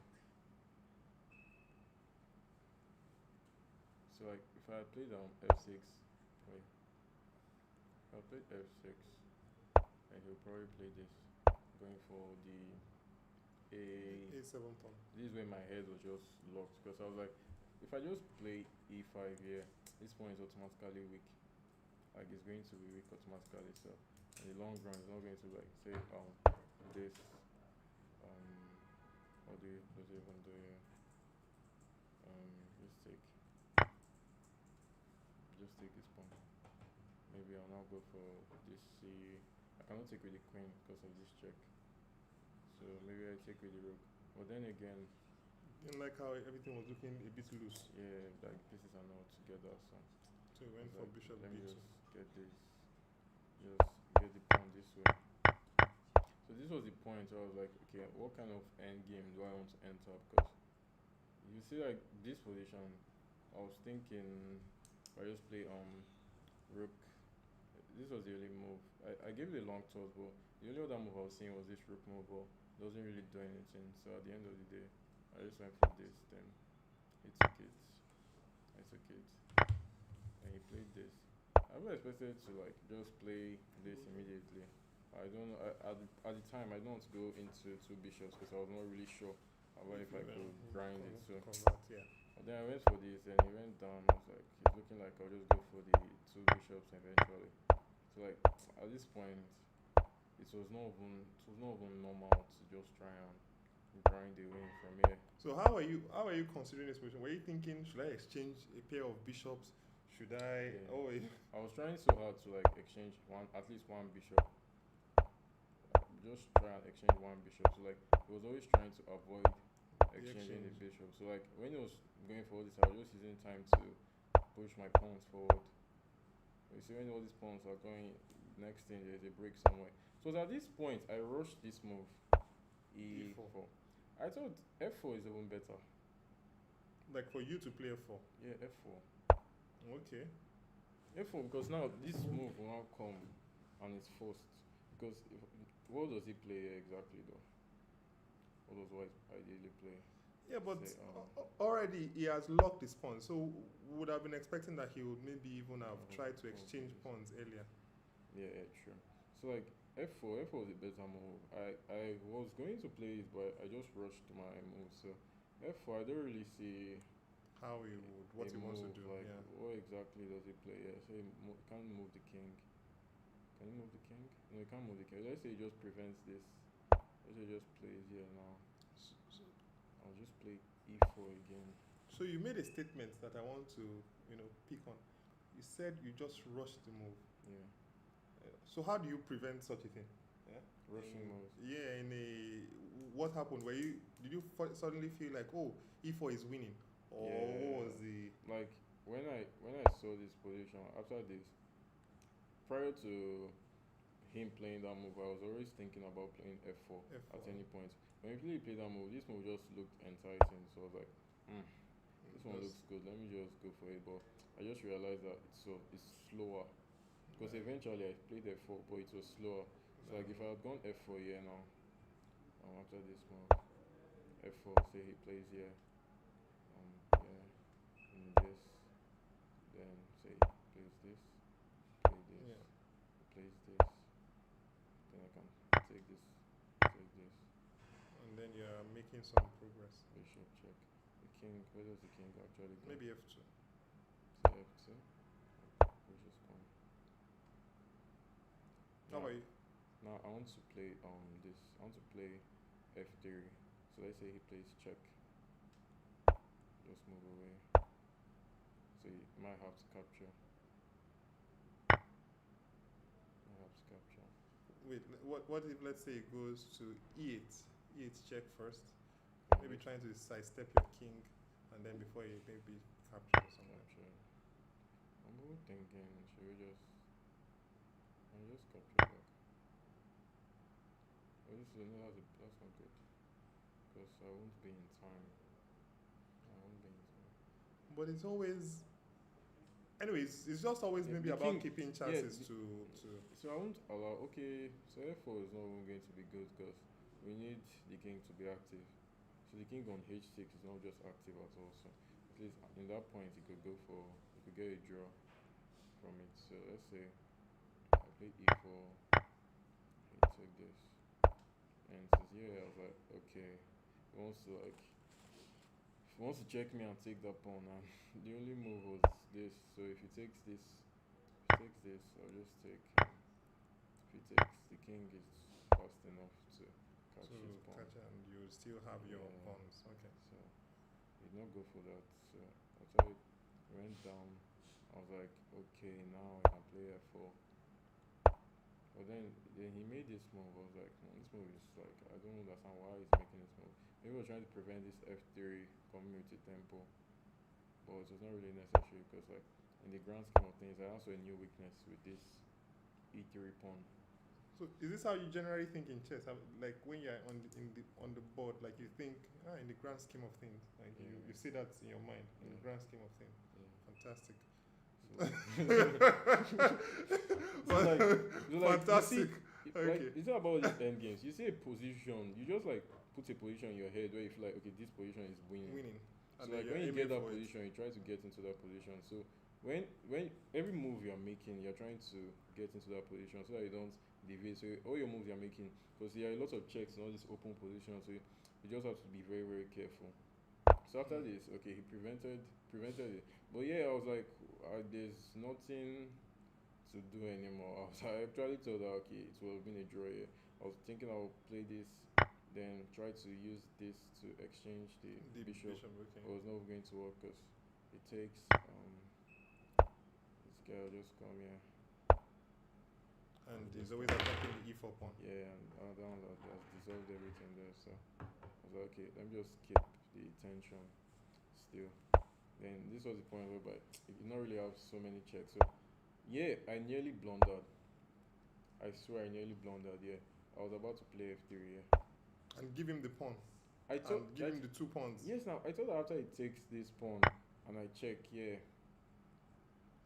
So like, if I play down f6, wait, if I play f6, and he'll probably play this, going for the a7 pawn. This is where my head was just locked because I was like, if I just play e5 here, this pawn is automatically weak. Like it's going to be weak automatically. So in the long run, it's not going to like say this what do you does it even do here? Just take this pawn. Maybe I'll now go for this c. I cannot take with the queen because of this check. So maybe I take with the rook. But then again, Didn't like how everything was looking a bit loose. yeah, like pieces are not together. So So he went it's for like, bishop let me b2. just get this, just get the pawn this way. So this was the point where I was like, okay, what kind of end game do I want to enter? Because you see, like this position, I was thinking if I just play rook. This was the only move. I gave it a long toss, but the only other move I was seeing was this rook move, but it doesn't really do anything. So at the end of the day, I just went for this. Then he took it. I took it. And he played this. I was expected to like just play this immediately. I don't know. At the time, I don't want to go into two bishops because I was not really sure about if I could grind it. So, Convert, yeah. but then I went for this, and he went down. I was like, he's looking like I'll just go for the two bishops eventually. So like at this point, it was not even normal to just try and grind the win from here. So how are you considering this position? Were you thinking, should I exchange a pair of bishops? Should I? Yeah. Oh, I was trying so hard to like exchange at least one bishop. Just try and exchange one bishop. So like he was always trying to avoid exchanging the bishop. So like when he was going for all this, I was just using time to push my pawns forward. You see when all these pawns are going, next thing there's a break somewhere. So at this point I rushed this move, e4. I thought f4 is even better. like for you to play f4. Yeah, f4. Okay. f4 because now this move will now come and it's forced. Because what does he play exactly though? What does White ideally play? Yeah, but Say, already he has locked his pawn, so would have been expecting that he would maybe even have tried to exchange pawns earlier. Yeah, true. So like f4 was a better move. I was going to play it, but I just rushed my move. So f4 I don't really see How he would, what he wants to do. Like Yeah. what exactly does he play? Yeah, so he can't move the king. Can he move the king? No, he can't move the king. Let's say he just prevents this. Let's say he just plays here now. I'll just play e4 again. So you made a statement that I want to, pick on. You said you just rushed the move. Yeah. So how do you prevent such a thing? Yeah. Rushing moves. Yeah. What happened? Did you suddenly feel like, oh, e4 is winning, or what was the? Like when I saw this position after this, prior to him playing that move, I was always thinking about playing f4, at F4. any point. When he played that move, this move just looked enticing, so I was like, this one looks good. Let me just go for it. But I just realized that it's slower. Because eventually I played f4, but it was slower. So like if I had gone f4 here now, after this move, f4, say he plays here, in this, then say he plays this, play this, Yeah. plays this, then I can take this, And then you're making some progress. bishop check. The king, where does the king actually go? Maybe F2. Say f2. Which is pawn. How about you? Now I want to play this. I want to play f3. So let's say he plays check. Just move away. So you might have to capture. Wait, what if, let's say, it goes to E8? E8 check first. Maybe trying to sidestep your king, and then before you maybe capture or something. Capture. I'm even thinking, should we just capture back? Oh, this is no, that's not good. Because I won't be in time. But it's always, anyways, it's just always Yeah, maybe the about king- keeping yeah, chances the- to. So I won't allow. Okay, so f4 is not even going to be good because we need the king to be active. So the king on h6 is not just active at all. So at least in that point, you could get a draw from it. So let's say I play e4, he took this, and since here I was like, okay, he wants to check me and take that pawn, and the only move was this. So if he takes this, I'll just take. If he takes, the king is fast enough to catch To his pawn. catch, and you still have your Yeah. pawns. Okay. So he did not go for that. So after it went down, I was like, okay, now I can play f4. But then he made this move. I was like, this move is like, I don't understand why he's making this move. Maybe he was trying to prevent this f3 coming with a tempo, but it was not really necessary because like in the grand scheme of things, I also a new weakness with this e3 pawn. So is this how you generally think in chess? Like when you're on the board, like you think, in the grand scheme of things, like Yeah. you see that in your mind, in the Yeah. grand scheme of things. Yeah. Fantastic. So like, Fantastic. Like, Okay. it's not about these end games. You see a position, you just like put a position in your head where you feel like, okay, this position is winning. Winning. So And then like you're when you aiming get that for it. position, you try to get into that position. So when every move you're making, you're trying to get into that position so that you don't deviate. So all your moves you're making, because there are a lot of checks in all these open positions, so you just have to be very, very careful. So after this, okay, he prevented it. But yeah, I was like, there's nothing to do anymore. I actually thought that okay, it would have been a draw here. I was thinking I'll play this, then try to use this to exchange the bishop. Okay. It was not going to work because it takes this guy will just come here. And he's always attacking the e4 pawn. Yeah, and that one has dissolved everything there. So I was like, okay, let me just keep the tension still. Then this was the point where you did not really have so many checks. So yeah, I nearly blundered. I swear I nearly blundered. Yeah, I was about to play f3 here. And give him the pawn. I thought And give him the 2 pawns. yes. Now I thought that after he takes this pawn and I check, yeah,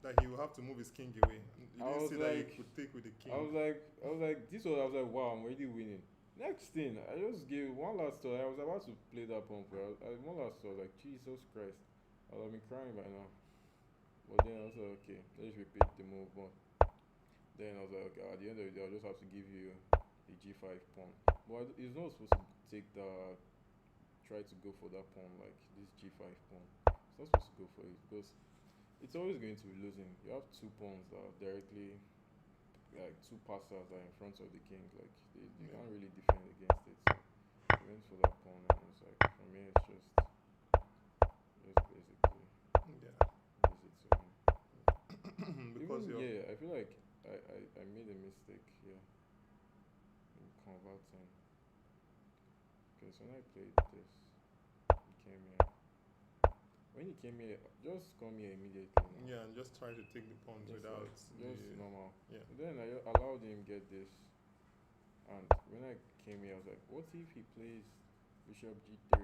That he will have to move his king away. You I didn't was see that he like- could take with the king. I was like, wow, I'm already winning. Next thing, I just gave one last thought. I was about to play that pawn for one last thought, like Jesus Christ, I would have been crying by now. But then I was like, okay, let's repeat the move. But then I was like, okay, at the end of the day, I'll just have to give you the g5 pawn. But he's not supposed to try to go for that pawn like this g5 pawn. It's not supposed to go for it because it's always going to be losing. You have 2 pawns that are directly, like 2 passers that are in front of the king. Like they can't really defend against it. So I went for that pawn, and it's like for me, it's just basically Yeah. easy to win. Because Even, you're. yeah, I feel like I made a mistake here in converting. Because when I played this, it came here. when he came here, just come here immediately. Yeah, and just try to take the pawns Just without like, just normal. yeah. Then I allowed him get this, and when I came here, I was like, what if he plays bishop g3?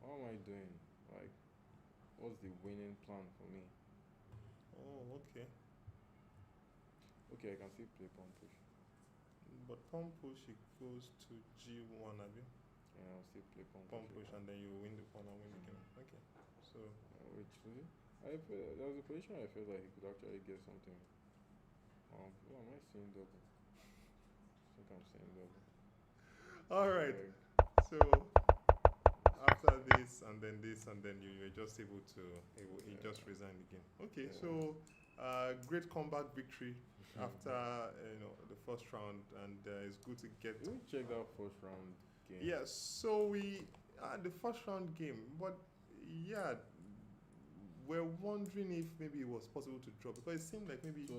What am I doing? Like, what's the winning plan for me? Oh, okay. Okay, I can still play pawn push. But pawn push, it goes to g1, abi? Yeah, I'll still play pawn Pawn push. push, and then you win the pawn and win the game. Okay. So Which there was a position I felt like he could actually get something. What am I seeing double? I think I'm seeing double. all right. Like, So after this and then you were just able to he just resigned the game. Okay, Yeah. so great comeback victory after the first round, and it's good to get. let me check that first round game. Yeah, so we the first round game, but yeah, we're wondering if maybe it was possible to draw, because it seemed like maybe It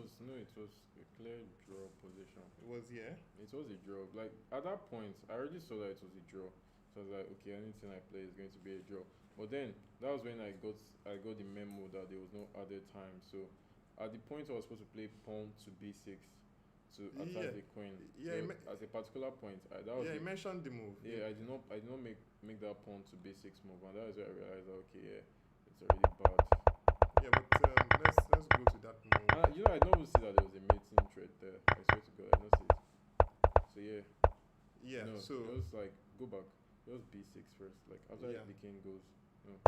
was a clear draw position. it was, yeah. It was a draw. Like at that point, I already saw that it was a draw. So I was like, okay, anything I play is going to be a draw. But then that was when I got the memo that there was no added time. So at the point I was supposed to play pawn to b6 to attack the queen. Yeah, So at a particular point, that was you mentioned the move. I did not make that pawn to b6 move, and that is where I realized that, okay, yeah, it's already bad. Yeah, but let's go to that move. I don't see that there was a mating thread there. I swear to God, I don't see it. So yeah. Yeah. No, So just like go back. Just b6 first. Like after Yeah. the king go down.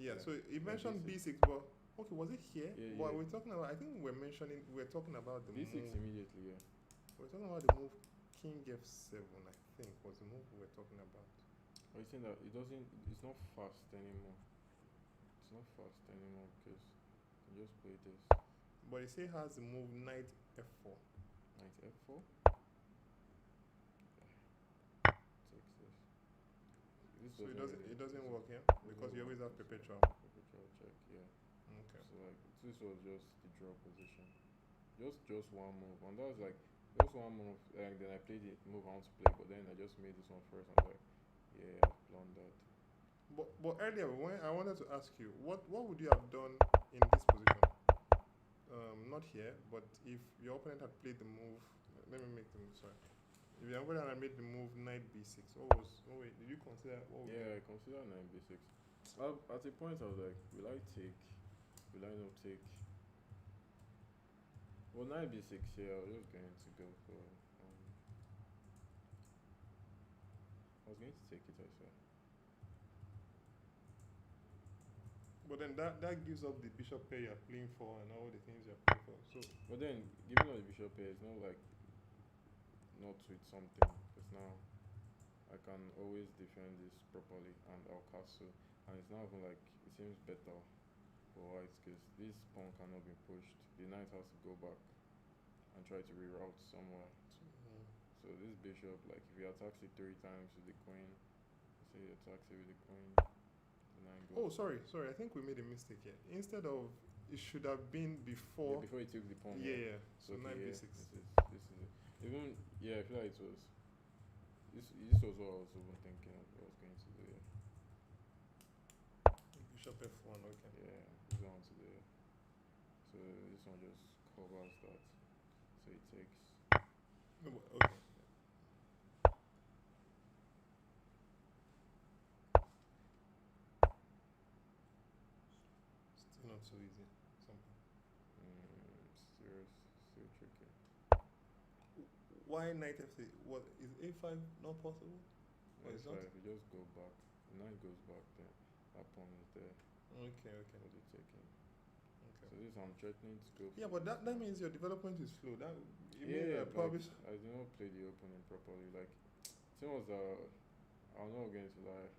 yeah. So you Yeah, mentioned B6. b6, but okay, was it here? Yeah, Well, yeah. we're talking about. I think we're talking about the b6 move. immediately, yeah. We're talking about the move king f7. I think was the move we were talking about. Are you saying that it's not fast anymore? It's not fast anymore because you can just play this. But it still has the move knight f4. Knight f4. Takes this. So it doesn't work, yeah, because you always have perpetual. Perpetual check, yeah. Okay. So like this was just the draw position. Just one move, and that was like just one move. And then I played the move I want to play, but then I just made this one first. I was like, yeah, I've blundered. But earlier when I wanted to ask you, what would you have done in this position? Not here, but if your opponent had played the move, let me make the move. Sorry, if your opponent had made the move knight b6, did you consider? Yeah, I consider knight b6. At a point, I was like, will I take? Will I not take? Well, knight b6 here, I was just going to go for. I was going to take it, I swear. But then that gives up the bishop pair you're playing for and all the things you're playing for. So, But then, giving up the bishop here is not like not with something, because now I can always defend this properly and I'll castle, and it's not even like it seems better for white because this pawn cannot be pushed. The knight has to go back and try to reroute somewhere. So this bishop, like if he attacks it 3 times with the queen, say he attacks it with the queen, the knight goes. oh, sorry. I think we made a mistake here. Instead of, it should have been before. Yeah, before he took the pawn. Yeah. So Okay, knight yeah, b6. This is it. Even I feel like it was. This was what I was even thinking of. I was going to do. Yeah. Bishop f1. Okay. Yeah, this one to the. So this one just covers that. So it takes. No, but- okay. Still not so easy. Something. Still tricky. Why knight f6? What is a5 not possible? Or it's So not? if you just go back, the knight goes back there. That pawn is there Okay. for the taking. So Okay. this I'm threatening to go. Yeah, but that means your development is slow. That you mean Yeah, probably. I did not play the opening properly. Like, thing was I'm not going to lie.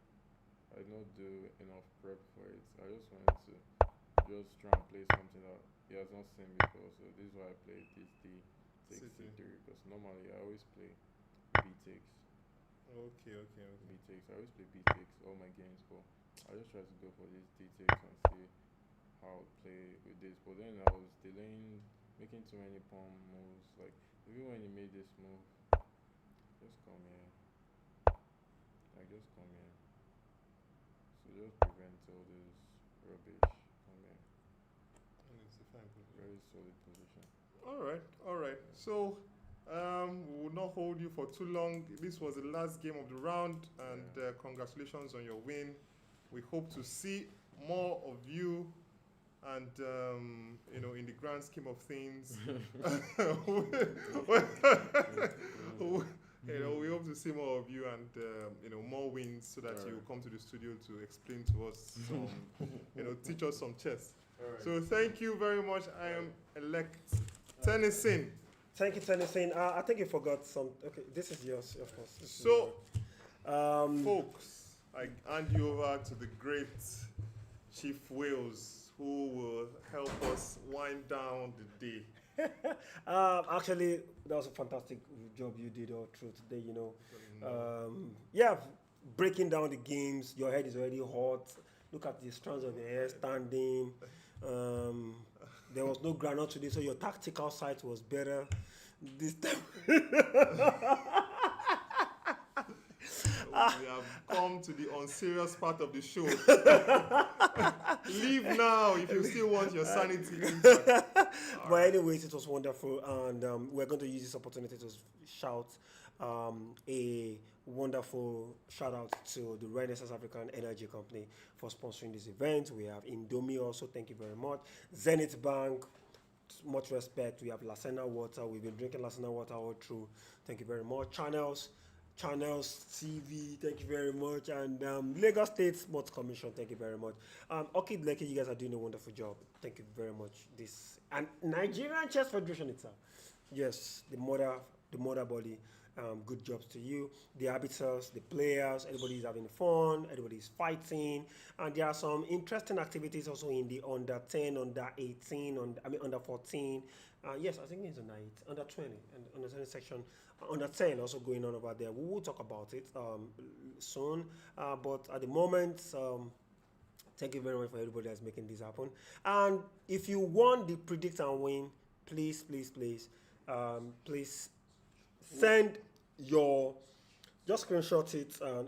I did not do enough prep for it. I just wanted to just try and play something that he has not seen before. So this is why I played this D takes C3. C3 because normally I always play B takes. Okay. B takes. I always play B takes all my games, but I just try to go for this D takes and see how to play with this. But then I was delaying, making too many pawn moves. Like even when he made this move, just come here. Like just come here. So just prevent all this rubbish. And it's a fine position. very solid position. All right. So, we will not hold you for too long. This was the last game of the round, and congratulations on your win. We hope to see more of you, and in the grand scheme of things, we hope to see more of you and more wins, so that you will come to the studio to explain to us some, teach us some chess. So thank you very much. I am elect Tersee. Thank you, Tersee. I think you forgot some. Okay, this is yours, of course. So, folks, I hand you over to the great Chief Wales, who will help us wind down the day. Actually, that was a fantastic job you did all through today. Yeah, breaking down the games. Your head is already hot. Look at the strands of your hair standing. There was no groundnut today, so your tactical side was better this time. We have come to the unserious part of the show. Leave now if you still want your sanity intact. But anyways, it was wonderful, and we're going to use this opportunity to shout a wonderful shout out to the West African Energy Company for sponsoring this event. We have Indomie also, thank you very much. Zenith Bank, much respect. We have Lasena Water. We've been drinking Lasena Water all through. Thank you very much. Channels TV, thank you very much. And Lagos State Sports Commission, thank you very much. Orchid Lekki, you guys are doing a wonderful job. Thank you very much. And Nigerian Chess Federation itself. Yes, the mother body. Good jobs to you. The arbiters, the players, everybody's having fun, everybody's fighting. And there are some interesting activities also in the under 10, under 18, under 14. Yes, I think it's under 20, and under 20 section. Under 10 also going on over there. We will talk about it soon. But at the moment, thank you very much for everybody that's making this happen. And if you want the predict and win, please send your, just screenshot it, and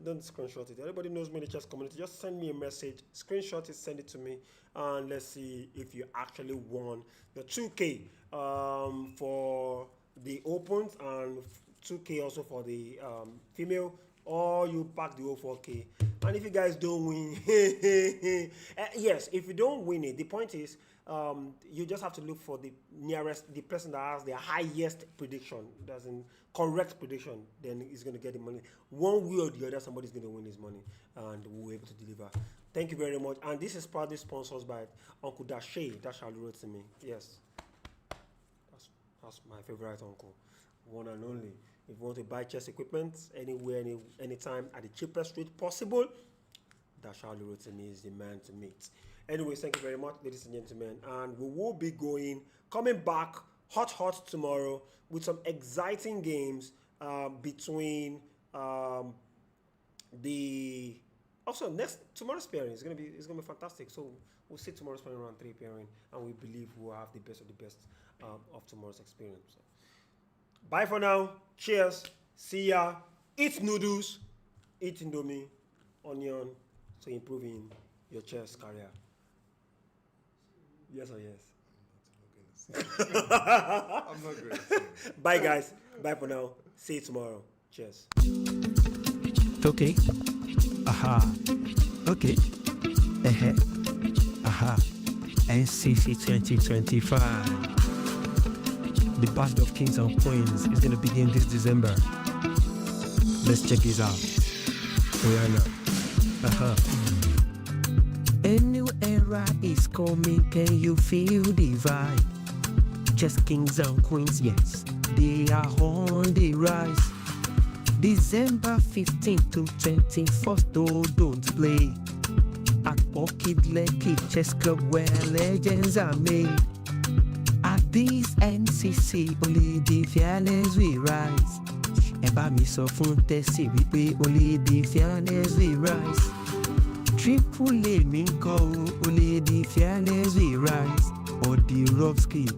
don't screenshot it. Everybody knows me in the chess community. Just send me a message, screenshot it, send it to me, and let's see if you actually won the 2K for the opens and 2K also for the female, or you pack the 4K. And if you guys don't win, yes, if you don't win it, the point is, you just have to look for the person that has the highest prediction, that's in correct prediction, then he's going to get the money. One way or the other, somebody's going to win his money, and we'll be able to deliver. Thank you very much. And this is proudly sponsored by Uncle Dashay, wrote to me. Yes, that's my favorite uncle, one and only. If you want to buy chess equipment anywhere, anytime, at the cheapest rate possible, wrote to me is the man to meet. Anyways, thank you very much, ladies and gentlemen. And we will be coming back hot tomorrow with some exciting games between tomorrow's pairing. It's gonna be fantastic. So we'll see tomorrow's pairing around 3 pairing, and we believe we'll have the best of the best of tomorrow's experience. So, bye for now. Cheers. See ya. Eat noodles. Eat Indomie, onion, so improving your chess career. Yes or yes? I'm not going to say it. Bye, guys. Bye for now. See you tomorrow. Cheers. Okay. Aha. Okay. Aha. NCC 2025. The Battle of Kings and Queens is going to begin this December. Let's check this out. Rihanna. A new era is coming, can you feel the vibe? Just kings and queens, yes, they are on the rise. December 15th to 21st, oh, don't play. At Orchid Lekki Chess Club where legends are made. At this NCC, only the fearless we rise. Eba mi sọ fún Tersee wípé only the fearless we rise. Triple A mi ń kọ́ only the fearless we rise. Or the rough skill.